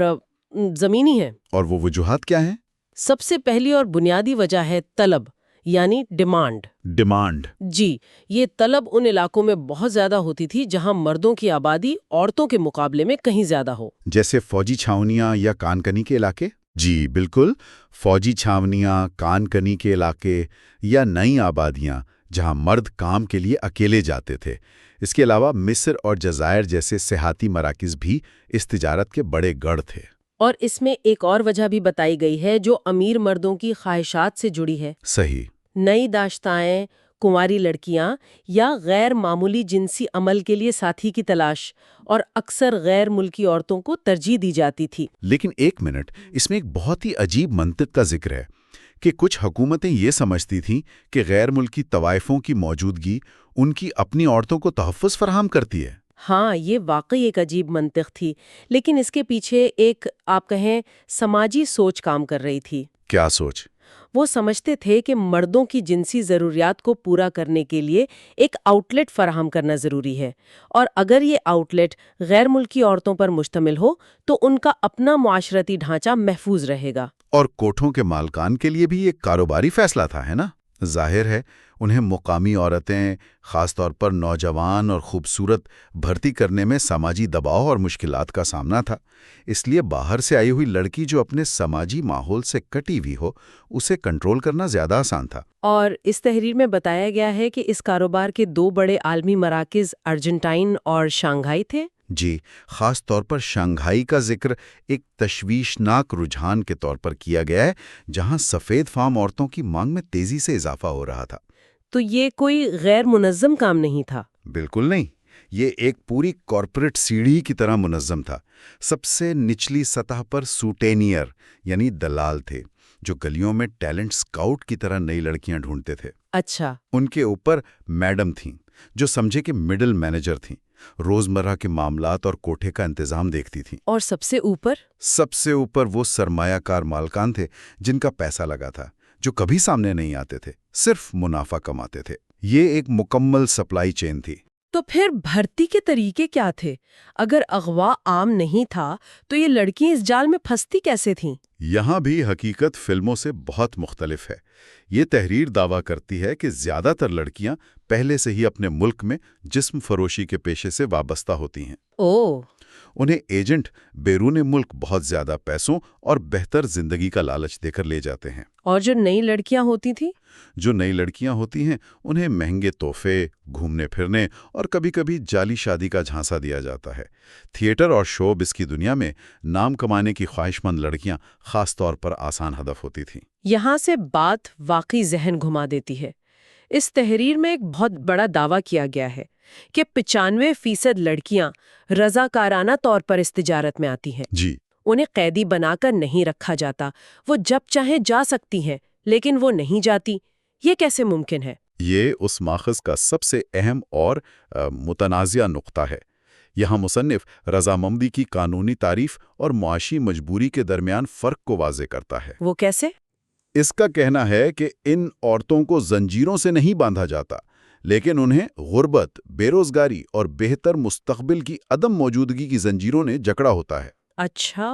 زمینی ہیں۔ اور وہ وجوہات کیا ہیں؟ سب سے پہلی اور بنیادی وجہ ہے طلب، یعنی ڈیمانڈ۔ جی، یہ طلب ان علاقوں میں بہت زیادہ ہوتی تھی جہاں مردوں کی آبادی عورتوں کے مقابلے میں کہیں زیادہ ہو۔ جیسے فوجی چھاونیاں یا کان کنی کے علاقے؟ جی بالکل، فوجی چھاونیاں، کان کنی کے علاقے یا نئی آبادیاں جہاں مرد کام کے لیے اکیلے جاتے تھے۔ اس کے علاوہ مصر اور جزائر جیسے سیاحتی مراکز بھی اس تجارت کے بڑے گڑھ تھے۔ اور اس میں ایک اور وجہ بھی بتائی گئی ہے جو امیر مردوں کی خواہشات سے جڑی ہے۔ صحیح۔ نئی داشتائیں، کنواری لڑکیاں یا غیر معمولی جنسی عمل کے لیے ساتھی کی تلاش، اور اکثر غیر ملکی عورتوں کو ترجیح دی جاتی تھی۔ لیکن ایک منٹ، اس میں ایک بہت ہی عجیب منطق کا ذکر ہے کہ کچھ حکومتیں یہ سمجھتی تھیں کہ غیر ملکی طوائفوں کی موجودگی ان کی اپنی عورتوں کو تحفظ فراہم کرتی ہے۔ ہاں، یہ واقعی ایک عجیب منطق تھی، لیکن اس کے پیچھے ایک آپ کہیں سماجی سوچ کام کر رہی تھی۔ کیا سوچ؟ وہ سمجھتے تھے کہ مردوں کی جنسی ضروریات کو پورا کرنے کے لیے ایک آؤٹ لیٹ فراہم کرنا ضروری ہے، اور اگر یہ آؤٹ لیٹ غیر ملکی عورتوں پر مشتمل ہو تو ان کا اپنا معاشرتی ڈھانچہ محفوظ رہے گا۔ اور کوٹھوں کے مالکان کے لیے بھی ایک کاروباری فیصلہ تھا، ہے نا؟ ظاہر ہے انہیں مقامی عورتیں، خاص طور پر نوجوان اور خوبصورت، بھرتی کرنے میں سماجی دباؤ اور مشکلات کا سامنا تھا۔ اس لیے باہر سے آئی ہوئی لڑکی جو اپنے سماجی ماحول سے کٹی ہوئی ہو، اسے کنٹرول کرنا زیادہ آسان تھا۔ اور اس تحریر میں بتایا گیا ہے کہ اس کاروبار کے 2 بڑے عالمی مراکز ارجنٹائن اور شانگھائی تھے۔ جی، خاص طور پر شنگھائی کا ذکر ایک تشویشناک رجحان کے طور پر کیا گیا ہے، جہاں سفید فام عورتوں کی مانگ میں تیزی سے اضافہ ہو رہا تھا۔ تو یہ کوئی غیر منظم کام نہیں تھا؟ بالکل نہیں، یہ ایک پوری کارپوریٹ سیڑھی کی طرح منظم تھا۔ سب سے نچلی سطح پر سوٹینئر یعنی دلال تھے، جو گلیوں میں ٹیلنٹ سکاؤٹ کی طرح نئی لڑکیاں ڈھونڈتے تھے۔ اچھا۔ ان کے اوپر میڈم تھیں، جو سمجھے کہ مڈل مینیجر تھیں، روزمرہ کے معاملات اور کوٹھے کا انتظام دیکھتی تھیں۔ اور سب سے اوپر؟ سب سے اوپر وہ سرمایہ کار مالکان تھے، جن کا پیسہ لگا تھا، جو کبھی سامنے نہیں آتے تھے، صرف منافع کماتے تھے۔ یہ ایک مکمل سپلائی چین تھی۔ تو پھر بھرتی کے طریقے کیا تھے؟ اگر اغوا عام نہیں تھا تو یہ لڑکیاں اس جال میں پھنستی کیسے تھیں؟ یہاں بھی حقیقت فلموں سے بہت مختلف ہے۔ یہ تحریر دعویٰ کرتی ہے کہ زیادہ تر لڑکیاں پہلے سے ہی اپنے ملک میں جسم فروشی کے پیشے سے وابستہ ہوتی ہیں۔ اوہ! انہیں ایجنٹ بیرون ملک بہت زیادہ پیسوں اور بہتر زندگی کا لالچ دے کر لے جاتے ہیں۔ اور جو نئی لڑکیاں ہوتی تھیں؟ جو نئی لڑکیاں ہوتی ہیں انہیں مہنگے تحفے، گھومنے پھرنے اور کبھی کبھی جعلی شادی کا جھانسا دیا جاتا ہے۔ تھیٹر اور شوبز کی دنیا میں نام کمانے کی خواہش مند لڑکیاں خاص طور پر آسان ہدف ہوتی تھیں۔ یہاں سے بات واقعی ذہن گھما دیتی ہے۔ اس تحریر میں ایک بہت بڑا دعویٰ کیا گیا ہے کہ 95% لڑکیاں رضاکارانہ طور پر اس تجارت میں آتی ہیں۔ جی، انہیں قیدی بنا کر نہیں رکھا جاتا، وہ جب چاہیں جا سکتی ہیں، لیکن وہ نہیں جاتی۔ یہ کیسے ممکن ہے؟ یہ اس ماخذ کا سب سے اہم اور متنازع نقطہ ہے۔ یہاں مصنف رضامندی کی قانونی تعریف اور معاشی مجبوری کے درمیان فرق کو واضح کرتا ہے۔ وہ کیسے؟ اس کا کہنا ہے کہ ان عورتوں کو زنجیروں سے نہیں باندھا جاتا، لیکن انہیں غربت، بے روزگاری اور بہتر مستقبل کی عدم موجودگی کی زنجیروں نے جکڑا ہوتا ہے۔ اچھا۔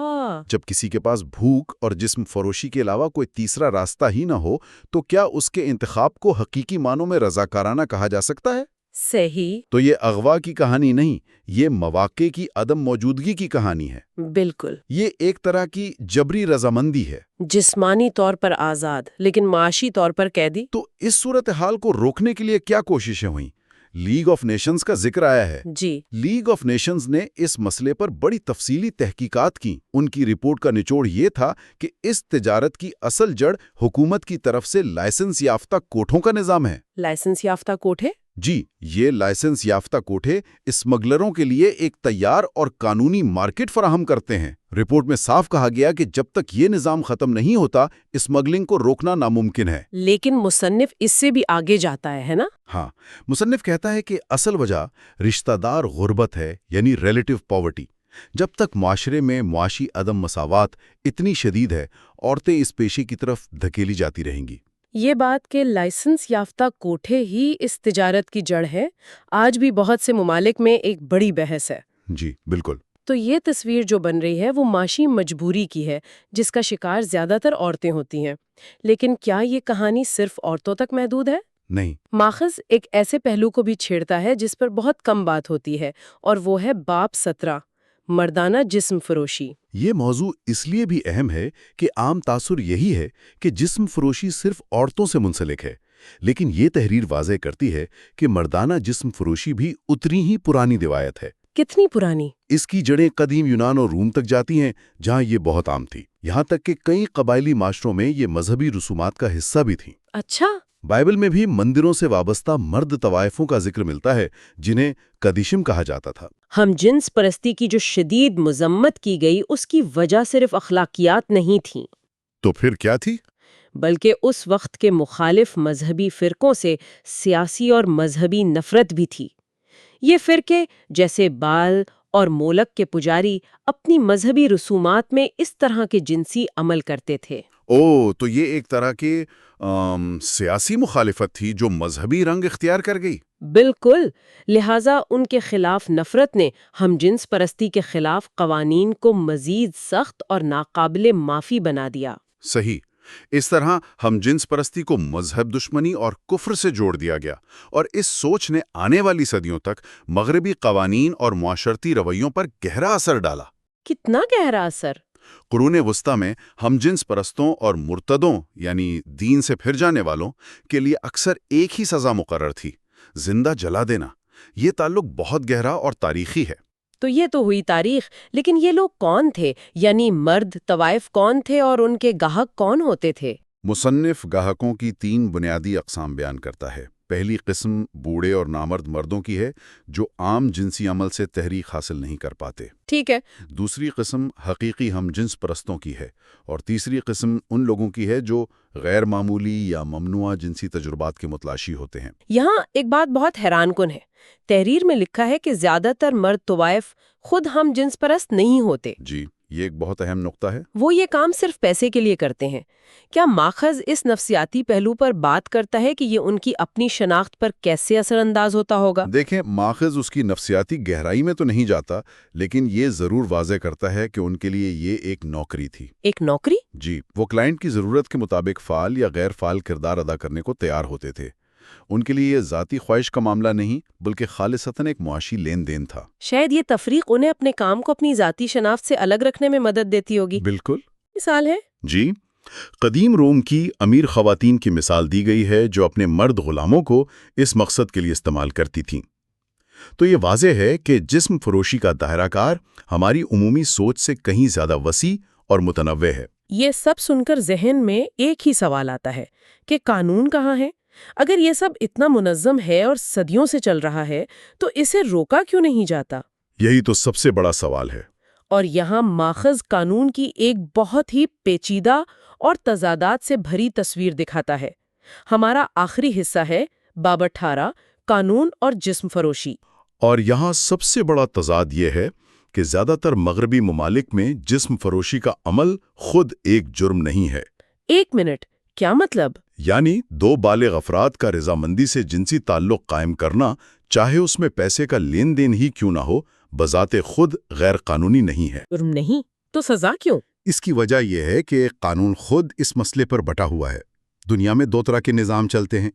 جب کسی کے پاس بھوک اور جسم فروشی کے علاوہ کوئی تیسرا راستہ ہی نہ ہو تو کیا اس کے انتخاب کو حقیقی معنوں میں رضاکارانہ کہا جا سکتا ہے؟ صحیح۔ تو یہ اغوا کی کہانی نہیں، یہ مواقع کی عدم موجودگی کی کہانی ہے۔ بالکل۔ یہ ایک طرح کی جبری رضامندی ہے۔ جسمانی طور پر آزاد لیکن معاشی طور پر قیدی۔ تو اس صورتحال کو روکنے کے لیے کیا کوششیں ہوئیں؟ لیگ آف نیشنز کا ذکر آیا ہے۔ جی۔ لیگ آف نیشنز نے اس مسئلے پر بڑی تفصیلی تحقیقات کی۔ ان کی رپورٹ کا نچوڑ یہ تھا کہ اس تجارت کی اصل جڑ حکومت کی طرف سے لائسنس یافتہ کوٹھوں کا نظام ہے۔ لائسنس یافتہ کوٹھے؟ جی، یہ لائسنس یافتہ کوٹھے اسمگلروں کے لیے ایک تیار اور قانونی مارکیٹ فراہم کرتے ہیں۔ رپورٹ میں صاف کہا گیا کہ جب تک یہ نظام ختم نہیں ہوتا، اسمگلنگ کو روکنا ناممکن ہے۔ لیکن مصنف اس سے بھی آگے جاتا ہے نا؟ ہاں، مصنف کہتا ہے کہ اصل وجہ رشتہ دار غربت ہے، یعنی ریلیٹو پاورٹی۔ جب تک معاشرے میں معاشی عدم مساوات اتنی شدید ہے، عورتیں اس پیشے کی طرف دھکیلی جاتی رہیں گی۔ یہ بات کہ لائسنس یافتہ کوٹھے ہی اس تجارت کی جڑ ہے، آج بھی بہت سے ممالک میں ایک بڑی بحث ہے۔ جی، بالکل۔ تو یہ تصویر جو بن رہی ہے وہ معاشی مجبوری کی ہے، جس کا شکار زیادہ تر عورتیں ہوتی ہیں۔ لیکن کیا یہ کہانی صرف عورتوں تک محدود ہے؟ نہیں۔ ماخذ ایک ایسے پہلو کو بھی چھیڑتا ہے جس پر بہت کم بات ہوتی ہے، اور وہ ہے باب 17، مردانہ جسم فروشی۔ یہ موضوع اس لیے بھی اہم ہے کہ عام تاثر یہی ہے کہ جسم فروشی صرف عورتوں سے منسلک ہے، لیکن یہ تحریر واضح کرتی ہے کہ مردانہ جسم فروشی بھی اتنی ہی پرانی روایت ہے۔ کتنی پرانی؟ اس کی جڑیں قدیم یونان اور روم تک جاتی ہیں، جہاں یہ بہت عام تھی، یہاں تک کہ کئی قبائلی معاشروں میں یہ مذہبی رسومات کا حصہ بھی تھیں۔ اچھا۔ بائبل میں بھی مندروں سے وابستہ مرد طوائفوں کا ذکر ملتا ہے، جنہیں قدیشم کہا جاتا تھا۔ ہم جنس پرستی کی جو شدید مذمت کی گئی، اس کی وجہ صرف اخلاقیات نہیں تھیں، تو پھر کیا تھی؟ بلکہ اس وقت کے مخالف مذہبی فرقوں سے سیاسی اور مذہبی نفرت بھی تھی۔ یہ فرقے جیسے بال اور مولک کے پجاری اپنی مذہبی رسومات میں اس طرح کے جنسی عمل کرتے تھے۔ تو یہ ایک طرح کی سیاسی مخالفت تھی جو مذہبی رنگ اختیار کر گئی۔ بالکل، لہٰذا ان کے خلاف نفرت نے ہم جنس پرستی کے خلاف قوانین کو مزید سخت اور ناقابل معافی بنا دیا۔ صحیح۔ اس طرح ہم جنس پرستی کو مذہب دشمنی اور کفر سے جوڑ دیا گیا، اور اس سوچ نے آنے والی صدیوں تک مغربی قوانین اور معاشرتی رویوں پر گہرا اثر ڈالا۔ کتنا گہرا اثر؟ قرون وسطیٰ میں ہم جنس پرستوں اور مرتدوں یعنی دین سے پھر جانے والوں کے لیے اکثر ایک ہی سزا مقرر تھی: زندہ جلا دینا۔ یہ تعلق بہت گہرا اور تاریخی ہے۔ تو یہ تو ہوئی تاریخ، لیکن یہ لوگ کون تھے؟ یعنی مرد طوائف کون تھے اور ان کے گاہک کون ہوتے تھے؟ مصنف گاہکوں کی 3 بنیادی اقسام بیان کرتا ہے۔ پہلی قسم بوڑھے اور نامرد مردوں کی ہے جو عام جنسی عمل سے تحریک حاصل نہیں کر پاتے۔ ٹھیک ہے۔ دوسری قسم حقیقی ہم جنس پرستوں کی ہے، اور تیسری قسم ان لوگوں کی ہے جو غیر معمولی یا ممنوعہ جنسی تجربات کے متلاشی ہوتے ہیں۔ یہاں ایک بات بہت حیران کن ہے۔ تحریر میں لکھا ہے کہ زیادہ تر مرد طوائف خود ہم جنس پرست نہیں ہوتے۔ جی، یہ ایک بہت اہم نقطہ ہے۔ وہ یہ کام صرف پیسے کے لیے کرتے ہیں۔ کیا ماخذ اس نفسیاتی پہلو پر بات کرتا ہے کہ یہ ان کی اپنی شناخت پر کیسے اثر انداز ہوتا ہوگا؟ دیکھیں، ماخذ اس کی نفسیاتی گہرائی میں تو نہیں جاتا، لیکن یہ ضرور واضح کرتا ہے کہ ان کے لیے یہ ایک نوکری تھی۔ ایک نوکری؟ جی، وہ کلائنٹ کی ضرورت کے مطابق فعال یا غیر فعال کردار ادا کرنے کو تیار ہوتے تھے۔ ان کے لیے یہ ذاتی خواہش کا معاملہ نہیں، بلکہ خالصتاً ایک معاشی لین دین تھا۔ شاید یہ تفریق انہیں اپنے کام کو اپنی ذاتی شناخت سے الگ رکھنے میں مدد دیتی ہوگی۔ بالکل۔ مثال ہے؟ جی، قدیم روم کی امیر خواتین کی مثال دی گئی ہے جو اپنے مرد غلاموں کو اس مقصد کے لیے استعمال کرتی تھیں۔ تو یہ واضح ہے کہ جسم فروشی کا دائرہ کار ہماری عمومی سوچ سے کہیں زیادہ وسیع اور متنوع ہے۔ یہ سب سن کر ذہن میں ایک ہی سوال آتا ہے کہ قانون کہاں ہے؟ اگر یہ سب اتنا منظم ہے اور صدیوں سے چل رہا ہے تو اسے روکا کیوں نہیں جاتا؟ یہی تو سب سے بڑا سوال ہے۔ اور یہاں ماخذ قانون کی ایک بہت ہی پیچیدہ اور تضادات سے بھری تصویر دکھاتا ہے۔ ہمارا آخری حصہ ہے باب 18، قانون اور جسم فروشی۔ اور یہاں سب سے بڑا تضاد یہ ہے کہ زیادہ تر مغربی ممالک میں جسم فروشی کا عمل خود ایک جرم نہیں ہے۔ ایک منٹ، کیا مطلب؟ یعنی 2 بالغ افراد کا رضامندی سے جنسی تعلق قائم کرنا، چاہے اس میں پیسے کا لین دین ہی کیوں نہ ہو، بذات خود غیر قانونی نہیں ہے۔ جرم نہیں تو سزا کیوں؟ اس کی وجہ یہ ہے کہ قانون خود اس مسئلے پر بٹا ہوا ہے۔ دنیا میں 2 طرح کے نظام چلتے ہیں۔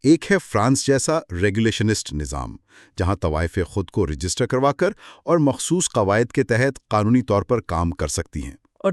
ایک ہے فرانس جیسا ریگولیشنسٹ نظام، جہاں طوائف خود کو رجسٹر کروا کر اور مخصوص قواعد کے تحت قانونی طور پر کام کر سکتی ہیں۔ اور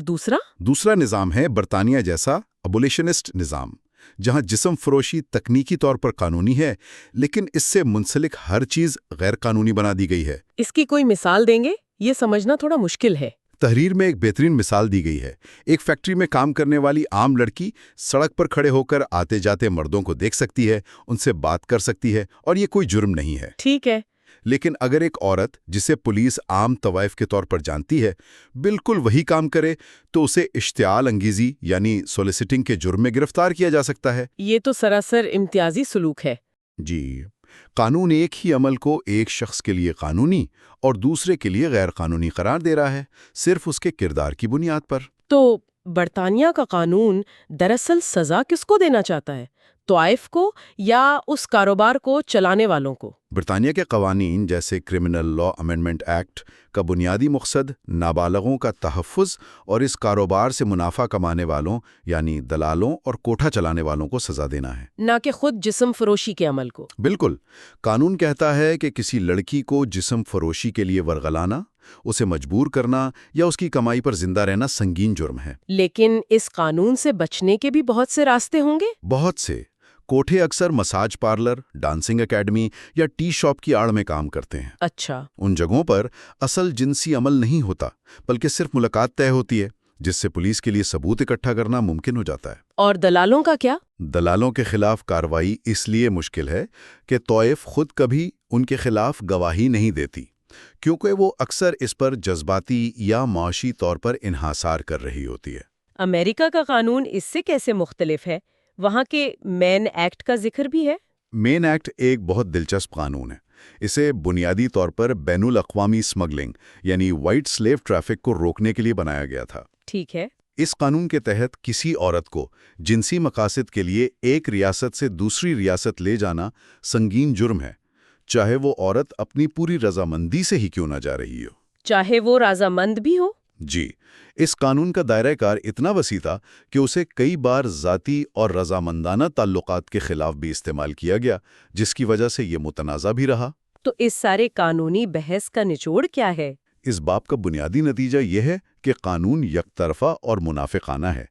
دوسرا نظام ہے برطانیہ جیسا ابولیشنسٹ نظام، جہاں جسم فروشی تکنیکی طور پر قانونی ہے، لیکن اس سے منسلک ہر چیز غیر قانونی بنا دی گئی ہے۔ اس کی کوئی مثال دیں گے؟ یہ سمجھنا تھوڑا مشکل ہے۔ تحریر میں ایک بہترین مثال دی گئی ہے۔ ایک فیکٹری میں کام کرنے والی عام لڑکی سڑک پر کھڑے ہو کر آتے جاتے مردوں کو دیکھ سکتی ہے، ان سے بات کر سکتی ہے، اور یہ کوئی جرم نہیں ہے۔ ٹھیک ہے۔ لیکن اگر ایک عورت جسے پولیس عام طوائف کے طور پر جانتی ہے بالکل وہی کام کرے تو اسے اشتعال انگیزی یعنی سولیسٹنگ کے جرم میں گرفتار کیا جا سکتا ہے۔ یہ تو سراسر امتیازی سلوک ہے۔ جی، قانون ایک ہی عمل کو ایک شخص کے لیے قانونی اور دوسرے کے لیے غیر قانونی قرار دے رہا ہے، صرف اس کے کردار کی بنیاد پر۔ تو برطانیہ کا قانون دراصل سزا کس کو دینا چاہتا ہے؟ طوائف کو یا اس کاروبار کو چلانے والوں کو؟ برطانیہ کے قوانین جیسے کرمنل لا امینڈمنٹ ایکٹ کا بنیادی مقصد نابالغوں کا تحفظ اور اس کاروبار سے منافع کمانے والوں یعنی دلالوں اور کوٹھا چلانے والوں کو سزا دینا ہے، نہ کہ خود جسم فروشی کے عمل کو۔ بالکل۔ قانون کہتا ہے کہ کسی لڑکی کو جسم فروشی کے لیے ورغلانا، اسے مجبور کرنا یا اس کی کمائی پر زندہ رہنا سنگین جرم ہے۔ لیکن اس قانون سے بچنے کے بھی بہت سے راستے ہوں گے۔ بہت سے کوٹھے اکثر مساج پارلر، ڈانسنگ اکیڈمی یا ٹی شاپ کی آڑ میں کام کرتے ہیں۔ اچھا۔ ان جگہوں پر اصل جنسی عمل نہیں ہوتا، بلکہ صرف ملاقات طے ہوتی ہے، جس سے پولیس کے لیے ثبوت اکٹھا کرنا ممکن ہو جاتا ہے۔ اور دلالوں کا کیا؟ دلالوں کے خلاف کارروائی اس لیے مشکل ہے کہ طوائف خود کبھی ان کے خلاف گواہی نہیں دیتی، کیونکہ وہ اکثر اس پر جذباتی یا معاشی طور پر انحصار کر رہی ہوتی ہے۔ امریکہ کا قانون اس سے کیسے مختلف ہے؟ وہاں کے مین ایکٹ کا ذکر بھی ہے؟ مین ایکٹ ایک بہت دلچسپ قانون ہے۔ اسے بنیادی طور پر بین الاقوامی اسمگلنگ یعنی وائٹ سلیو ٹریفک کو روکنے کے لیے بنایا گیا تھا۔ ٹھیک ہے۔ اس قانون کے تحت کسی عورت کو جنسی مقاصد کے لیے ایک ریاست سے دوسری ریاست لے جانا سنگین جرم ہے، چاہے وہ عورت اپنی پوری رضامندی سے ہی کیوں نہ جا رہی ہو۔ چاہے وہ رضامند بھی ہو؟ جی، اس قانون کا دائرہ کار اتنا وسیع تھا کہ اسے کئی بار ذاتی اور رضامندانہ تعلقات کے خلاف بھی استعمال کیا گیا، جس کی وجہ سے یہ متنازع بھی رہا۔ تو اس سارے قانونی بحث کا نچوڑ کیا ہے؟ اس باب کا بنیادی نتیجہ یہ ہے کہ قانون یک طرفہ اور منافقانہ ہے۔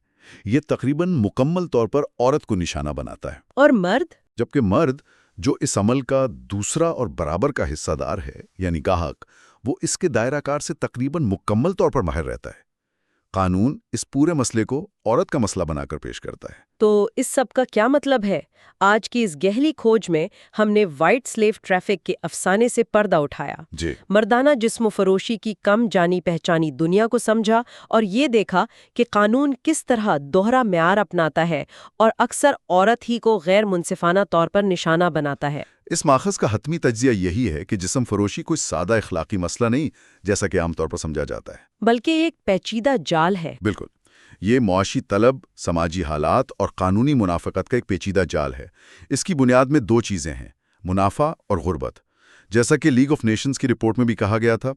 یہ تقریباً مکمل طور پر عورت کو نشانہ بناتا ہے، اور مرد؟ جبکہ مرد، جو اس عمل کا دوسرا اور برابر کا حصہ دار ہے، یعنی گاہک، وہ اس کے دائرہ کار سے تقریباً مکمل طور پر باہر رہتا ہے۔ قانون اس پورے مسئلے کو عورت کا مسئلہ بنا کر پیش کرتا ہے۔ تو اس سب کا کیا مطلب ہے؟ آج کی اس گہری کھوج میں ہم نے وائٹ سلیو ٹریفک کے افسانے سے پردہ اٹھایا، جی، مردانہ جسم فروشی کی کم جانی پہچانی دنیا کو سمجھا، اور یہ دیکھا کہ قانون کس طرح دوہرا معیار اپناتا ہے اور اکثر عورت ہی کو غیر منصفانہ طور پر نشانہ بناتا ہے۔ اس ماخذ کا حتمی تجزیہ یہی ہے کہ جسم فروشی کوئی سادہ اخلاقی مسئلہ نہیں جیسا کہ عام طور پر سمجھا جاتا ہے، بلکہ ایک پیچیدہ جال ہے۔ بالکل، یہ معاشی طلب، سماجی حالات اور قانونی منافقت کا ایک پیچیدہ جال ہے۔ اس کی بنیاد میں دو چیزیں ہیں، منافع اور غربت۔ جیسا کہ لیگ آف نیشنز کی رپورٹ میں بھی کہا گیا تھا،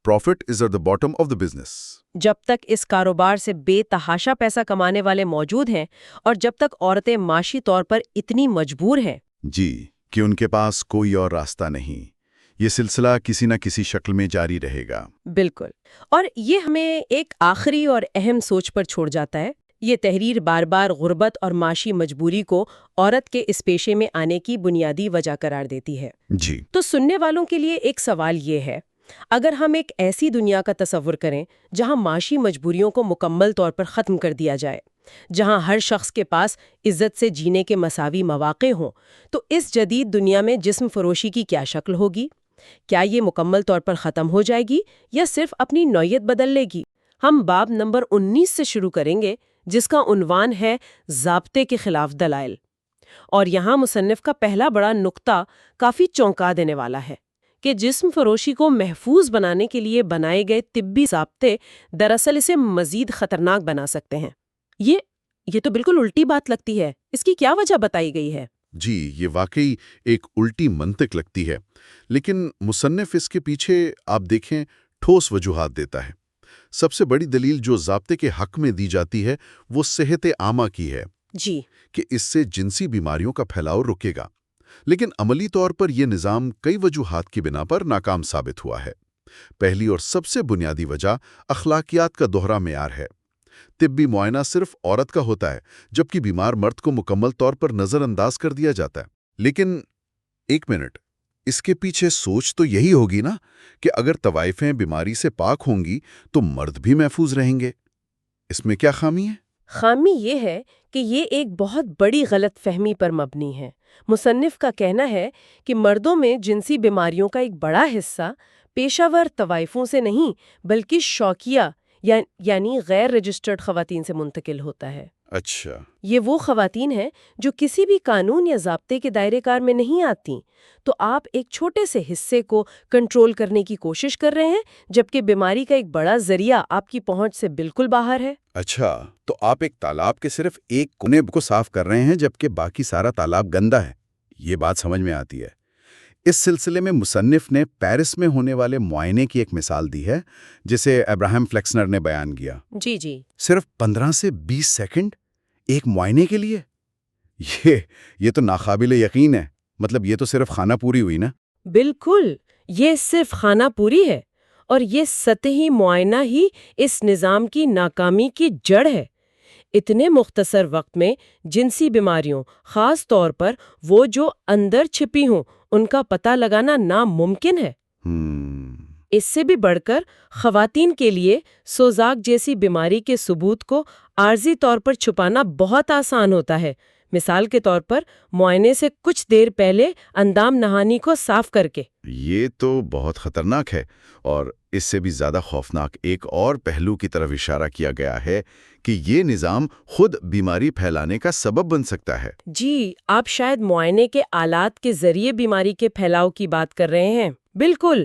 profit is at the bottom of the business. جب تک اس کاروبار سے بے تحاشا پیسہ کمانے والے موجود ہیں، اور جب تک عورتیں معاشی طور پر اتنی مجبور ہیں جی، کہ ان کے پاس کوئی اور راستہ نہیں، یہ سلسلہ کسی نہ کسی شکل میں جاری رہے گا۔ بالکل، اور یہ ہمیں ایک آخری اور اہم سوچ پر چھوڑ جاتا ہے۔ یہ تحریر بار بار غربت اور معاشی مجبوری کو عورت کے اس پیشے میں آنے کی بنیادی وجہ قرار دیتی ہے۔ جی، تو سننے والوں کے لیے ایک سوال یہ ہے، اگر ہم ایک ایسی دنیا کا تصور کریں جہاں معاشی مجبوریوں کو مکمل طور پر ختم کر دیا جائے، جہاں ہر شخص کے پاس عزت سے جینے کے مساوی مواقع ہوں، تو اس جدید دنیا میں جسم فروشی کی کیا شکل ہوگی؟ کیا یہ مکمل طور پر ختم ہو جائے گی یا صرف اپنی نوعیت بدل لے گی؟ ہم باب نمبر 19 سے شروع کریں گے، جس کا عنوان ہے ضابطے کے خلاف دلائل۔ اور یہاں مصنف کا پہلا بڑا نقطہ کافی چونکا دینے والا ہے کہ جسم فروشی کو محفوظ بنانے کے لیے بنائے گئے طبی ضابطے دراصل اسے مزید خطرناک بنا سکتے ہیں۔ یہ تو بالکل الٹی بات لگتی ہے، اس کی کیا وجہ بتائی گئی ہے؟ جی، یہ واقعی ایک الٹی منطق لگتی ہے، لیکن مصنف اس کے پیچھے آپ دیکھیں ٹھوس وجوہات دیتا ہے۔ سب سے بڑی دلیل جو ضابطے کے حق میں دی جاتی ہے وہ صحت عامہ کی ہے، جی، کہ اس سے جنسی بیماریوں کا پھیلاؤ رکے گا۔ لیکن عملی طور پر یہ نظام کئی وجوہات کی بنا پر ناکام ثابت ہوا ہے۔ پہلی اور سب سے بنیادی وجہ اخلاقیات کا دوہرا معیار ہے۔ طبی معائنہ صرف عورت کا ہوتا ہے، جبکہ بیمار مرد کو مکمل طور پر نظر انداز کر دیا جاتا ہے۔ لیکن ایک منٹ، اس کے پیچھے سوچ تو یہی ہوگی نا کہ اگر طوائفیں بیماری سے پاک ہوں گی تو مرد بھی محفوظ رہیں گے۔ اس میں کیا خامی ہے؟ خامی یہ ہے کہ یہ ایک بہت بڑی غلط فہمی پر مبنی ہے۔ مصنف کا کہنا ہے کہ مردوں میں جنسی بیماریوں کا ایک بڑا حصہ پیشہ ور طوائفوں سے نہیں بلکہ شوقیہ یعنی غیر رجسٹرڈ خواتین سے منتقل ہوتا ہے۔ اچھا، یہ وہ خواتین ہیں جو کسی بھی قانون یا ضابطے کے دائرے کار میں نہیں آتیں، تو آپ ایک چھوٹے سے حصے کو کنٹرول کرنے کی کوشش کر رہے ہیں، جبکہ بیماری کا ایک بڑا ذریعہ آپ کی پہنچ سے بالکل باہر ہے۔ اچھا، تو آپ ایک تالاب کے صرف ایک کونے کو صاف کر رہے ہیں جبکہ باقی سارا تالاب گندا ہے۔ یہ بات سمجھ میں آتی ہے۔ اس سلسلے میں مصنف نے پیرس میں ہونے والے معائنے کی ایک مثال دی ہے، جسے ابراہم فلیکسنر نے بیان کیا۔ جی، صرف 15 سے 20 سیکنڈ ایک معائنے کے لیے؟ یہ تو ناقابل یقین ہے۔ مطلب یہ تو صرف خانہ پوری ہوئی نا؟ بالکل، یہ صرف خانہ پوری ہے، اور یہ سطحی معائنہ ہی اس نظام کی ناکامی کی جڑ ہے۔ اتنے مختصر وقت میں جنسی بیماریوں، خاص طور پر وہ جو اندر چھپی ہوں، ان کا پتہ لگانا ناممکن ہے۔ اس سے بھی بڑھ کر خواتین کے لیے سوزاک جیسی بیماری کے ثبوت کو عارضی طور پر چھپانا بہت آسان ہوتا ہے، مثال کے طور پر معائنے سے کچھ دیر پہلے اندام نہانی کو صاف کر کے۔ یہ تو بہت خطرناک ہے، اور اس سے بھی زیادہ خوفناک ایک اور پہلو کی طرف اشارہ کیا گیا ہے کہ یہ نظام خود بیماری پھیلانے کا سبب بن سکتا ہے۔ جی، آپ شاید معائنے کے آلات کے ذریعے بیماری کے پھیلاؤ کی بات کر رہے ہیں۔ بالکل،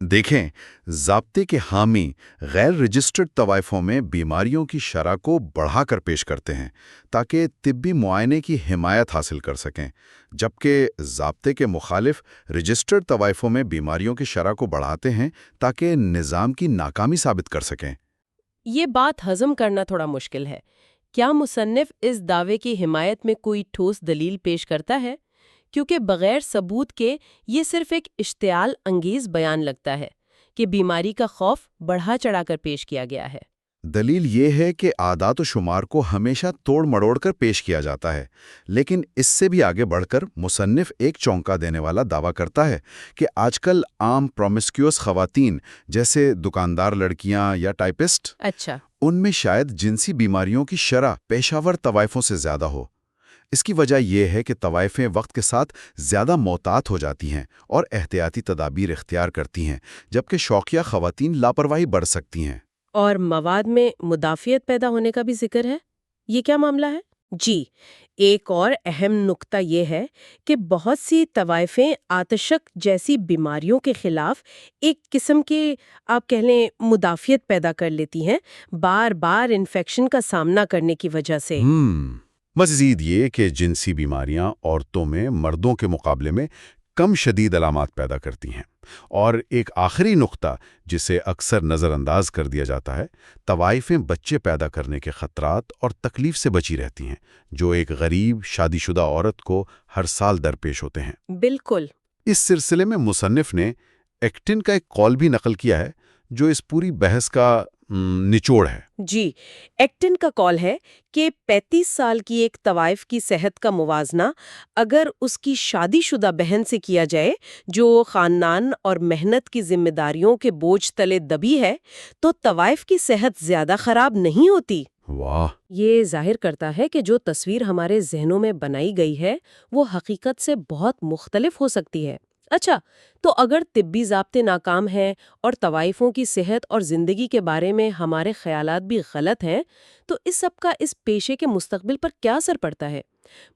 دیکھیں، ضابطے کے حامی غیر رجسٹرڈ طوائفوں میں بیماریوں کی شرح کو بڑھا کر پیش کرتے ہیں تاکہ طبی معائنے کی حمایت حاصل کر سکیں، جبکہ ضابطے کے مخالف رجسٹرڈ طوائفوں میں بیماریوں کی شرح کو بڑھاتے ہیں تاکہ نظام کی ناکامی ثابت کر سکیں۔ یہ بات ہضم کرنا تھوڑا مشکل ہے۔ کیا مصنف اس دعوے کی حمایت میں کوئی ٹھوس دلیل پیش کرتا ہے؟ کیونکہ بغیر ثبوت کے یہ صرف ایک اشتعال انگیز بیان لگتا ہے کہ بیماری کا خوف بڑھا چڑھا کر پیش کیا گیا ہے۔ دلیل یہ ہے کہ اعداد و شمار کو ہمیشہ توڑ مڑوڑ کر پیش کیا جاتا ہے، لیکن اس سے بھی آگے بڑھ کر مصنف ایک چونکا دینے والا دعویٰ کرتا ہے کہ آج کل عام پرومسکیوس خواتین جیسے دکاندار لڑکیاں یا ٹائپسٹ، اچھا، ان میں شاید جنسی بیماریوں کی شرح پیشہ ور طوائفوں سے زیادہ ہو۔ اس کی وجہ یہ ہے کہ طوائفیں وقت کے ساتھ زیادہ محتاط ہو جاتی ہیں اور احتیاطی تدابیر اختیار کرتی ہیں، جبکہ شوقیہ خواتین لاپرواہی برت سکتی ہیں۔ اور مواد میں مدافعت پیدا ہونے کا بھی ذکر ہے۔ یہ کیا معاملہ ہے؟ جی، ایک اور اہم نقطہ یہ ہے کہ بہت سی طوائفیں آتشک جیسی بیماریوں کے خلاف ایک قسم کے آپ کہہ لیں مدافعت پیدا کر لیتی ہیں، بار بار انفیکشن کا سامنا کرنے کی وجہ سے۔ مزید یہ کہ جنسی بیماریاں عورتوں میں مردوں کے مقابلے میں کم شدید علامات پیدا کرتی ہیں۔ اور ایک آخری نقطہ جسے اکثر نظر انداز کر دیا جاتا ہے، طوائفیں بچے پیدا کرنے کے خطرات اور تکلیف سے بچی رہتی ہیں، جو ایک غریب شادی شدہ عورت کو ہر سال درپیش ہوتے ہیں۔ بالکل۔ اس سلسلے میں مصنف نے ایکٹن کا ایک قول بھی نقل کیا ہے جو اس پوری بحث کا نچوڑ ہے۔ جی، ایکٹن کا قول ہے کہ 35 سال کی ایک طوائف کی صحت کا موازنہ اگر اس کی شادی شدہ بہن سے کیا جائے جو خاندان اور محنت کی ذمہ داریوں کے بوجھ تلے دبی ہے، تو طوائف کی صحت زیادہ خراب نہیں ہوتی۔ واہ! یہ ظاہر کرتا ہے کہ جو تصویر ہمارے ذہنوں میں بنائی گئی ہے وہ حقیقت سے بہت مختلف ہو سکتی ہے۔ اچھا، تو اگر طبی ضابطے ناکام ہیں اور طوائفوں کی صحت اور زندگی کے بارے میں ہمارے خیالات بھی غلط ہیں، تو اس سب کا اس پیشے کے مستقبل پر کیا اثر پڑتا ہے؟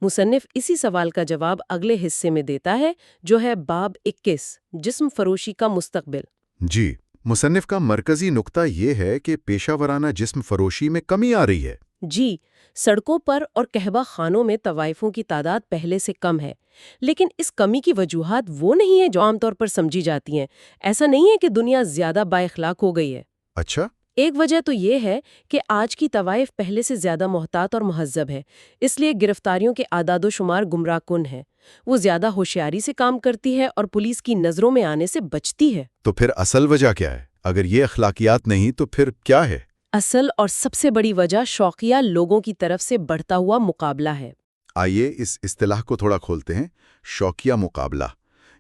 مصنف اسی سوال کا جواب اگلے حصے میں دیتا ہے، جو ہے باب 21، جسم فروشی کا مستقبل۔ جی، مصنف کا مرکزی نقطہ یہ ہے کہ پیشہ ورانہ جسم فروشی میں کمی آ رہی ہے۔ جی، سڑکوں پر اور قہوہ خانوں میں طوائفوں کی تعداد پہلے سے کم ہے، لیکن اس کمی کی وجوہات وہ نہیں ہیں جو عام طور پر سمجھی جاتی ہیں۔ ایسا نہیں ہے کہ دنیا زیادہ با اخلاق ہو گئی ہے۔ اچھا؟ ایک وجہ تو یہ ہے کہ آج کی طوائف پہلے سے زیادہ محتاط اور مہذب ہے، اس لیے گرفتاریوں کے اعداد و شمار گمراہ کن ہے۔ وہ زیادہ ہوشیاری سے کام کرتی ہے اور پولیس کی نظروں میں آنے سے بچتی ہے۔ تو پھر اصل وجہ کیا ہے؟ اگر یہ اخلاقیات نہیں تو پھر کیا ہے؟ اصل اور سب سے بڑی وجہ شوقیہ لوگوں کی طرف سے بڑھتا ہوا مقابلہ ہے۔ آئیے اس اصطلاح کو تھوڑا کھولتے ہیں۔ شوقیہ مقابلہ،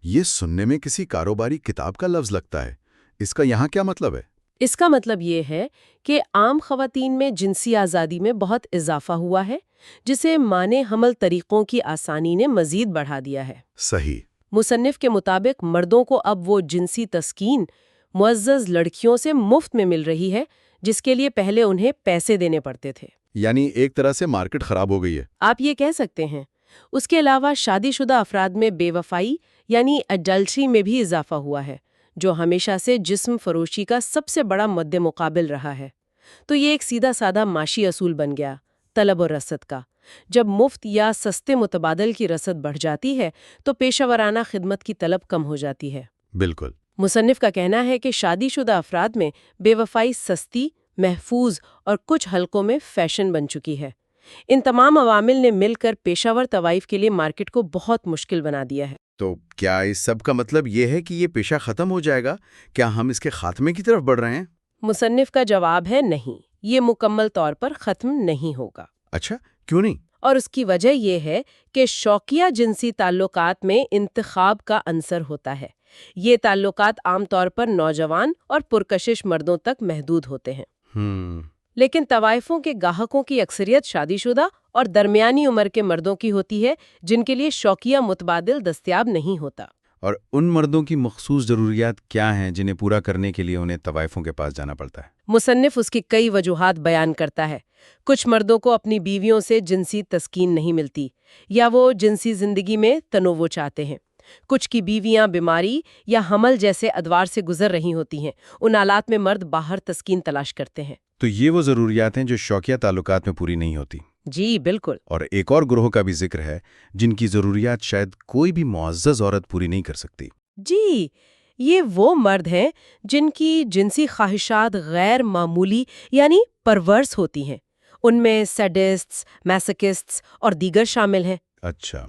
یہ سننے میں کسی کاروباری کتاب کا لفظ لگتا ہے۔ اس کا یہاں کیا مطلب ہے؟ اس کا مطلب یہ ہے کہ عام خواتین میں جنسی آزادی میں بہت اضافہ ہوا ہے، جسے معنی حمل طریقوں کی آسانی نے مزید بڑھا دیا ہے۔ صحیح۔ مصنف کے مطابق مردوں کو اب وہ جنسی تسکین معزز لڑکیوں سے مفت میں مل رہی ہے، جس کے لیے پہلے انہیں پیسے دینے پڑتے تھے۔ یعنی ایک طرح سے مارکیٹ خراب ہو گئی ہے۔ آپ یہ کہہ سکتے ہیں۔ اس کے علاوہ شادی شدہ افراد میں بے وفائی یعنی ایڈلٹری میں بھی اضافہ ہوا ہے، جو ہمیشہ سے جسم فروشی کا سب سے بڑا مد مقابل رہا ہے۔ تو یہ ایک سیدھا سادہ معاشی اصول بن گیا، طلب اور رسد کا۔ جب مفت یا سستے متبادل کی رسد بڑھ جاتی ہے تو پیشہ ورانہ خدمت کی طلب کم ہو جاتی ہے۔ بالکل۔ مصنف کا کہنا ہے کہ شادی شدہ افراد میں بے وفائی سستی، محفوظ اور کچھ حلقوں میں فیشن بن چکی ہے۔ ان تمام عوامل نے مل کر پیشہ ور طوائف کے لیے مارکیٹ کو بہت مشکل بنا دیا ہے۔ تو کیا اس سب کا مطلب یہ ہے کہ یہ پیشہ ختم ہو جائے گا؟ کیا ہم اس کے خاتمے کی طرف بڑھ رہے ہیں؟ مصنف کا جواب ہے نہیں، یہ مکمل طور پر ختم نہیں ہوگا۔ اچھا، کیوں نہیں؟ اور اس کی وجہ یہ ہے کہ شوقیہ جنسی تعلقات میں انتخاب کا عنصر ہوتا ہے۔ یہ تعلقات عام طور پر نوجوان اور پرکشش مردوں تک محدود ہوتے ہیں۔ لیکن طوائفوں کے گاہکوں کی اکثریت شادی شدہ اور درمیانی عمر کے مردوں کی ہوتی ہے، جن کے لیے شوقیہ متبادل دستیاب نہیں ہوتا۔ اور ان مردوں کی مخصوص ضروریات کیا ہیں جنہیں پورا کرنے کے لیے انہیں طوائفوں کے پاس جانا پڑتا ہے؟ مصنف اس کی کئی وجوہات بیان کرتا ہے۔ کچھ مردوں کو اپنی بیویوں سے جنسی تسکین نہیں ملتی، یا وہ جنسی زندگی میں تنوع چاہتے ہیں۔ کچھ کی بیویاں بیماری یا حمل جیسے ادوار سے گزر رہی ہوتی ہیں، ان حالات میں مرد باہر تسکین تلاش کرتے ہیں۔ تو یہ وہ ضروریات ہیں جو شوقیہ تعلقات میں پوری نہیں ہوتی۔ جی بالکل۔ اور ایک اور گروہ کا بھی ذکر ہے جن کی ضروریات شاید کوئی بھی معزز عورت پوری نہیں کر سکتی۔ جی، یہ وہ مرد ہیں جن کی جنسی خواہشات غیر معمولی یعنی پرورس ہوتی ہیں۔ ان میں سیڈسٹس، میسوکسٹس اور دیگر شامل ہیں۔ اچھا۔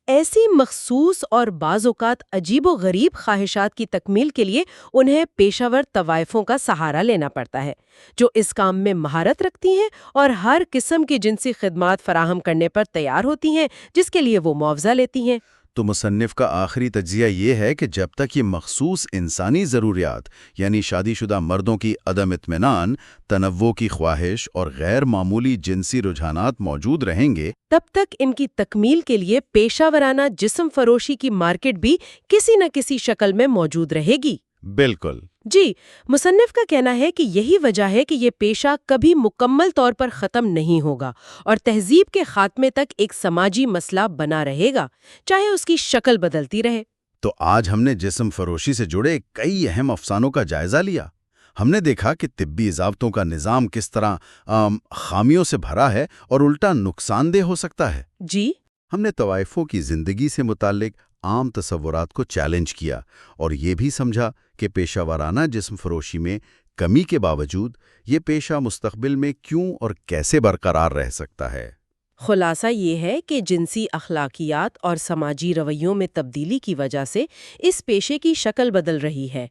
ایسی مخصوص اور بعض اوقات عجیب و غریب خواہشات کی تکمیل کے لیے انہیں پیشہ ور طوائفوں کا سہارا لینا پڑتا ہے، جو اس کام میں مہارت رکھتی ہیں اور ہر قسم کی جنسی خدمات فراہم کرنے پر تیار ہوتی ہیں، جس کے لیے وہ معاوضہ لیتی ہیں۔ تو مصنف کا آخری تجزیہ یہ ہے کہ جب تک یہ مخصوص انسانی ضروریات یعنی شادی شدہ مردوں کی عدم اطمینان، تنوع کی خواہش اور غیر معمولی جنسی رجحانات موجود رہیں گے، تب تک ان کی تکمیل کے لیے پیشہ ورانہ جسم فروشی کی مارکیٹ بھی کسی نہ کسی شکل میں موجود رہے گی۔ بالکل۔ جی، مصنف کا کہنا ہے کہ یہی وجہ ہے کہ یہ پیشہ کبھی مکمل طور پر ختم نہیں ہوگا اور تہذیب کے خاتمے تک ایک سماجی مسئلہ بنا رہے گا، چاہے اس کی شکل بدلتی رہے۔ تو آج ہم نے جسم فروشی سے جڑے کئی اہم افسانوں کا جائزہ لیا۔ ہم نے دیکھا کہ طبی ضابطوں کا نظام کس طرح خامیوں سے بھرا ہے اور الٹا نقصان دہ ہو سکتا ہے۔ جی، ہم نے طوائفوں کی زندگی سے متعلق عام تصورات کو چیلنج کیا اور یہ بھی سمجھا کہ پیشہ ورانہ جسم فروشی میں کمی کے باوجود یہ پیشہ مستقبل میں کیوں اور کیسے برقرار رہ سکتا ہے۔ خلاصہ یہ ہے کہ جنسی اخلاقیات اور سماجی رویوں میں تبدیلی کی وجہ سے اس پیشے کی شکل بدل رہی ہے۔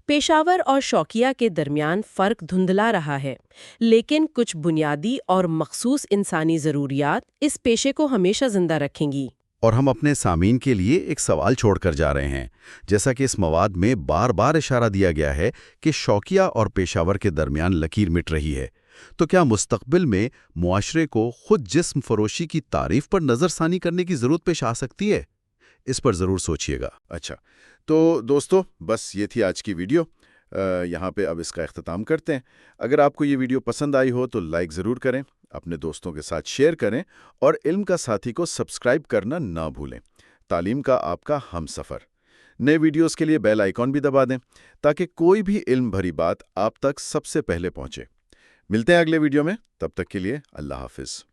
پیشہ ور اور شوقیہ کے درمیان فرق دھندلا رہا ہے، لیکن کچھ بنیادی اور مخصوص انسانی ضروریات اس پیشے کو ہمیشہ زندہ رکھیں گی۔ اور ہم اپنے سامعین کے لیے ایک سوال چھوڑ کر جا رہے ہیں۔ جیسا کہ اس مواد میں بار بار اشارہ دیا گیا ہے کہ شوقیہ اور پیشہ ور کے درمیان لکیر مٹ رہی ہے، تو کیا مستقبل میں معاشرے کو خود جسم فروشی کی تعریف پر نظر ثانی کرنے کی ضرورت پیش آ سکتی ہے؟ اس پر ضرور سوچیے گا۔ اچھا، تو دوستو، بس یہ تھی آج کی ویڈیو۔ یہاں پہ اب اس کا اختتام کرتے ہیں۔ اگر آپ کو یہ ویڈیو پسند آئی ہو تو لائک ضرور کریں، اپنے دوستوں کے ساتھ شیئر کریں اور علم کا ساتھی کو سبسکرائب کرنا نہ بھولیں۔ تعلیم کا آپ کا ہم سفر۔ نئے ویڈیوز کے لیے بیل آئیکن بھی دبا دیں تاکہ کوئی بھی علم بھری بات آپ تک سب سے پہلے پہنچے۔ ملتے ہیں اگلے ویڈیو میں، تب تک کے لیے اللہ حافظ۔